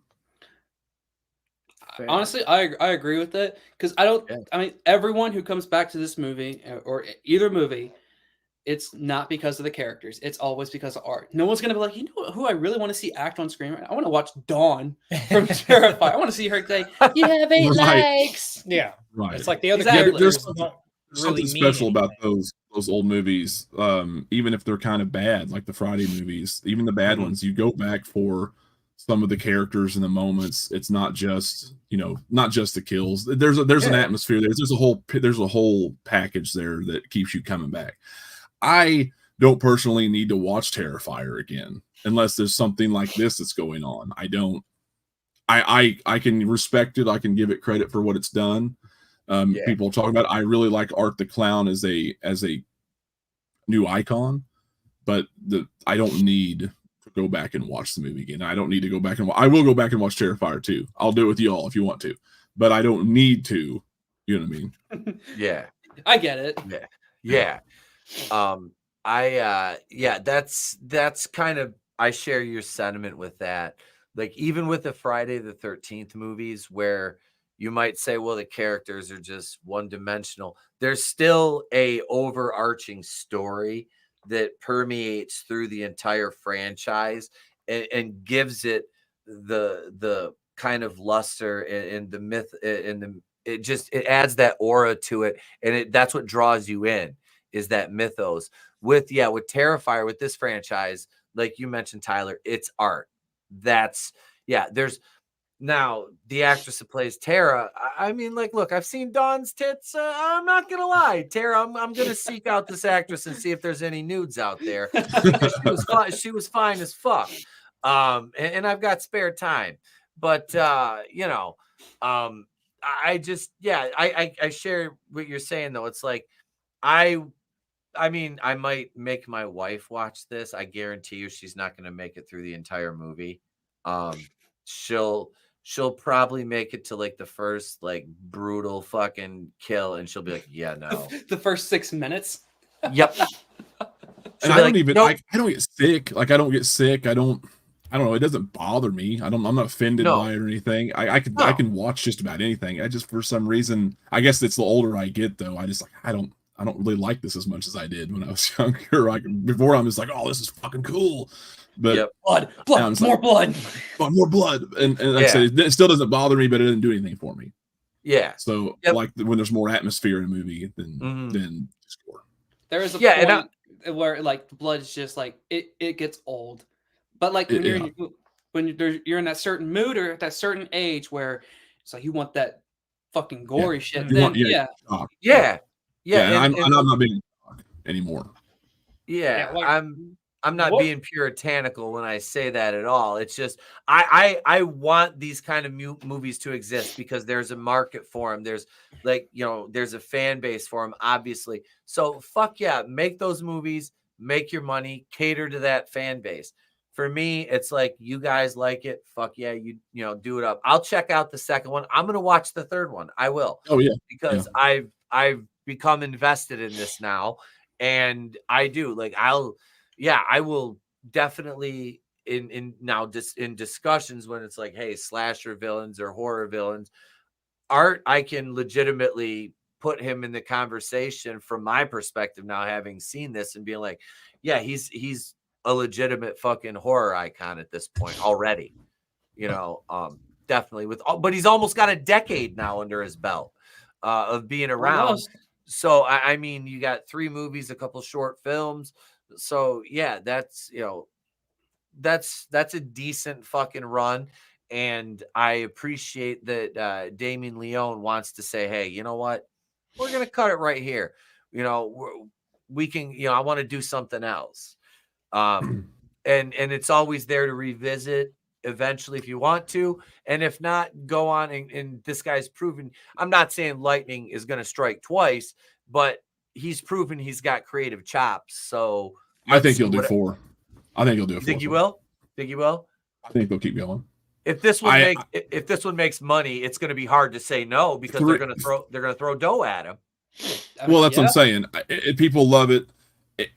Honestly, I agree with that, because I mean, everyone who comes back to this movie or either movie, it's not because of the characters. It's always because of Art. No one's gonna be like, you know who I really want to see act on screen? I want to watch Dawn from Terrifier. I want to see her say, "You have 8 legs." Yeah, right. It's like the other characters. There's really something special about those old movies, even if they're kind of bad, like the Friday movies. Even the bad ones, you go back for some of the characters and the moments. It's not just the kills. There's an atmosphere there. There's a whole package there that keeps you coming back. I don't personally need to watch Terrifier again unless there's something like this that's going on. I don't. I can respect it. I can give it credit for what it's done. People talk about it. I really like Art the Clown as a new icon, but I don't need to go back and watch the movie again. I don't need to go back and I will go back and watch Terrifier too. I'll do it with you all if you want to, but I don't need to. You know what I mean? Yeah, I get it. Yeah. That's kind of, I share your sentiment with that. like even with the Friday the 13th movies where you might say, well, the characters are just one-dimensional, there's still a overarching story that permeates through the entire franchise and gives it the kind of luster and the myth and it adds that aura to it, and that's what draws you in, is that mythos. With Terrifier, with this franchise, like you mentioned, Tyler, it's art. There's now the actress that plays Tara. I mean, like, look, I've seen Dawn's tits. I'm not gonna lie, Tara. I'm gonna seek out this actress and see if there's any nudes out there. She was fine as fuck. And I've got spare time, but I share what you're saying though. It's like I mean, I might make my wife watch this. I guarantee you she's not going to make it through the entire movie. She'll probably make it to like the first like brutal fucking kill, and she'll be like, yeah, no. The first 6 minutes. Yep. And I don't even I don't get sick. Like I don't get sick. I don't know. It doesn't bother me. I'm not offended by it or anything. I can watch just about anything. I just, for some reason, I guess it's the older I get though. I just like, I don't really like this as much as I did when I was younger. Like before, I'm just like, oh, this is fucking cool. But blood, more blood. And like I said, it still doesn't bother me, but it doesn't do anything for me. Yeah. So like when there's more atmosphere in a movie than score. There is a point where like the blood is just like it gets old. But like when you're in that certain mood or at that certain age where it's like you want that fucking gory shit. Then, I'm not being anymore. I'm not being puritanical when I say that at all. It's just I want these kind of movies to exist because there's a market for them. There's there's a fan base for them, obviously. So fuck yeah, make those movies, make your money, cater to that fan base. For me, it's like, you guys like it. Fuck yeah, you do it up. I'll check out the second one. I'm gonna watch the third one. I will. Oh yeah, because I've become invested in this now, and I do. Like I will definitely in discussions when it's like, hey, slasher villains or horror villains, Art, I can legitimately put him in the conversation from my perspective now, having seen this and being like, yeah, he's a legitimate fucking horror icon at this point already, definitely but he's almost got a decade now under his belt of being around. Almost. So, I mean, you got 3 movies, a couple short films. So yeah, that's a decent fucking run. And I appreciate that Damien Leone wants to say, hey, you know what? We're going to cut it right here. We can, I want to do something else. And it's always there to revisit eventually if you want to, and if not, go on. And this guy's proven, I'm not saying lightning is going to strike twice, but he's proven he's got creative chops. So I think he'll do 4. I think he'll do 4. Think you will? Think you will? I think they'll keep going. If this one makes money, it's going to be hard to say no, because they're going to throw dough at him. Well, that's what I'm saying. People love it.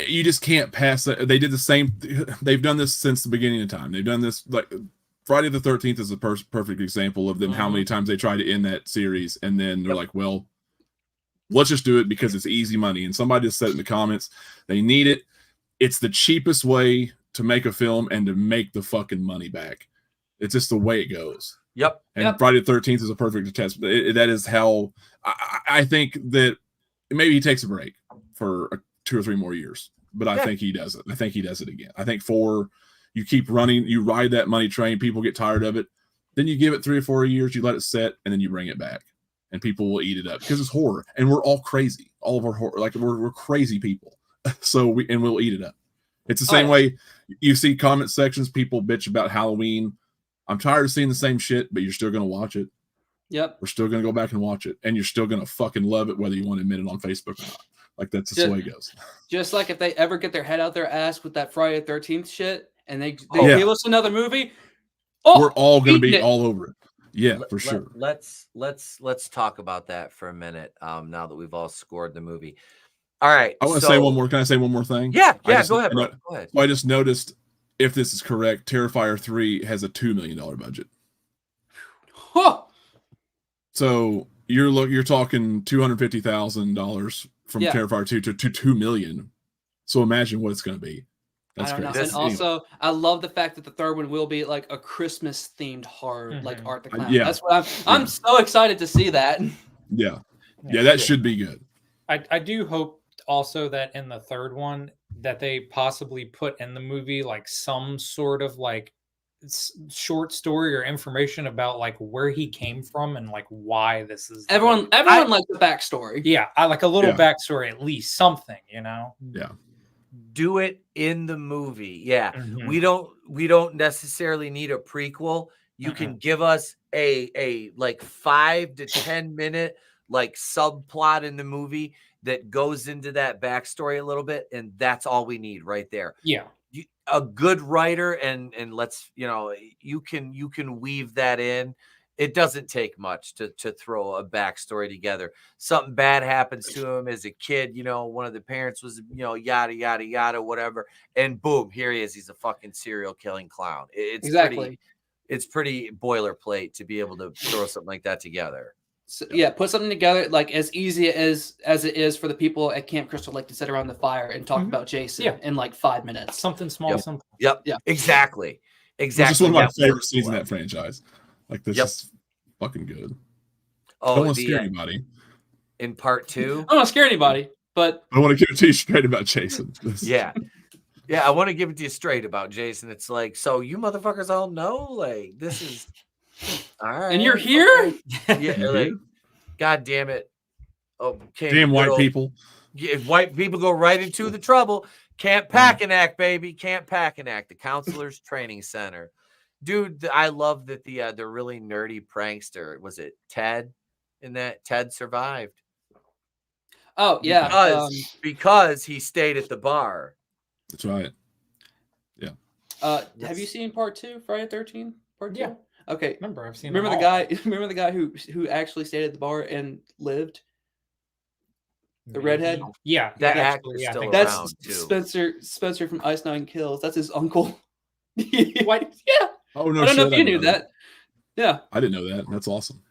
You just can't pass that. They did the same. They've done this since the beginning of time. They've done this, like Friday the 13th is a perfect example of them. How many times they try to end that series, and then they're like, well, let's just do it because it's easy money. And somebody just said in the comments, they need it. It's the cheapest way to make a film and to make the fucking money back. It's just the way it goes. Yep. And Friday the 13th is a perfect test. That is how I think that maybe he takes a break for 2 or 3 more years, but I think he does it. I think he does it again. I think 4, you keep running, you ride that money train, people get tired of it. Then you give it 3 or 4 years, you let it set, and then you bring it back, and people will eat it up because it's horror, and we're all crazy. All of our horror, like we're crazy people. So we'll eat it up. It's the same way you see comment sections, people bitch about Halloween. I'm tired of seeing the same shit, but you're still going to watch it. Yep. We're still going to go back and watch it, and you're still going to fucking love it, whether you want to admit it on Facebook or not. Like, that's just the way it goes. Just like if they ever get their head out their ass with that Friday the 13th shit, and they give us another movie, we're all going to be all over it. Yeah, for sure. Let's talk about that for a minute. Now that we've all scored the movie. All right. I want to say one more. Can I say one more thing? Yeah. Go ahead, bro. Go ahead. Well, I just noticed if this is correct, Terrifier 3 has a $2 million budget. Huh. So you're talking $250,000 from Terrifier 2 to $2 million. So imagine what it's going to be. That's crazy. And also, I love the fact that the third one will be like a Christmas themed horror, like Art the Clown. That's what I'm so excited to see that. Yeah, that should be good. I do hope also that in the third one that they possibly put in the movie like some sort of like short story or information about like where he came from and like why this is. Everyone likes the backstory. Yeah, I like a little backstory, at least something, Yeah. Do it in the movie. Yeah. We don't necessarily need a prequel. You can give us a like 5 to 10 minute like subplot in the movie that goes into that backstory a little bit, and that's all we need right there. Yeah. A good writer and let's, you can weave that in. It doesn't take much to throw a backstory together. Something bad happens to him as a kid. One of the parents was, yada, yada, yada, whatever. And boom, here he is. He's a fucking serial killing clown. It's pretty boilerplate to be able to throw something like that together. So, put something together like as easy as it is for the people at Camp Crystal Lake to sit around the fire and talk about Jason in like 5 minutes. Something small, simple. Yep. Exactly. It's just one of my favorite scenes in that franchise. Like this is fucking good. Oh, don't want to scare anybody. In part 2, I don't want to scare anybody, but I want to give it to you straight about Jason. Yeah, I want to give it to you straight about Jason. It's like, so you motherfuckers all know, like, this is all right, and you're here. Okay. Yeah, like, god damn it. Okay, damn white people. Yeah, white people go right into the trouble. Camp Packanack, baby. Camp Packanack, the Counselor's Training Center. Dude, I love that the really nerdy prankster, was it Ted in that? Ted survived. Oh, yeah. Because he stayed at the bar. That's right. Yeah. Have you seen part 2, Friday the 13th? Part 2? Yeah. Okay. I've seen Remember the guy who actually stayed at the bar and lived? The redhead? Yeah. That actor's still around, that's too. Spencer from Ice Nine Kills. That's his uncle. What? Yeah. Oh, no, I don't know if you knew that. Yeah. I didn't know that. That's awesome.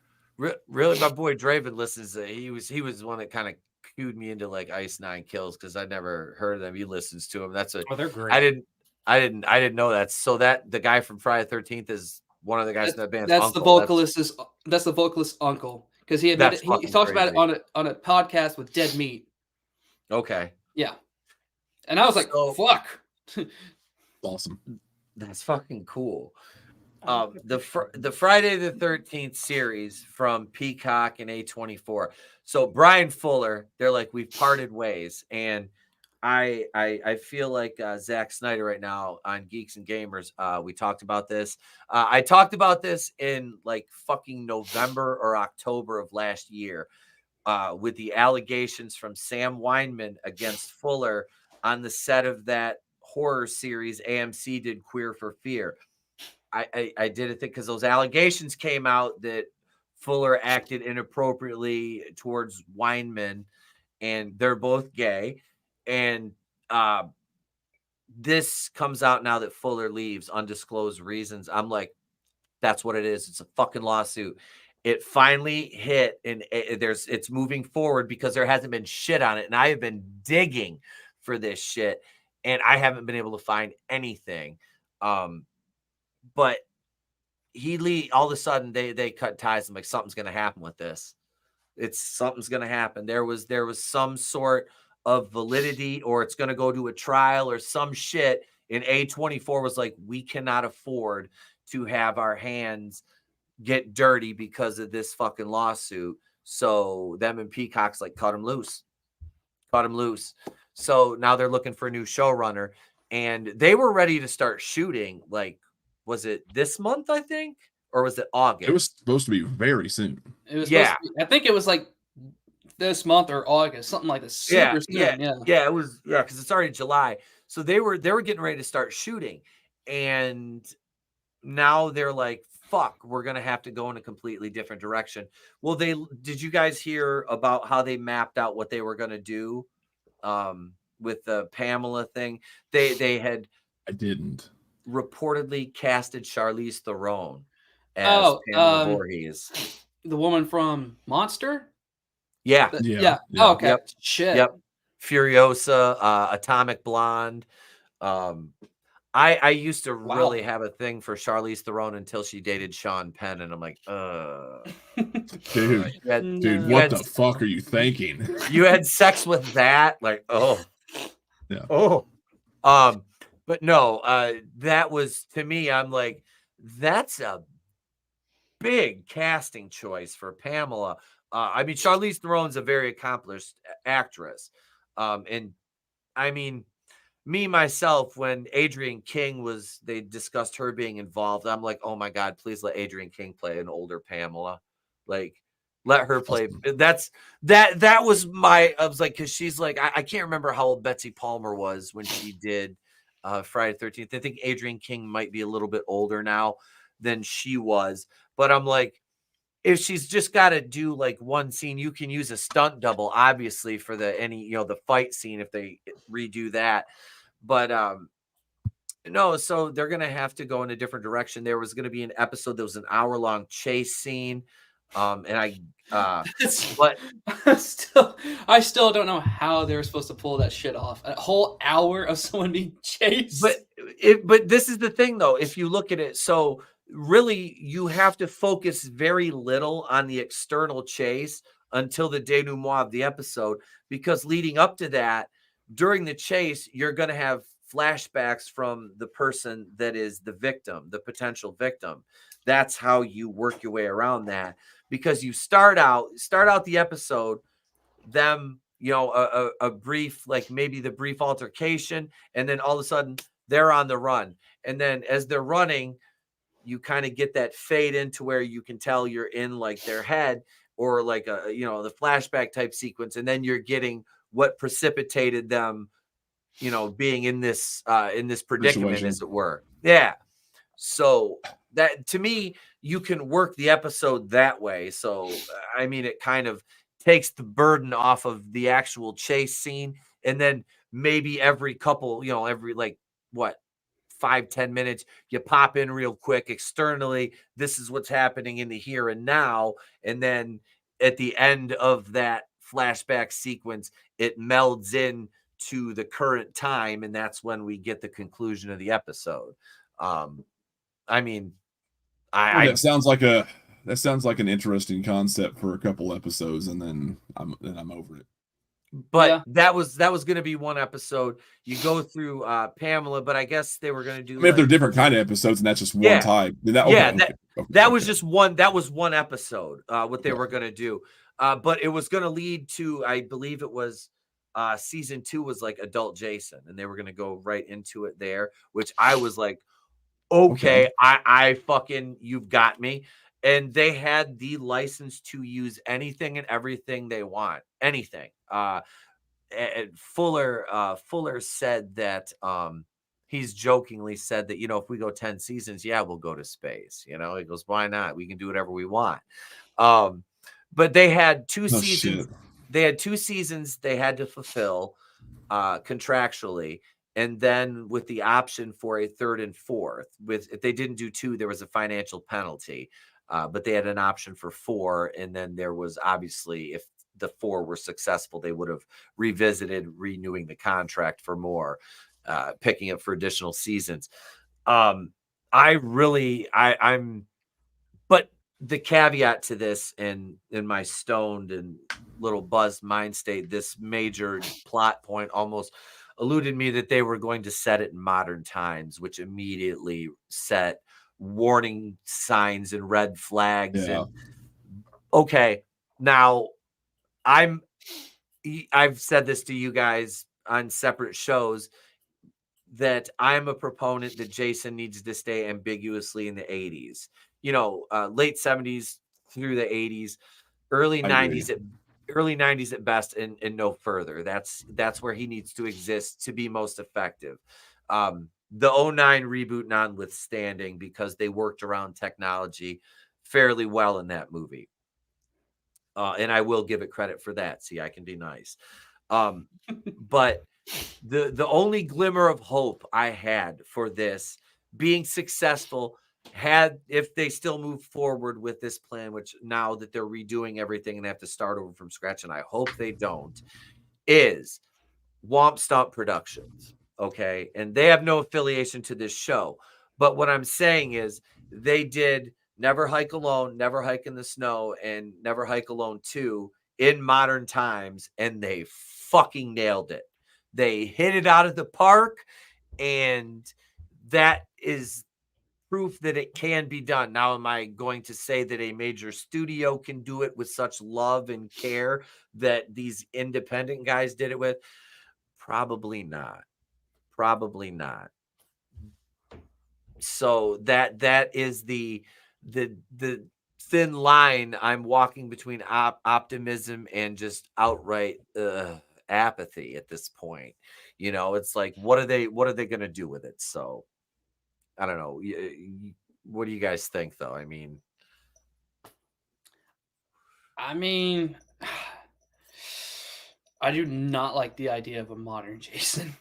Really, my boy Draven listens. He was the one that kind of cued me into like Ice Nine Kills because I never heard of them. He listens to them. They're great. I didn't know that. So that the guy from Friday the 13th is one of the guys in that band. That's the vocalist's uncle because he talks about it on a podcast with Dead Meat. Okay. Yeah. And I was like, fuck. Awesome. That's fucking cool. The Friday the 13th series from Peacock and A24. So Brian Fuller, they're like, we've parted ways, and I feel like Zack Snyder right now on Geeks and Gamers. We talked about this. I talked about this in like fucking November or October of last year, with the allegations from Sam Weinman against Fuller on the set of that horror series AMC did, Queer for Fear. I did it because those allegations came out that Fuller acted inappropriately towards Weinman, and they're both gay. And this comes out now that Fuller leaves, undisclosed reasons. I'm like, that's what it is. It's a fucking lawsuit. It finally hit, and it's moving forward because there hasn't been shit on it. And I have been digging for this shit, and I haven't been able to find anything. But all of a sudden they cut ties. I'm like, something's going to happen with this. Something's going to happen. There was some sort of validity, or it's going to go to a trial or some shit. And A24 was like, we cannot afford to have our hands get dirty because of this fucking lawsuit. So them and Peacock's like, cut him loose. So now they're looking for a new showrunner, and they were ready to start shooting. Like, was it this month, I think? Or was it August? It was supposed to be very soon. It was I think it was like this month or August, something like this. Yeah, it was, because it's already July. So they were getting ready to start shooting, and now they're like, fuck, we're gonna have to go in a completely different direction. Well, did you guys hear about how they mapped out what they were gonna do with the Pamela thing? They had. I didn't. reportedly casted Charlize Theron as Pamela Voorhees. The woman from Monster? Yeah. Oh, okay. Yep. Shit. Yep. Furiosa, Atomic Blonde. I used to really have a thing for Charlize Theron until she dated Sean Penn, and I'm like, dude, what the fuck are you thinking? You had sex with that? Like, but no, that was, to me, I'm like, that's a big casting choice for Pamela. I mean, Charlize Theron's a very accomplished actress. And I mean, me, myself, when Adrienne King they discussed her being involved, I'm like, oh my God, please let Adrienne King play an older Pamela. Like, let her play. That was I was like, because she's like, I can't remember how old Betsy Palmer was when she did Friday the 13th. I think Adrienne King might be a little bit older now than she was. But I'm like, if she's just got to do like one scene, you can use a stunt double, obviously, for the fight scene if they redo that. But no, so they're gonna have to go in a different direction. There was gonna be an episode that was an hour-long chase scene. And but I still don't know how they were supposed to pull that shit off. A whole hour of someone being chased. But this is the thing, though. If you look at it, so really you have to focus very little on the external chase until the denouement of the episode, because leading up to that, during the chase, you're going to have flashbacks from the person that is the victim, the potential victim. That's how you work your way around that, because you start out the episode, them, a brief, like maybe the brief altercation, and then all of a sudden they're on the run. And then as they're running, you kind of get that fade into where you can tell you're in like their head, or like the flashback type sequence. And then you're getting what precipitated them, being in this predicament, as it were. Yeah. So that, to me, you can work the episode that way. So, I mean, it kind of takes the burden off of the actual chase scene. And then maybe every couple, every 5-10 minutes, you pop in real quick externally. This is what's happening in the here and now. And then at the end of that flashback sequence, it melds in to the current time. And that's when we get the conclusion of the episode. I mean, that sounds like an interesting concept for a couple episodes, and then I'm over it. But that was going to be one episode. You go through Pamela, but I guess they were going to do. I mean, if they're different kind of episodes, and that's just one time. That was just one. That was one episode. What they were going to do, but it was going to lead to, I believe it was season 2 was like adult Jason, and they were going to go right into it there, which I was like, okay. I fucking, you've got me. And they had the license to use anything and everything they want. Anything. And Fuller said that he's jokingly said that, if we go 10 seasons, we'll go to space. He goes, why not? We can do whatever we want. But they had 2 seasons. Shit. They had 2 seasons they had to fulfill contractually. And then with the option for a 3rd and 4th, if they didn't do 2, there was a financial penalty. But they had an option for 4. And then there was, obviously, if the 4 were successful, they would have revisited renewing the contract for more, picking up for additional seasons. But the caveat to this, in my stoned and little buzzed mind state, this major plot point almost eluded me, that they were going to set it in modern times, which immediately set warning signs and red flags. Yeah. And okay, now I've said this to you guys on separate shows, that I'm a proponent that Jason needs to stay ambiguously in the 80s, late 70s through the 80s, early 90s at best, and no further. That's where he needs to exist to be most effective. The 09 reboot notwithstanding, because they worked around technology fairly well in that movie. And I will give it credit for that. See, I can be nice. But the only glimmer of hope I had for this being successful, if they still move forward with this plan, which now that they're redoing everything and have to start over from scratch, and I hope they don't, is Womp Stomp Productions. Okay. And they have no affiliation to this show. But what I'm saying is they did Never Hike Alone, Never Hike in the Snow, and Never Hike Alone 2 in modern times, and they fucking nailed it. They hit it out of the park, and that is proof that it can be done. Now, am I going to say that a major studio can do it with such love and care that these independent guys did it with? Probably not. Probably not. So that is the thin line I'm walking between optimism and just outright apathy at this point. You know, it's like, what are they going to do with it? So I don't know. What do you guys think, though? I mean, I do not like the idea of a modern Jason.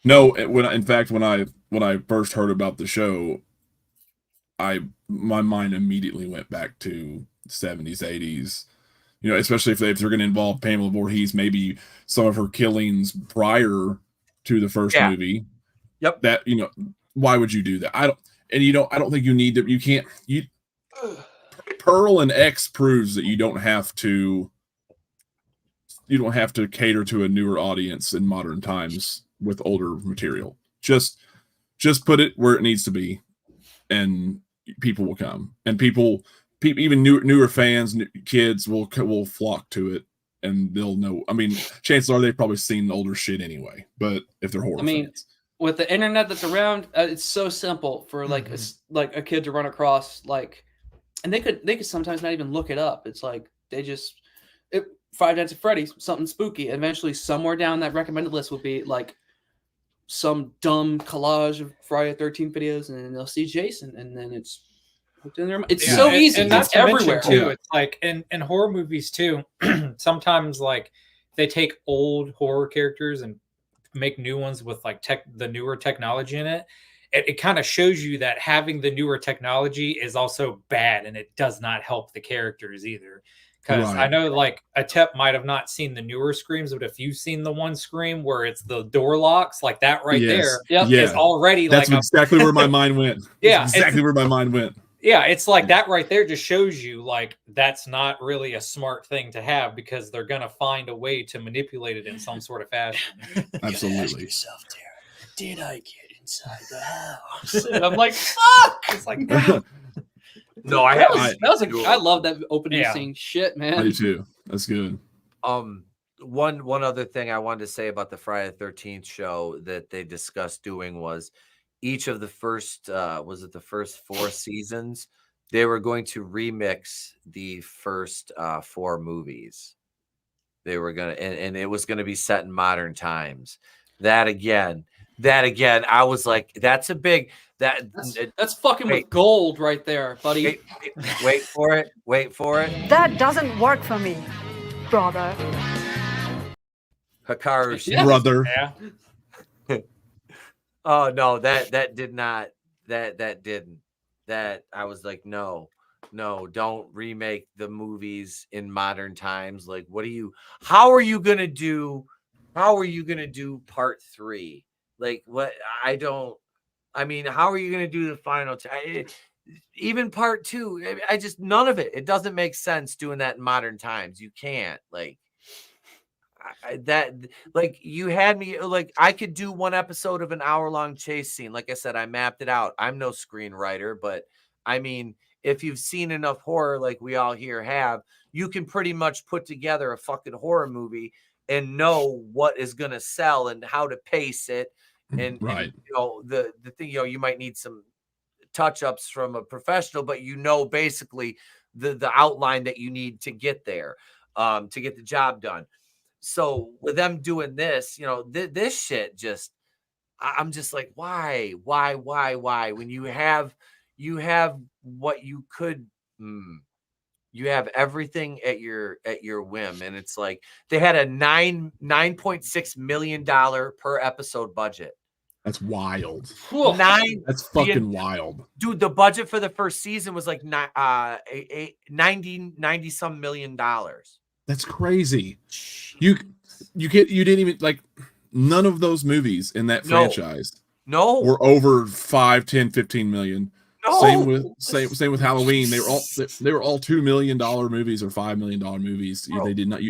No, in fact, when I first heard about the show, my mind immediately went back to 70s, 80s. You know, especially if they're going to involve Pamela Voorhees, maybe some of her killings prior to the first movie. Yep. That, you know, why would you do that? I don't think you need to. You can't. Pearl and X proves that you don't have to cater to a newer audience in modern times with older material. Just put it where it needs to be, and people will come. And people even newer fans, kids will flock to it, and they'll know. I mean, chances are they've probably seen older shit anyway. But if they're horror fans, with the internet that's around, it's so simple for like a kid to run across, like, and they could sometimes not even look it up. It's like Five Nights at Freddy's, something spooky. Eventually, somewhere down that recommended list will be like some dumb collage of Friday the 13th videos, and then they'll see Jason, and then it's hooked in their mind. It's so easy. And that's everywhere too. It's like in horror movies too. Sometimes like they take old horror characters and make new ones with like the newer technology in it. It kind of shows you that having the newer technology is also bad, and it does not help the characters either. Because I know, like, Etep might have not seen the newer Screams, but if you've seen the one Scream where it's the door locks, like that there, is already that's exactly where my mind went. That's exactly where my mind went. Yeah, it's like that right there just shows you, like, that's not really a smart thing to have, because they're going to find a way to manipulate it in some sort of fashion. Absolutely. Ask yourself, Tara, did I get inside the house? And I'm like, fuck! It's like, no, I love that opening scene. Shit, man. I do too. That's good. One other thing I wanted to say about the Friday the 13th show that they discussed doing was each of the first was it the first 4 seasons, they were going to remix the first 4 movies. They were gonna and it was gonna be set in modern times. That again, I was like, that's a big that's fucking with gold right there, buddy. Wait for it. Wait for it. That doesn't work for me, brother. Hikaru, brother. Yeah. Oh no, that did not. That didn't. That I was like, no, don't remake the movies in modern times. Like, how are you gonna do part 3? Like, what? I mean, how are you going to do the final? Even part 2, I just, none of it. It doesn't make sense doing that in modern times. You can't, like, you had me, like, I could do one episode of an hour-long chase scene. Like I said, I mapped it out. I'm no screenwriter, but I mean, if you've seen enough horror, like we all here have, you can pretty much put together a fucking horror movie and know what is going to sell and how to pace it. And you know, the thing, you know, you might need some touch-ups from a professional, but you know, basically the outline that you need to get there, to get the job done. So with them doing this, you know, this shit just, I'm just like, why? When you have what you could, you have everything at your whim. And it's like, they had a $9.6 million per episode budget. That's wild. That's fucking wild. Dude, the budget for the first season was like 90 some $million. That's crazy. You didn't even like none of those movies in that franchise. No. Were over 5, 10, 15 million. No. Same with Halloween. They were all $2 million movies or $5 million movies. Bro. They did not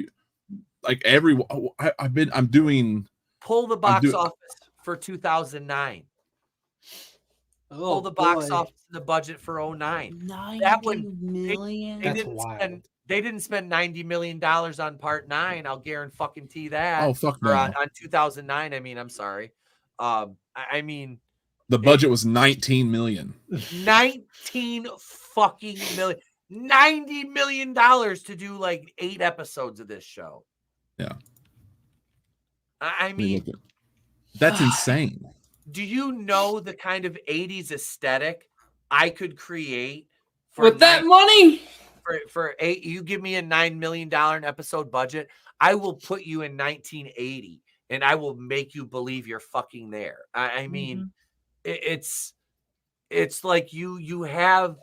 I'm doing pull the box office for 2009. Pull the box office the budget for 2009. $90 million. That's wild. They didn't spend $90 million on part 9. I'll guarantee that. Oh fuck no. On 2009. I mean, I'm sorry. I mean, the budget was 19 million. 19 fucking million. $90 million to do like 8 episodes of this show. Yeah. I mean, that's insane. Do you know the kind of 80s aesthetic I could create with that money? For 8, you give me a $9 million an episode budget, I will put you in 1980 and I will make you believe you're fucking there. I mean, it's like you have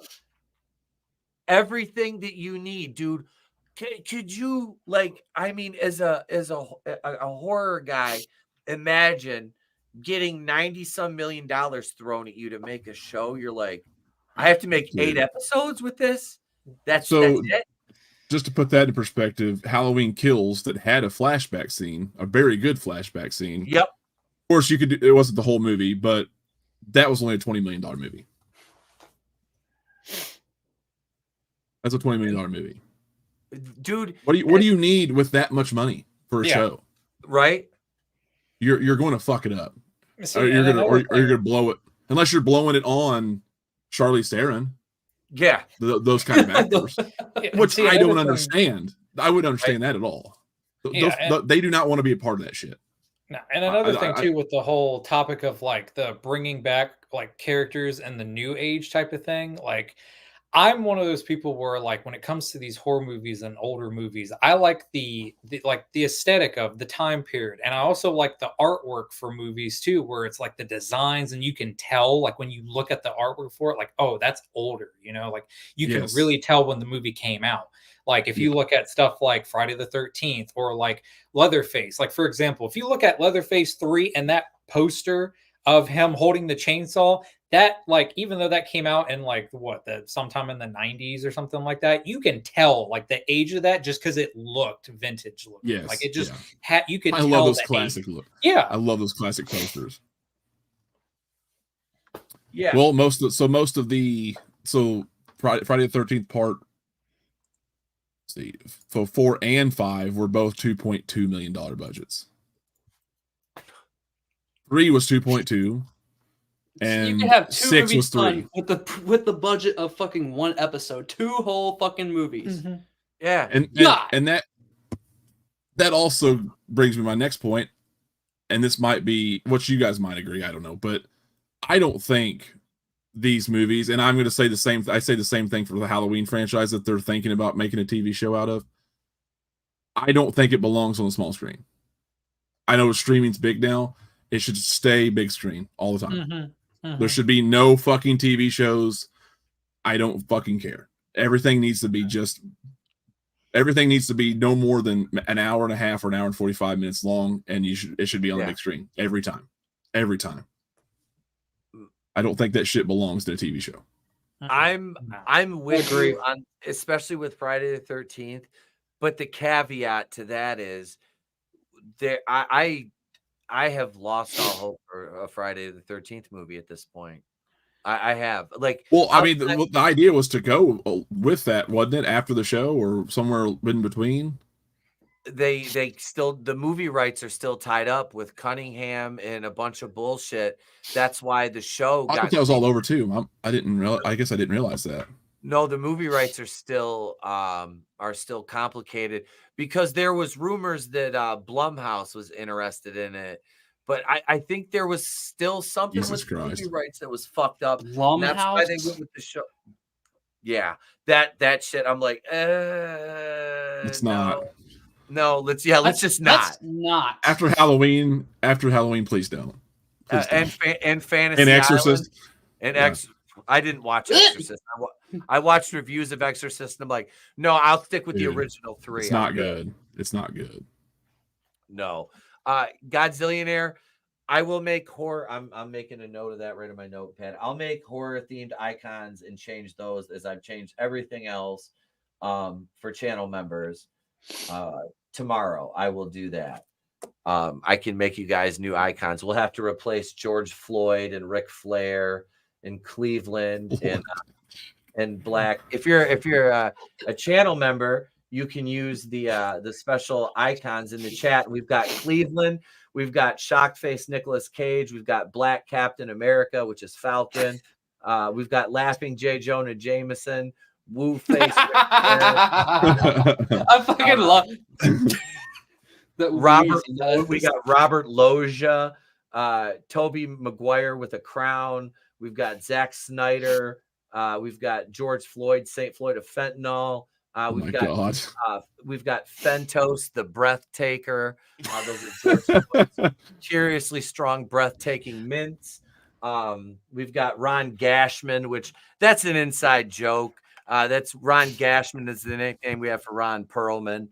everything that you need, dude. Could you, like, I mean, as a horror guy, imagine getting 90 some million dollars thrown at you to make a show. You're like, I have to make 8 episodes with this. That's it. Just to put that in perspective, Halloween Kills that had a flashback scene, a very good flashback scene. Yep. Of course, it wasn't the whole movie, but that was only a $20 million movie. That's a $20 million movie. Dude, what do you need with that much money for a show? Right? You're going to fuck it up. Or you're gonna blow it, unless you're blowing it on Charlize Theron. Yeah, those kind of actors, which I don't understand. I wouldn't understand that at all. They do not want to be a part of that shit. No, and another thing too, with the whole topic of like the bringing back like characters and the new age type of thing, like I'm one of those people where, like, when it comes to these horror movies and older movies, I like the aesthetic of the time period, and I also like the artwork for movies too, where it's like the designs, and you can tell, like, when you look at the artwork for it, like, oh, that's older, you know, like you can really tell when the movie came out. Like if you look at stuff like Friday the 13th or like Leatherface, like for example, if you look at Leatherface 3 and that poster of him holding the chainsaw, that, like, even though that came out in like sometime in the 90s or something like that, you can tell like the age of that just because it looked vintage looking. Yes, like it just you could. I love those classic look. Yeah, I love those classic posters. Yeah. Well, most of the Friday the 13th part. See, so 4 and 5 were both $2.2 million budgets. 3 was 2.2. And you can have 2 6 was 3 with the budget of fucking 1 episode, 2 whole fucking movies. Mm-hmm. Yeah, and that also brings me to my next point, and this might be what you guys might agree. I don't know, but I don't think these movies, and I'm going to say the same. I say the same thing for the Halloween franchise that they're thinking about making a TV show out of. I don't think it belongs on the small screen. I know streaming's big now. It should stay big screen all the time. Mm-hmm. There should be no fucking TV shows. I don't fucking care. Everything needs to be no more than an hour and a half or an hour and 45 minutes long, and it should be on the big screen every time. Every time. I don't think that shit belongs to a TV show. I'm with you on, especially with Friday the 13th, but the caveat to that is there I have lost all hope for a Friday the 13th movie at this point. I have, like, well, I mean, the idea was to go with that, wasn't it? After the show or somewhere in between. They still, the movie rights are still tied up with Cunningham and a bunch of bullshit. That's why the show I thought that was all over too. I guess I didn't realize that. No, the movie rights are still complicated because there was rumors that Blumhouse was interested in it, but I think there was still something with movie rights that was fucked up. Blumhouse? That's why they went with the show. That shit. I'm like, it's not. No, let's just not. Not After Halloween, please don't. and Fantasy And Island Exorcist. and I didn't watch Exorcist. I watched reviews of Exorcist, and I'm like, no, I'll stick with the original 3. It's not good. It's not good. No, Godzillionaire. I will make horror. I'm making a note of that right in my notepad. I'll make horror themed icons and change those as I've changed everything else for channel members. Tomorrow I will do that. I can make you guys new icons. We'll have to replace George Floyd and Ric Flair and Cleveland and Black. If you're a channel member, you can use the special icons in the chat. We've got Cleveland. We've got shocked face Nicolas Cage. We've got Black Captain America, which is Falcon. We've got laughing J. Jonah Jameson. Woo face. I fucking love Robert. We got Robert Loggia, Toby Maguire with a crown. We've got Zack Snyder. We've got George Floyd, St. Floyd of Fentanyl. We've got Fentos, the breathtaker. Those are George Floyd's curiously strong, breathtaking mints. We've got Ron Gashman, which that's an inside joke. That's Ron Gashman is the nickname we have for Ron Perlman.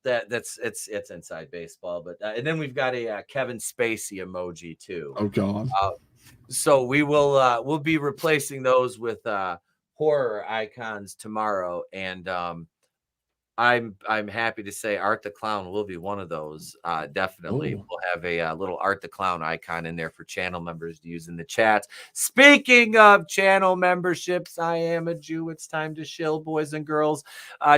It's inside baseball, but and then we've got a Kevin Spacey emoji too. Oh God! So we'll be replacing those with horror icons tomorrow, and I'm happy to say Art the Clown will be one of those. Definitely, we'll have a little Art the Clown icon in there for channel members to use in the chats. Speaking of channel memberships, I am a Jew. It's time to shill, boys and girls.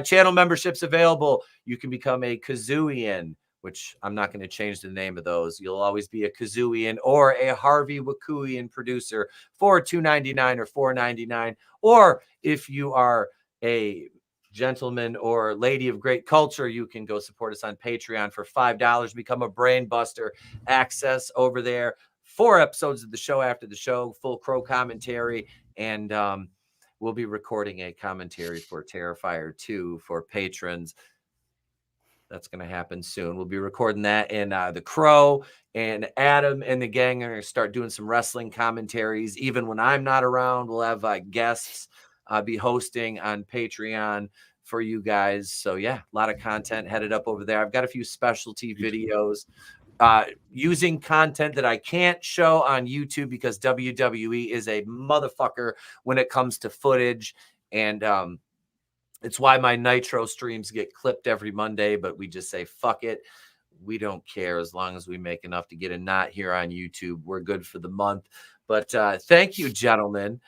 Channel memberships available. You can become a Kazooian, which I'm not going to change the name of those. You'll always be a Kazooian or a Harvey Wakuian producer for $2.99 or $4.99. Or if you are a gentleman or lady of great culture, you can go support us on Patreon for $5. Become a brain buster. Access over there. 4 episodes of the show after the show, full Crow commentary, and we'll be recording a commentary for Terrifier 2 for patrons. That's going to happen soon. We'll be recording that in the Crow, and Adam and the gang are going to start doing some wrestling commentaries. Even when I'm not around, we'll have guests be hosting on Patreon for you guys. So yeah, a lot of content headed up over there. I've got a few specialty videos using content that I can't show on YouTube because WWE is a motherfucker when it comes to footage. And it's why my Nitro streams get clipped every Monday, but we just say, fuck it. We don't care as long as we make enough to get a knot here on YouTube. We're good for the month. But thank you, gentlemen,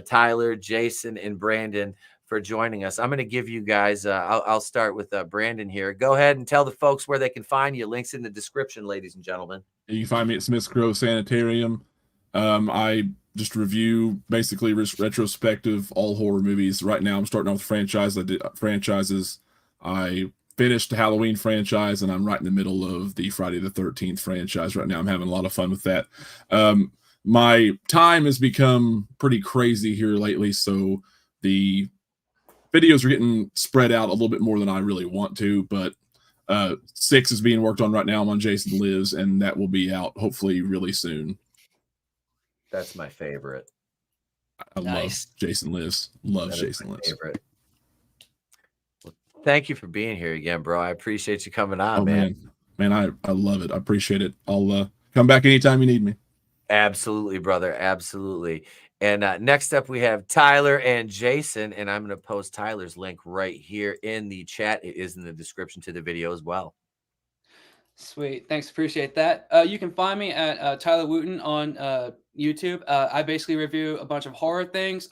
Tyler, Jason, and Brandon for joining us. I'm going to give you guys, I'll start with Brandon here. Go ahead and tell the folks where they can find you. Links in the description, ladies and gentlemen. You can find me at Smith's Grove Sanitarium. I just review basically retrospective all horror movies. Right now, I'm starting off with franchises. I finished the Halloween franchise, and I'm right in the middle of the Friday the 13th franchise right now. I'm having a lot of fun with that. My time has become pretty crazy here lately, so the videos are getting spread out a little bit more than I really want to, but 6 is being worked on right now. I'm on Jason Lives, and that will be out hopefully really soon. That's my favorite. I love Jason Lives. Loves Jason Lives. Favorite. Well, thank you for being here again, bro. I appreciate you coming on, man. Man, I love it. I appreciate it. I'll come back anytime you need me. Absolutely, brother. Absolutely. And next up, we have Tyler and Jason, and I'm going to post Tyler's link right here in the chat. It is in the description to the video as well. Sweet. Thanks. Appreciate that. You can find me at Tyler Wooten on YouTube. I basically review a bunch of horror things.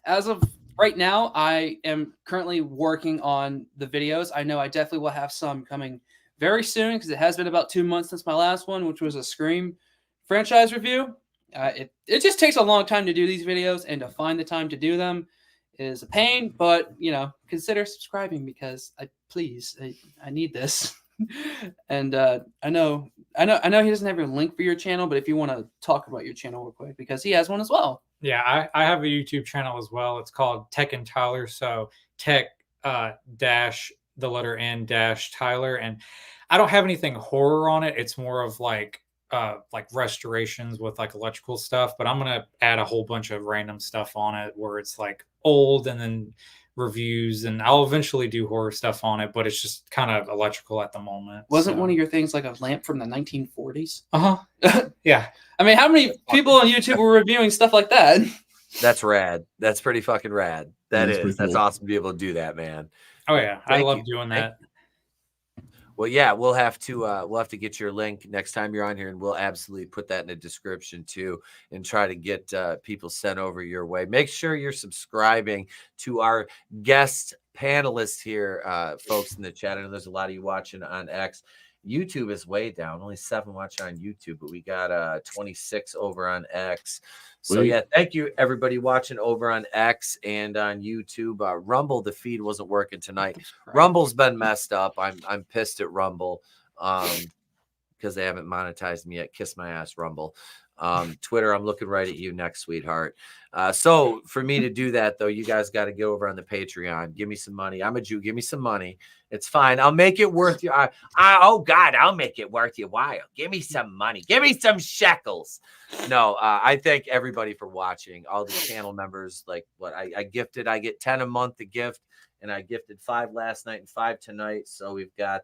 As of right now, I am currently working on the videos. I know I definitely will have some coming very soon because it has been about 2 months since my last one, which was a Scream franchise review. It just takes a long time to do these videos, and to find the time to do them is a pain, but consider subscribing because I need this. And I know he doesn't have your link for your channel, but if you want to talk about your channel real quick, because he has one as well. Yeah, I have a YouTube channel as well. It's called Tech and Tyler. So Tech dash the letter N dash Tyler. And I don't have anything horror on it. It's more of like like restorations with like electrical stuff, but I'm gonna add a whole bunch of random stuff on it where it's like old and then reviews, and I'll eventually do horror stuff on it, but it's just kind of electrical at the moment. Wasn't one of your things like a lamp from the 1940s? Yeah. I mean, how many people on YouTube were reviewing stuff like that? That's rad. That's pretty fucking rad. That's cool. awesome to be able to do that, man. Oh yeah, I love doing that. Well, yeah, we'll have to get your link next time you're on here, and we'll absolutely put that in the description too, and try to get people sent over your way. Make sure you're subscribing to our guest panelists here, folks in the chat. I know there's a lot of you watching on X. YouTube is way down, only 7 watching on YouTube, but we got 26 over on X. So yeah, thank you everybody watching over on X and on YouTube. Rumble, the feed wasn't working tonight. Rumble's been messed up. I'm pissed at Rumble because they haven't monetized me yet. Kiss my ass, Rumble. Twitter, I'm looking right at you next, sweetheart. So for me to do that, though, you guys got to go over on the Patreon. Give me some money. I'm a Jew. Give me some money. It's fine. I'll make it worth you. Oh God, I'll make it worth your while. Give me some money. Give me some shekels. No, I thank everybody for watching. All the channel members, like what I gifted. I get 10 a month to gift, and I gifted 5 last night and 5 tonight. So we've got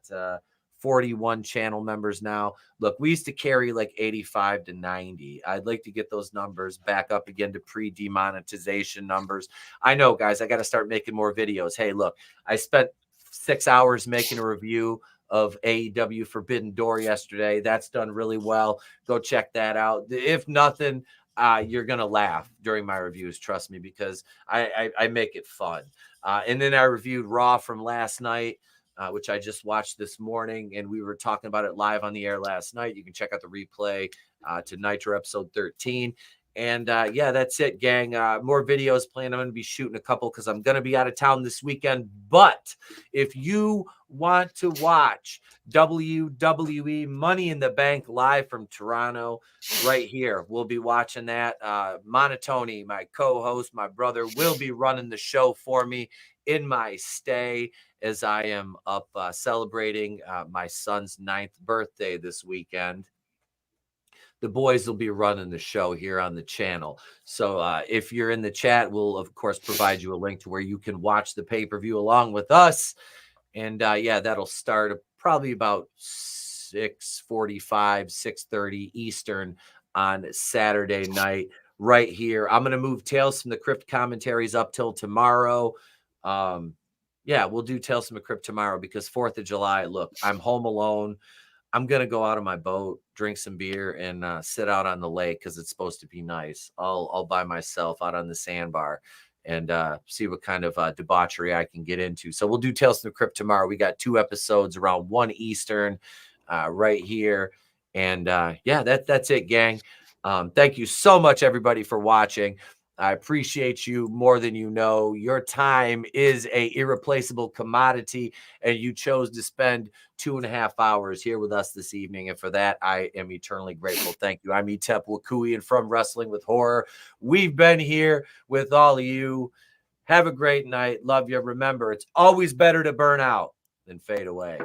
41 channel members now. Look, we used to carry like 85 to 90. I'd like to get those numbers back up again to pre-demonetization numbers. I know, guys, I got to start making more videos. Hey, look, I spent 6 hours making a review of AEW Forbidden Door yesterday. That's done really well. Go check that out. If nothing, you're going to laugh during my reviews. Trust me, because I make it fun. And then I reviewed Raw from last night, which I just watched this morning, and we were talking about it live on the air last night. You can check out the replay to Nitro episode 13. And yeah, that's it, gang. More videos planned. I'm going to be shooting a couple because I'm going to be out of town this weekend. But if you want to watch WWE Money in the Bank live from Toronto, right here, we'll be watching that. monoTony, my co-host, my brother, will be running the show for me in my stay, as I am up celebrating my son's 9th birthday this weekend. The boys will be running the show here on the channel. So if you're in the chat, we'll, of course, provide you a link to where you can watch the pay-per-view along with us. And yeah, that'll start probably about 6:45, 6:30 Eastern on Saturday night right here. I'm going to move Tales from the Crypt commentaries up till tomorrow. Yeah, we'll do Tales from the Crypt tomorrow because 4th of July, look, I'm home alone. I'm going to go out on my boat, drink some beer, and sit out on the lake because it's supposed to be nice. I'll by myself out on the sandbar and see what kind of debauchery I can get into. So we'll do Tales from the Crypt tomorrow. We got 2 episodes around 1 Eastern right here. And yeah, that's it, gang. Thank you so much, everybody, for watching. I appreciate you more than you know. Your time is a irreplaceable commodity, and you chose to spend 2.5 hours here with us this evening. And for that, I am eternally grateful. Thank you. I'm Etep and from Wrestling with Horror. We've been here with all of you. Have a great night. Love you. Remember, it's always better to burn out than fade away.